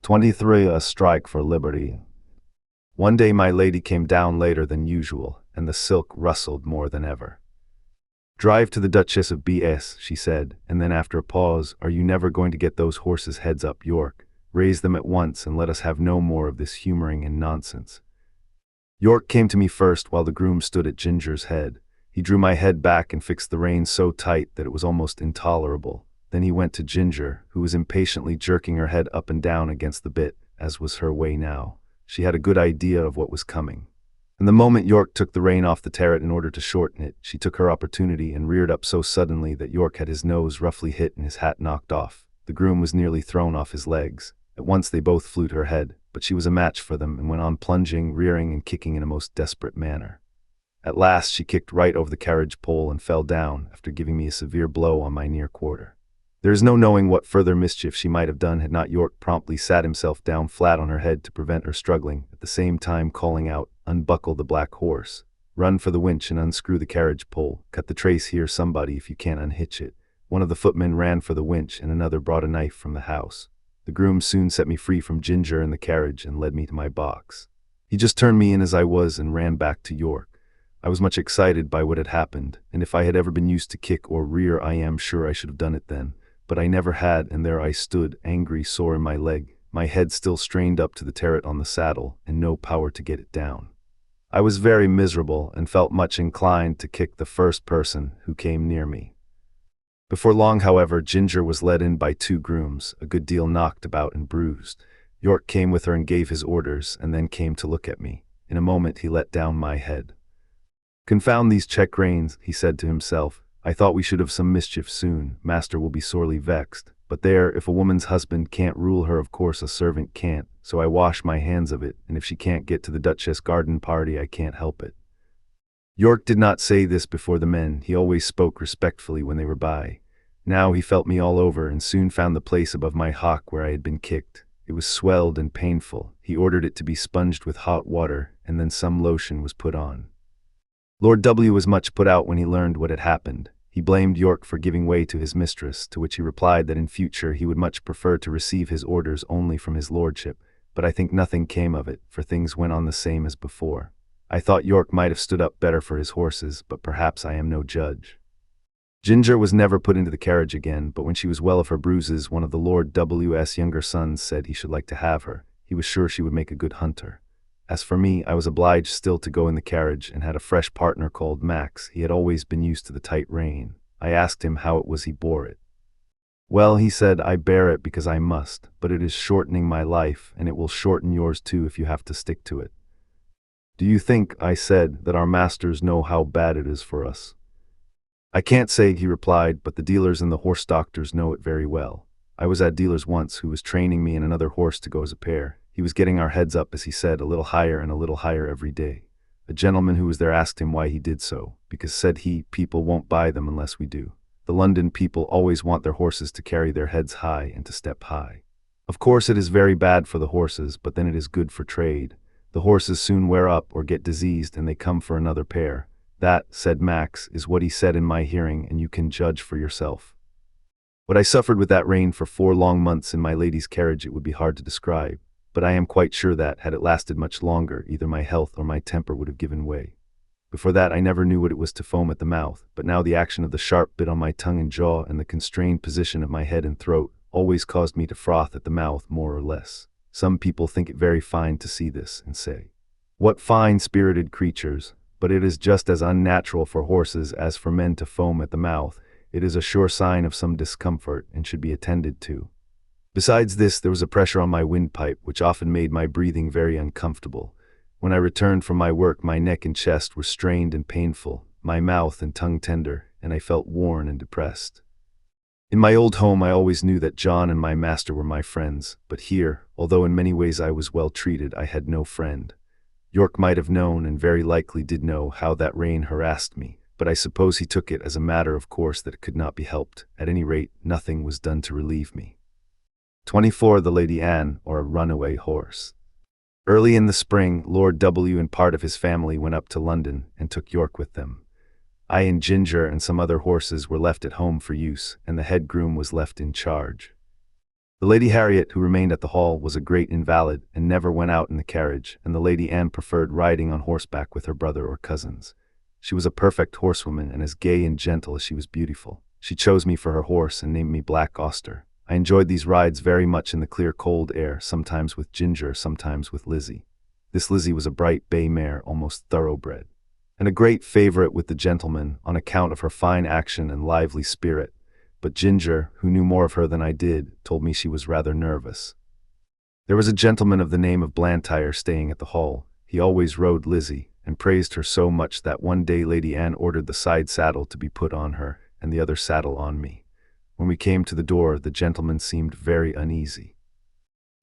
23. A strike for liberty. One day my lady came down later than usual, and the silk rustled more than ever. "Drive to the Duchess of B.S., she said, and then after a pause, "Are you never going to get those horses' heads up, York? Raise them at once, and let us have no more of this humoring and nonsense." York came to me first while the groom stood at Ginger's head. He drew my head back and fixed the reins so tight that it was almost intolerable. Then he went to Ginger, who was impatiently jerking her head up and down against the bit, as was her way now. She had a good idea of what was coming. And the moment York took the rein off the terret in order to shorten it, she took her opportunity and reared up so suddenly that York had his nose roughly hit and his hat knocked off. The groom was nearly thrown off his legs. At once they both flew to her head, but she was a match for them and went on plunging, rearing, and kicking in a most desperate manner. At last she kicked right over the carriage pole and fell down, after giving me a severe blow on my near quarter. There is no knowing what further mischief she might have done had not York promptly sat himself down flat on her head to prevent her struggling, at the same time calling out, "Unbuckle the black horse. Run for the winch and unscrew the carriage pole. Cut the trace here, somebody, if you can't unhitch it." One of the footmen ran for the winch, and another brought a knife from the house. The groom soon set me free from Ginger and the carriage and led me to my box. He just turned me in as I was and ran back to York. I was much excited by what had happened, and if I had ever been used to kick or rear, I am sure I should have done it then. But I never had, and there I stood, angry, sore in my leg, my head still strained up to the terret on the saddle, and no power to get it down. I was very miserable, and felt much inclined to kick the first person who came near me. Before long, however, Ginger was led in by 2 grooms, a good deal knocked about and bruised. York came with her and gave his orders, and then came to look at me. In a moment he let down my head. "Confound these check reins," he said to himself. "I thought we should have some mischief soon. Master will be sorely vexed. But there, if a woman's husband can't rule her, of course a servant can't, so I wash my hands of it, and if she can't get to the Duchess garden party, I can't help it." York did not say this before the men. He always spoke respectfully when they were by. Now he felt me all over, and soon found the place above my hock where I had been kicked. It was swelled and painful. He ordered it to be sponged with hot water, and then some lotion was put on. Lord W. was much put out when he learned what had happened. He blamed York for giving way to his mistress, to which he replied that in future he would much prefer to receive his orders only from his lordship, but I think nothing came of it, for things went on the same as before. I thought York might have stood up better for his horses, but perhaps I am no judge. Ginger was never put into the carriage again, but when she was well of her bruises, one of the Lord W.'s younger sons said he should like to have her. He was sure she would make a good hunter. As for me, I was obliged still to go in the carriage, and had a fresh partner called Max. He had always been used to the tight rein. I asked him how it was he bore it. "Well," he said, "I bear it because I must, but it is shortening my life, and it will shorten yours too if you have to stick to it." "Do you think," I said, "that our masters know how bad it is for us?" "I can't say," he replied, "but the dealers and the horse doctors know it very well. I was at dealer's once, who was training me and another horse to go as a pair. He was getting our heads up, as he said, a little higher and a little higher every day. A gentleman who was there asked him why he did so, because, said he, people won't buy them unless we do. The London people always want their horses to carry their heads high and to step high. Of course it is very bad for the horses, but then it is good for trade. The horses soon wear up or get diseased and they come for another pair. "That," said Max, "is what he said in my hearing, and you can judge for yourself." What I suffered with that rain for 4 long months in my lady's carriage it would be hard to describe, but I am quite sure that, had it lasted much longer, either my health or my temper would have given way. Before that I never knew what it was to foam at the mouth, but now the action of the sharp bit on my tongue and jaw and the constrained position of my head and throat always caused me to froth at the mouth more or less. Some people think it very fine to see this and say, "What fine-spirited creatures," but it is just as unnatural for horses as for men to foam at the mouth. It is a sure sign of some discomfort and should be attended to. Besides this, there was a pressure on my windpipe which often made my breathing very uncomfortable. When I returned from my work, my neck and chest were strained and painful, my mouth and tongue tender, and I felt worn and depressed. In my old home I always knew that John and my master were my friends, but here, although in many ways I was well treated, I had no friend. York might have known, and very likely did know, how that rain harassed me, but I suppose he took it as a matter of course that it could not be helped. At any rate, nothing was done to relieve me. 24. The Lady Anne, or a Runaway Horse. Early in the spring, Lord W. and part of his family went up to London and took York with them. I and Ginger and some other horses were left at home for use, and the head groom was left in charge. The Lady Harriet, who remained at the hall, was a great invalid and never went out in the carriage, and the Lady Anne preferred riding on horseback with her brother or cousins. She was a perfect horsewoman and as gay and gentle as she was beautiful. She chose me for her horse and named me Black Auster. I enjoyed these rides very much in the clear cold air, sometimes with Ginger, sometimes with Lizzie. This Lizzie was a bright bay mare, almost thoroughbred, and a great favorite with the gentlemen on account of her fine action and lively spirit, but Ginger, who knew more of her than I did, told me she was rather nervous. There was a gentleman of the name of Blantyre staying at the hall. He always rode Lizzie, and praised her so much that one day Lady Anne ordered the side saddle to be put on her, and the other saddle on me. When we came to the door, the gentleman seemed very uneasy.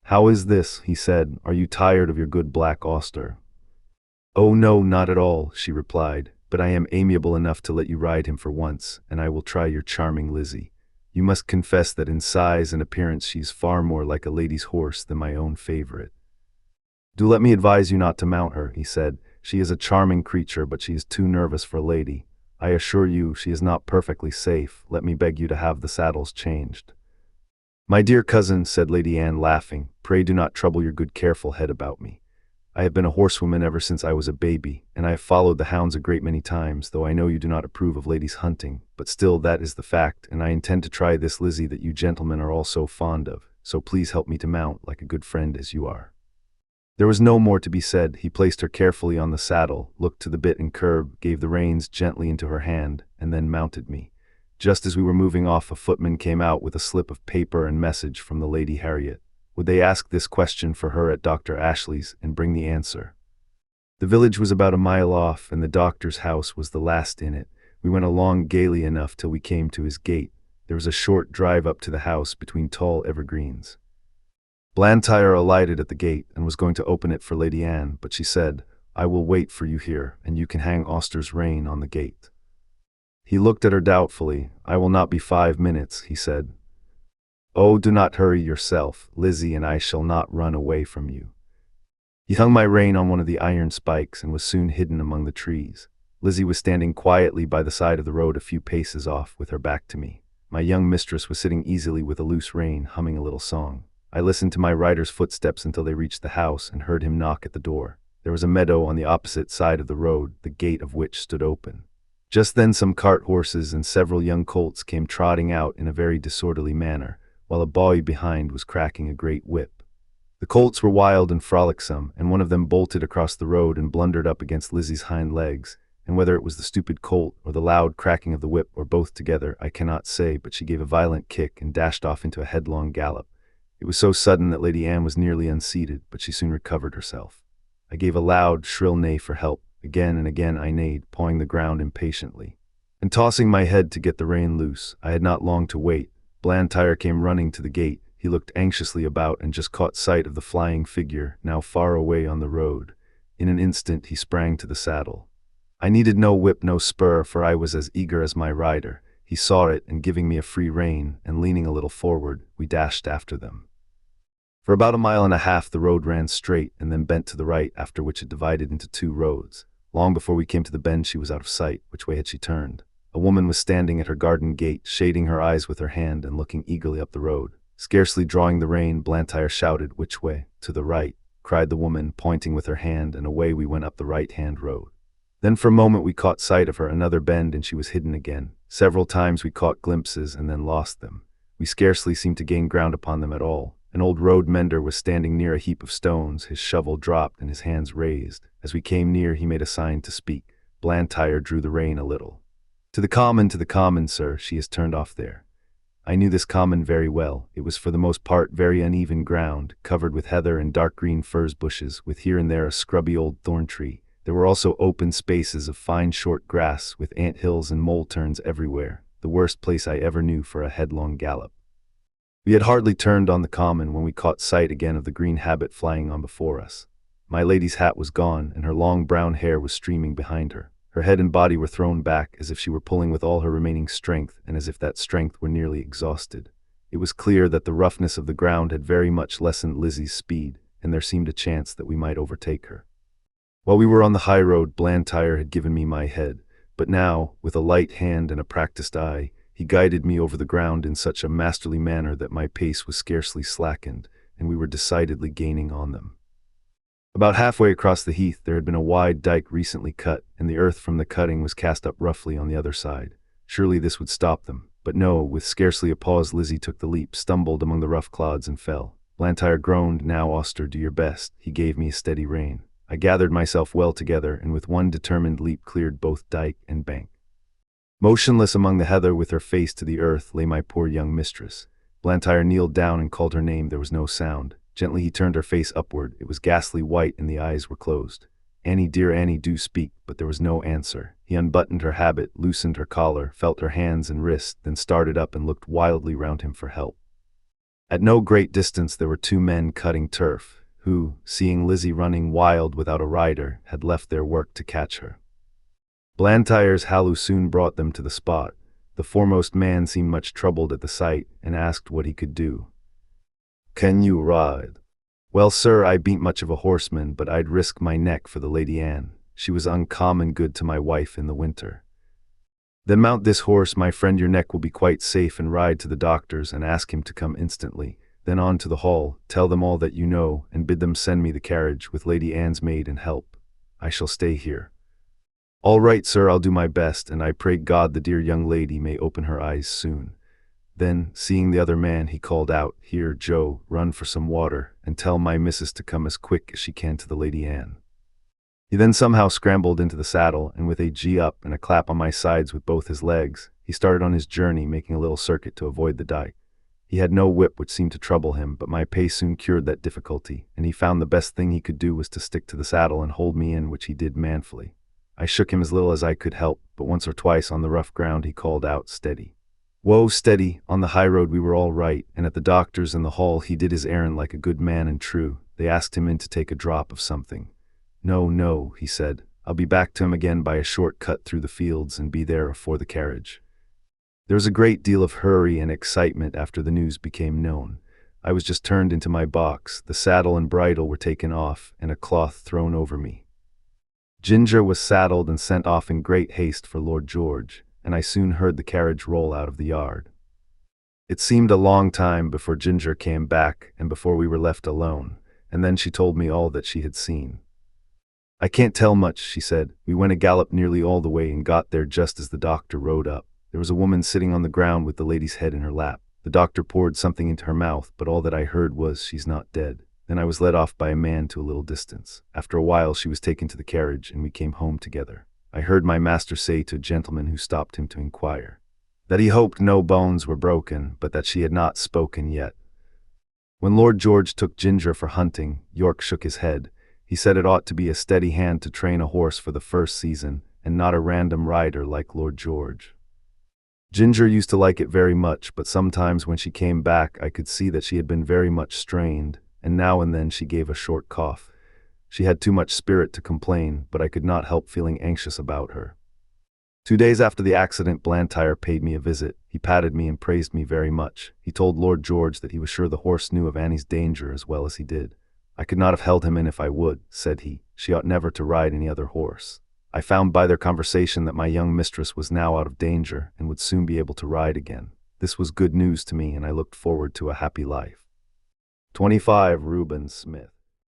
"How is this?" he said. "Are you tired of your good Black Auster?" "Oh no, not at all," she replied, "but I am amiable enough to let you ride him for once, and I will try your charming Lizzie. You must confess that in size and appearance she is far more like a lady's horse than my own favorite." "Do let me advise you not to mount her," he said. "She is a charming creature, but she is too nervous for a lady. I assure you she is not perfectly safe. Let me beg you to have the saddles changed." "My dear cousin," said Lady Anne, laughing, "pray do not trouble your good careful head about me. I have been a horsewoman ever since I was a baby, and I have followed the hounds a great many times, though I know you do not approve of ladies hunting, but still that is the fact, and I intend to try this Lizzie that you gentlemen are all so fond of, so please help me to mount, like a good friend as you are." There was no more to be said. He placed her carefully on the saddle, looked to the bit and curb, gave the reins gently into her hand, and then mounted me. Just as we were moving off, a footman came out with a slip of paper and message from the Lady Harriet. Would they ask this question for her at Dr. Ashley's and bring the answer? The village was about a mile off, and the doctor's house was the last in it. We went along gaily enough till we came to his gate. There was a short drive up to the house between tall evergreens. Blantyre alighted at the gate and was going to open it for Lady Anne, but she said, "I will wait for you here, and you can hang Auster's rein on the gate." He looked at her doubtfully. "I will not be 5 minutes," he said. "Oh, do not hurry yourself. Lizzie and I shall not run away from you." He hung my rein on one of the iron spikes and was soon hidden among the trees. Lizzie was standing quietly by the side of the road a few paces off, with her back to me. My young mistress was sitting easily with a loose rein, humming a little song. I listened to my rider's footsteps until they reached the house and heard him knock at the door. There was a meadow on the opposite side of the road, the gate of which stood open. Just then some cart horses and several young colts came trotting out in a very disorderly manner, while a boy behind was cracking a great whip. The colts were wild and frolicsome, and one of them bolted across the road and blundered up against Lizzie's hind legs, and whether it was the stupid colt or the loud cracking of the whip or both together, I cannot say, but she gave a violent kick and dashed off into a headlong gallop. It was so sudden that Lady Anne was nearly unseated, but she soon recovered herself. I gave a loud, shrill neigh for help. Again and again I neighed, pawing the ground impatiently, and tossing my head to get the rein loose. I had not long to wait. Blantyre came running to the gate. He looked anxiously about and just caught sight of the flying figure, now far away on the road. In an instant he sprang to the saddle. I needed no whip, no spur, for I was as eager as my rider. He saw it, and giving me a free rein, and leaning a little forward, we dashed after them. For about 1.5 miles the road ran straight and then bent to the right, after which it divided into 2 roads. Long before we came to the bend, she was out of sight. Which way had she turned? A woman was standing at her garden gate, shading her eyes with her hand and looking eagerly up the road. Scarcely drawing the rein, Blantyre shouted, "Which way?" "To the right," cried the woman, pointing with her hand, and away we went up the right-hand road. Then for a moment we caught sight of her, another bend, and she was hidden again. Several times we caught glimpses and then lost them. We scarcely seemed to gain ground upon them at all. An old road mender was standing near a heap of stones, his shovel dropped and his hands raised. As we came near, he made a sign to speak. Blantyre drew the rein a little. To the common, sir, she has turned off there." I knew this common very well. It was for the most part very uneven ground, covered with heather and dark green furze bushes, with here and there a scrubby old thorn tree. There were also open spaces of fine short grass, with ant hills and mole turns everywhere, the worst place I ever knew for a headlong gallop. We had hardly turned on the common when we caught sight again of the green habit flying on before us. My lady's hat was gone, and her long brown hair was streaming behind her. Her head and body were thrown back, as if she were pulling with all her remaining strength, and as if that strength were nearly exhausted. It was clear that the roughness of the ground had very much lessened Lizzie's speed, and there seemed a chance that we might overtake her. While we were on the high road, Blantyre had given me my head, but now, with a light hand and a practiced eye, he guided me over the ground in such a masterly manner that my pace was scarcely slackened, and we were decidedly gaining on them. About halfway across the heath there had been a wide dike recently cut, and the earth from the cutting was cast up roughly on the other side. Surely this would stop them, but no, with scarcely a pause Lizzie took the leap, stumbled among the rough clods and fell. Blantyre groaned, "Now, Auster, do your best." He gave me a steady rein. I gathered myself well together, and with one determined leap cleared both dike and bank. Motionless among the heather, with her face to the earth, lay my poor young mistress. Blantyre kneeled down and called her name. There was no sound. Gently he turned her face upward. It was ghastly white and the eyes were closed. "Annie, dear Annie, do speak," but there was no answer. He unbuttoned her habit, loosened her collar, felt her hands and wrists, then started up and looked wildly round him for help. At no great distance there were two men cutting turf, who, seeing Lizzie running wild without a rider, had left their work to catch her. Blantyre's halloo soon brought them to the spot. The foremost man seemed much troubled at the sight, and asked what he could do. "Can you ride?" "Well, sir, I bean't much of a horseman, but I'd risk my neck for the Lady Anne. She was uncommon good to my wife in the winter." "Then mount this horse, my friend, your neck will be quite safe, and ride to the doctor's and ask him to come instantly. Then on to the hall, tell them all that you know, and bid them send me the carriage, with Lady Anne's maid and help. I shall stay here." "All right, sir, I'll do my best, and I pray God the dear young lady may open her eyes soon." Then, seeing the other man, he called out, "Here, Joe, run for some water, and tell my missus to come as quick as she can to the Lady Anne." He then somehow scrambled into the saddle, and with a gee up and a clap on my sides with both his legs, he started on his journey, making a little circuit to avoid the dike. He had no whip, which seemed to trouble him, but my pace soon cured that difficulty, and he found the best thing he could do was to stick to the saddle and hold me in, which he did manfully. I shook him as little as I could help, but once or twice on the rough ground he called out, "Steady." Whoa, steady. On the high road we were all right, and at the doctor's and the hall he did his errand like a good man and true. They asked him in to take a drop of something. "No, no," he said. "I'll be back to him again by a short cut through the fields and be there afore the carriage." There was a great deal of hurry and excitement after the news became known. I was just turned into my box, the saddle and bridle were taken off, and a cloth thrown over me. Ginger was saddled and sent off in great haste for Lord George, and I soon heard the carriage roll out of the yard. It seemed a long time before Ginger came back and before we were left alone, and then she told me all that she had seen. "I can't tell much," she said. "We went a gallop nearly all the way and got there just as the doctor rode up. There was a woman sitting on the ground with the lady's head in her lap. The doctor poured something into her mouth, but all that I heard was, 'She's not dead.' Then I was led off by a man to a little distance. After a while she was taken to the carriage, and we came home together. I heard my master say to a gentleman who stopped him to inquire, that he hoped no bones were broken, but that she had not spoken yet. When Lord George took Ginger for hunting, York shook his head. He said it ought to be a steady hand to train a horse for the first season, and not a random rider like Lord George. Ginger used to like it very much, but sometimes when she came back I could see that she had been very much strained, and now and then she gave a short cough. She had too much spirit to complain, but I could not help feeling anxious about her. 2 days after the accident, Blantyre paid me a visit. He patted me and praised me very much. He told Lord George that he was sure the horse knew of Annie's danger as well as he did. "I could not have held him in if I would," said he. "She ought never to ride any other horse." I found by their conversation that my young mistress was now out of danger and would soon be able to ride again. This was good news to me, and I looked forward to a happy life. 25. Reuben Smith.